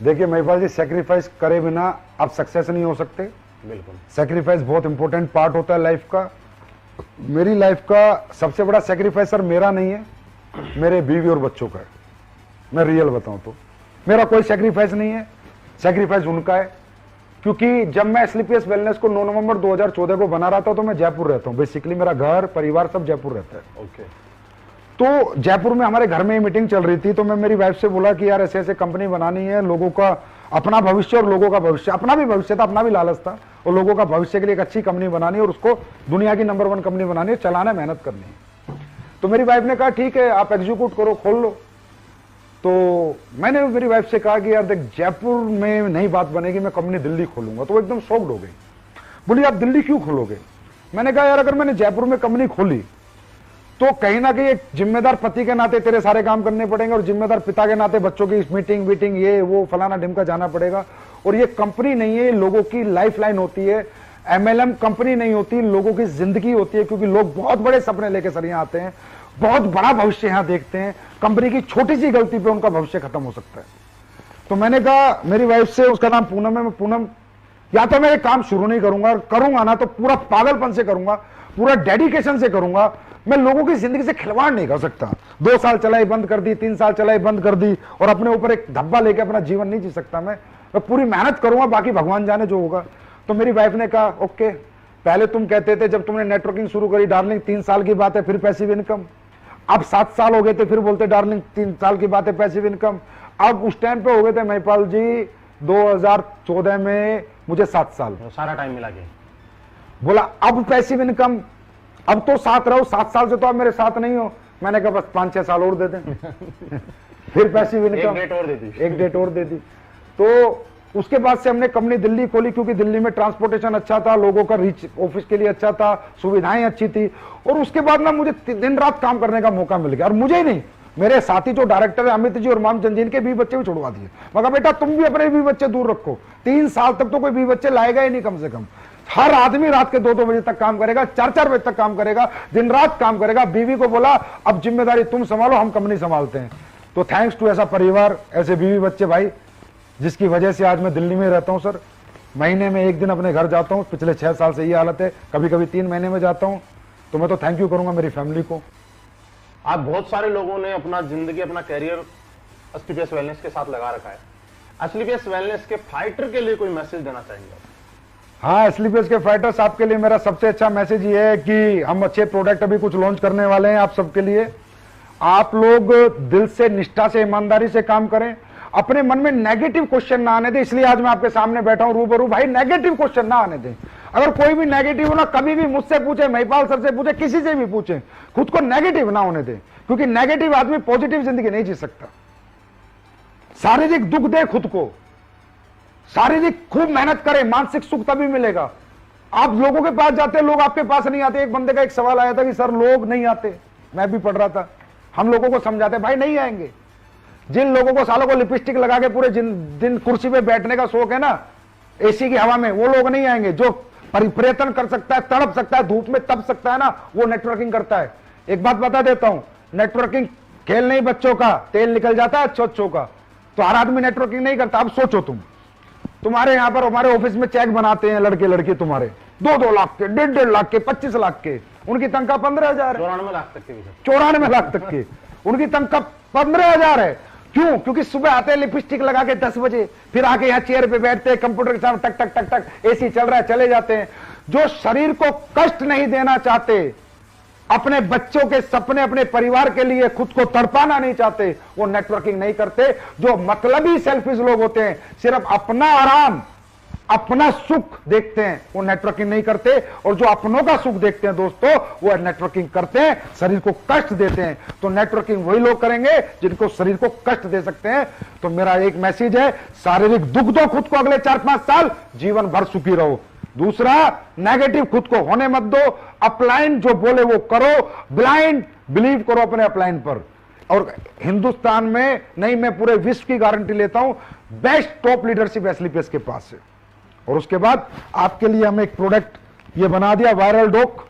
देखिए महिपाल जी, सेक्रीफाइस करे बिना आप सक्सेस नहीं हो सकते। बिल्कुल, सेक्रीफाइस बहुत इंपॉर्टेंट पार्ट होता है लाइफ का। मेरी लाइफ का सबसे बड़ा सेक्रीफाइस सर मेरा नहीं है, मेरे बीवी और बच्चों का है। मैं रियल बताऊं तो मेरा कोई सेक्रीफाइस नहीं है, सेक्रीफाइस उनका है। क्योंकि जब मैं स्लीपियस वेलनेस को 9 नवंबर 2014 को बना रहा था तो मैं जयपुर रहता हूं। बेसिकली मेरा घर परिवार सब जयपुर रहता है। ओके। तो जयपुर में हमारे घर में मीटिंग चल रही थी, तो मैं मेरी वाइफ से बोला कि यार ऐसे ऐसे कंपनी बनानी है, लोगों का अपना भविष्य और लोगों का भविष्य, अपना भी भविष्य था, अपना भी लालच था, और लोगों का भविष्य के लिए एक अच्छी कंपनी बनानी है और उसको दुनिया की नंबर 1 कंपनी बनानी है, चलाना, मेहनत करनी है। तो मेरी वाइफ ने कहा ठीक है आप एग्जीक्यूट करो, खोल लो। तो मैंने मेरी वाइफ से कहा कि यार देख, जयपुर में नहीं बात बनेगी, मैं कंपनी दिल्ली खोलूंगा। तो वो एकदम शॉक्ड हो गई, बोली आप दिल्ली क्यों खोलोगे? मैंने कहा यार अगर मैंने जयपुर में कंपनी खोली तो कहीं ना कहीं एक जिम्मेदार पति के नाते तेरे सारे काम करने पड़ेंगे, और जिम्मेदार पिता के नाते बच्चों की मीटिंग वीटिंग ये वो फलाना ढिमका जाना पड़ेगा। और ये कंपनी नहीं है, लोगों की लाइफ लाइन होती है। MLM कंपनी नहीं होती, लोगों की जिंदगी होती है। क्योंकि लोग बहुत बड़े सपने लेके सर यहाँ आते हैं, बहुत बड़ा भविष्य यहाँ देखते हैं। कंपनी की छोटी सी गलती पे उनका भविष्य खत्म हो सकता है। तो मैंने कहा मेरी वाइफ से, उसका नाम पूनम है, मैं पूनम, या तो मैं एक काम शुरू नहीं करूंगा, करूंगा ना तो पूरा पागलपन से करूंगा, पूरा डेडिकेशन से करूंगा। मैं लोगों की जिंदगी से खिलवाड़ नहीं कर सकता। 2 साल चलाई बंद कर दी, 3 साल चलाई बंद कर दी, और अपने ऊपर एक धब्बा लेके अपना जीवन नहीं जी सकता। मैं पूरी मेहनत करूंगा, बाकी भगवान जाने जो होगा। तो मेरी वाइफ ने कहा ओके, पहले तुम कहते थे जब तुमने नेटवर्किंग शुरू करी डार्लिंग 3 साल की बात है, फिर पैसिव इनकम। अब 7 साल हो गए थे, फिर बोलते डार्लिंग 3 साल की बात है, पैसिव इनकम। अब उस टाइम पे हो गए थे महिपाल जी 2014 में मुझे 7 साल, सारा टाइम मिला के बोला अब पैसिव इनकम, अब तो साथ रहो, 7 साल से तो आप मेरे साथ नहीं हो। मैंने कहा बस 5-6 साल और दे दें फिर पैसिव इनकम, एक डेट और दे दी। एक डेट और दे दी। तो उसके बाद से हमने कंपनी दिल्ली खोली, क्योंकि दिल्ली में ट्रांसपोर्टेशन अच्छा था, लोगों का रीच ऑफिस के लिए अच्छा था, सुविधाएं अच्छी थी। और उसके बाद ना मुझे दिन रात काम करने का मौका मिल गया। और मुझे ही नहीं, मेरे साथी जो डायरेक्टर है अमित जी और मामचंद जी, इनके 20 बच्चे भी छुड़वा दिए। मगर बेटा तुम भी अपने 20 बच्चे दूर रखो, 3 साल तक तो कोई 20 बच्चे लाएगा ही नहीं कम से कम। हर आदमी रात के 2-2 बजे तक काम करेगा, 4-4 बजे तक काम करेगा, दिन रात काम करेगा। बीवी को बोला अब जिम्मेदारी तुम संभालो, हम कंपनी संभालते हैं। तो थैंक्स टू ऐसा परिवार, ऐसे बीवी बच्चे भाई, जिसकी वजह से आज मैं दिल्ली में रहता हूं सर। महीने में 1 दिन अपने घर जाता हूं। पिछले 6 साल से ये हालत है, कभी कभी 3 महीने में जाता हूं। तो मैं तो थैंक यू करूंगा मेरी फैमिली को। आप बहुत सारे लोगों ने अपना जिंदगी, अपना कैरियर एसलीपीएस वेलनेस के साथ लगा रखा है। एसलीपीएस वेलनेस के फाइटर के लिए कोई मैसेज देना चाहेंगे? हाँ, एसलीपीएस के फाइटर्स, आपके लिए मेरा सबसे अच्छा मैसेज ये है कि हम अच्छे प्रोडक्ट अभी कुछ लॉन्च करने वाले हैं आप सबके लिए। आप लोग दिल से, निष्ठा से, ईमानदारी से काम करें। अपने मन में नेगेटिव क्वेश्चन ना आने दें। इसलिए आज मैं आपके सामने बैठा हूं रूबरू। भाई नेगेटिव क्वेश्चन ना आने दें। अगर कोई भी नेगेटिव हो ना, कभी भी मुझसे पूछे, महिपाल सर से पूछे, किसी से भी पूछे, खुद को नेगेटिव ना होने दें। क्योंकि नेगेटिव आदमी पॉजिटिव जिंदगी नहीं जी सकता। शारीरिक दुख दे खुद को, शारीरिक खूब मेहनत करें, मानसिक सुख तभी मिलेगा। आप लोगों के पास जाते, लोग आपके पास नहीं आते। एक बंदे का एक सवाल आया था कि सर लोग नहीं आते, मैं भी पढ़ रहा था। हम लोगों को समझाते भाई नहीं आएंगे। जिन लोगों को, सालों को लिपस्टिक लगा के पूरे दिन कुर्सी पे बैठने का शौक है ना, एसी की हवा में, वो लोग नहीं आएंगे। जो परिवर्तन कर सकता है, तड़प सकता है, धूप में तप सकता है ना, वो नेटवर्किंग करता है। एक बात बता देता हूं, नेटवर्किंग खेल नहीं बच्चों का, तेल निकल जाता है अच्छों का। तो हर आदमी नेटवर्किंग नहीं करता। अब सोचो तुम्हारे यहां पर, हमारे ऑफिस में चेक बनाते हैं लड़के लड़की तुम्हारे 2-2 लाख के, 1.5 लाख के, 25 लाख के। उनकी तनख्वाह 15,000 है। 94 लाख तक के भी। 94 लाख तक के उनकी तनख्वाह 15,000 है। क्यों? क्योंकि सुबह आते हैं लिपस्टिक लगा के 10 बजे, फिर आके यहाँ चेयर पे बैठते हैं, कंप्यूटर के सामने टक टक टक टक, एसी चल रहा है, चले जाते हैं। जो शरीर को कष्ट नहीं देना चाहते, अपने बच्चों के सपने, अपने परिवार के लिए खुद को तड़पाना नहीं चाहते, वो नेटवर्किंग नहीं करते। जो मतलबी सेल्फिश लोग होते हैं, सिर्फ अपना आराम, अपना सुख देखते हैं, वो नेटवर्किंग नहीं करते। और जो अपनों का सुख देखते हैं दोस्तों, वो नेटवर्किंग करते हैं, शरीर को कष्ट देते हैं। तो नेटवर्किंग वही लोग करेंगे जिनको शरीर को कष्ट दे सकते हैं। तो मेरा एक मैसेज है, शारीरिक दुख दो खुद को अगले 4-5 साल, जीवन भर सुखी रहो। दूसरा, नेगेटिव खुद को होने मत दो। अपलाइन जो बोले वो करो, ब्लाइंड बिलीव करो अपने अपलाइन पर। और हिंदुस्तान में नहीं, मैं पूरे विश्व की गारंटी लेता हूं, बेस्ट टॉप लीडरशिप एसलीपीएस के पास है। और उसके बाद आपके लिए हम एक प्रोडक्ट ये बना दिया, वायरल डॉक।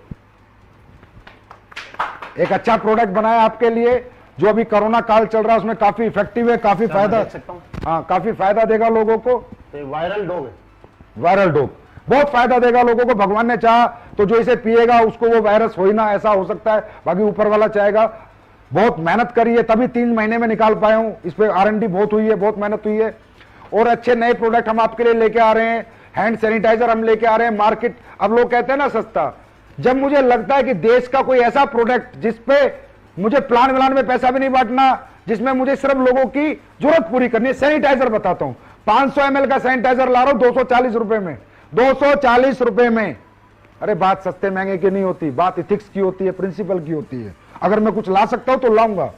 एक अच्छा प्रोडक्ट बनाया आपके लिए, जो अभी कोरोना काल चल रहा है उसमें काफी इफेक्टिव है, काफी फायदा, हाँ काफी फायदा देगा लोगों को। वायरल डॉग है, वायरल डॉग बहुत फायदा देगा लोगों को। भगवान ने चाहा तो जो इसे पिएगा उसको वो वायरस हो ही ना, ऐसा हो सकता है, बाकी ऊपर वाला चाहेगा। बहुत मेहनत करी है, तभी 3 महीने में निकाल पाया हूं। इस पे R&D बहुत हुई है, बहुत मेहनत हुई है। और अच्छे नए प्रोडक्ट हम आपके लिए लेके आ रहे हैं। हैंड सैनिटाइजर हम लेके आ रहे हैं। मार्केट, अब लोग कहते हैं ना सस्ता, जब मुझे लगता है कि देश का कोई ऐसा प्रोडक्ट जिसपे मुझे प्लान व्लान में पैसा भी नहीं बांटना, जिसमें मुझे सिर्फ लोगों की जरूरत पूरी करनी है। सैनिटाइजर बताता हूं, 500 ml का सैनिटाइजर ला रहा हूं 240 रुपए में, 240 रुपए में। अरे बात सस्ते महंगे की नहीं होती, बात इथिक्स की होती है, प्रिंसिपल की होती है। अगर मैं कुछ ला सकता हूं तो लाऊंगा।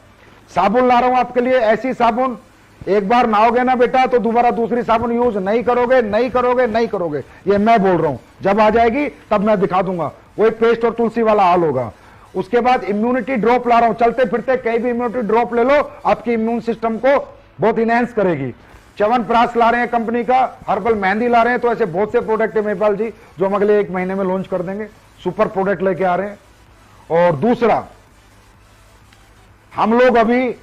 साबुन ला रहा हूं आपके लिए, ऐसी साबुन एक बार नहाओगे ना बेटा तो दोबारा दूसरी साबुन यूज नहीं करोगे, नहीं करोगे, नहीं करोगे। ये मैं बोल रहा हूं, जब आ जाएगी तब मैं दिखा दूंगा। वही पेस्ट और तुलसी वाला हाल होगा। उसके बाद इम्यूनिटी ड्रॉप ला रहा हूं, चलते फिरते कहीं भी इम्यूनिटी ड्रॉप ले लो, आपकी इम्यून सिस्टम को बहुत इनहेंस करेगी। च्यवनप्राश ला रहे हैं कंपनी का, हर्बल मेहंदी ला रहे हैं। तो ऐसे बहुत से प्रोडक्ट है महिपाल जी जो हम अगले 1 महीने में लॉन्च कर देंगे। सुपर प्रोडक्ट लेके आ रहे हैं। और दूसरा, हम लोग अभी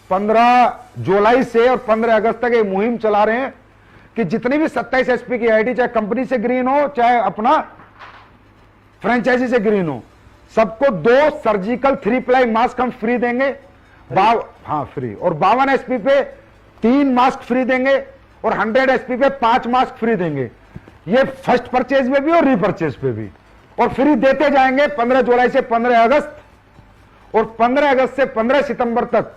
15 जुलाई से और 15 अगस्त तक एक मुहिम चला रहे हैं कि जितनी भी 27 एसपी की आईडी, चाहे कंपनी से ग्रीन हो चाहे अपना फ्रेंचाइजी से ग्रीन हो, सबको 2 सर्जिकल 3 प्लाई मास्क हम फ्री देंगे। हाँ फ्री। और 52 एसपी पे 3 मास्क फ्री देंगे और 100 एसपी पे 5 मास्क फ्री देंगे। ये फर्स्ट परचेज में भी और रीपरचेज पे भी। और फ्री देते जाएंगे 15 जुलाई से 15 अगस्त और 15 अगस्त से 15 सितंबर तक।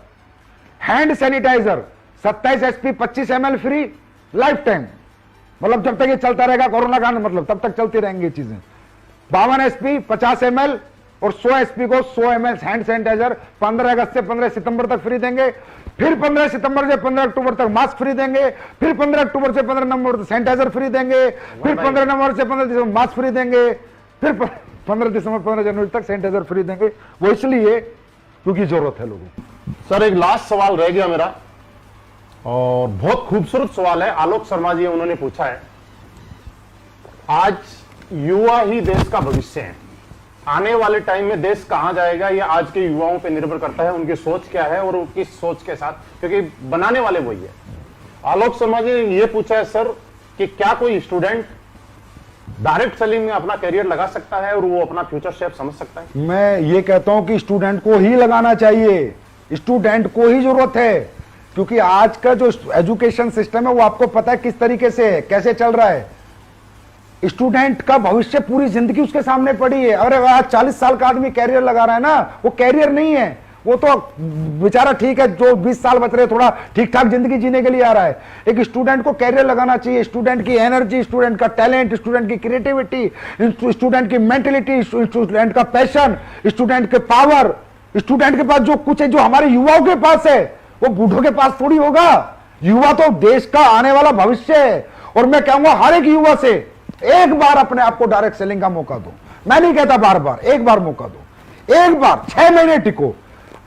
Hand sanitiser 27 SP 25 ml free lifetime, मतलब जब तक ये चलता रहेगा कोरोना काल, मतलब तब तक चलती रहेंगी चीजें। 52 एसपी 50 ml और 100 एसपी को 100 ml हैंड सैनिटाइजर 15 अगस्त से 15 सितंबर तक फ्री देंगे। फिर 15 सितंबर से 15 अक्टूबर तक मास्क फ्री देंगे, फिर 15 अक्टूबर से 15 नवंबर तक सैनिटाइजर फ्री देंगे, फिर 15 नवंबर से 15 दिसंबर मास्क फ्री देंगे, फिर 15 दिसंबर 15 जनवरी तक सैनिटाइजर फ्री देंगे। वो इसलिए क्योंकि जरूरत है लोगों को। सर एक लास्ट सवाल रह गया मेरा, और बहुत खूबसूरत सवाल है, आलोक शर्मा जी उन्होंने पूछा है। आज युवा ही देश का भविष्य है। आने वाले टाइम में देश कहां जाएगा ये आज के युवाओं पे निर्भर करता है, उनकी सोच क्या है और किस सोच के साथ, क्योंकि बनाने वाले वही है। आलोक शर्मा जी ने ये पूछा है सर कि क्या कोई स्टूडेंट डायरेक्ट सेलिंग में अपना करियर लगा सकता है और वो अपना फ्यूचर शेप समझ सकता है? मैं ये कहता हूं कि स्टूडेंट को ही लगाना चाहिए, स्टूडेंट को ही जरूरत है, क्योंकि आज का जो एजुकेशन सिस्टम है वो आपको पता है किस तरीके से है, कैसे चल रहा है। स्टूडेंट का भविष्य पूरी जिंदगी उसके सामने पड़ी है। और आज 40 साल का आदमी कैरियर लगा रहा है ना, वो कैरियर नहीं है, वो तो बेचारा ठीक है, जो 20 साल बच रहे थोड़ा ठीक ठाक जिंदगी जीने के लिए आ रहा है। एक स्टूडेंट को कैरियर लगाना चाहिए। स्टूडेंट की एनर्जी, स्टूडेंट का टैलेंट, स्टूडेंट की क्रिएटिविटी, स्टूडेंट की मेंटलिटी, स्टूडेंट का पैशन, स्टूडेंट के पावर, स्टूडेंट के पास जो कुछ है, जो हमारे युवाओं के पास है, वो बूढ़ों के पास थोड़ी होगा। युवा तो देश का आने वाला भविष्य है। और मैं कहूंगा हर एक युवा से एक बार अपने आप को डायरेक्ट सेलिंग का मौका दो। मैं नहीं कहता बार बार, एक बार मौका दो, एक बार 6 महीने टिको।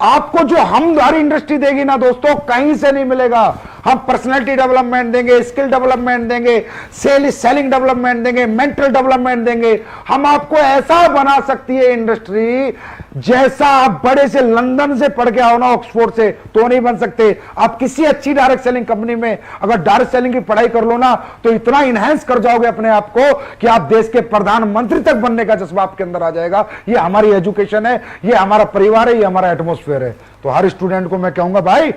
आपको जो हमारी इंडस्ट्री देगी ना दोस्तों, कहीं से नहीं मिलेगा। हम पर्सनालिटी डेवलपमेंट देंगे, स्किल डेवलपमेंट देंगे, सेलिंग डेवलपमेंट देंगे, मेंटल डेवलपमेंट देंगे। हम आपको ऐसा बना सकती है इंडस्ट्री, जैसा आप बड़े से लंदन से पढ़ के आओ ना, ऑक्सफोर्ड से, तो नहीं बन सकते। आप किसी अच्छी डायरेक्ट सेलिंग कंपनी में अगर डायरेक्ट सेलिंग की पढ़ाई कर लो ना, तो इतना इनहेंस कर जाओगे अपने आप को कि आप देश के प्रधानमंत्री तक बनने का जज्बा आपके अंदर आ जाएगा। ये हमारी एजुकेशन है, ये हमारा परिवार है, ये हमारा एटमोस्फेयर है। तो हर स्टूडेंट को मैं कहूंगा भाई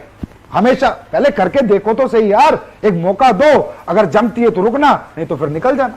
हमेशा पहले करके देखो तो सही यार, एक मौका दो। अगर जमती है तो रुकना, नहीं तो फिर निकल जाना।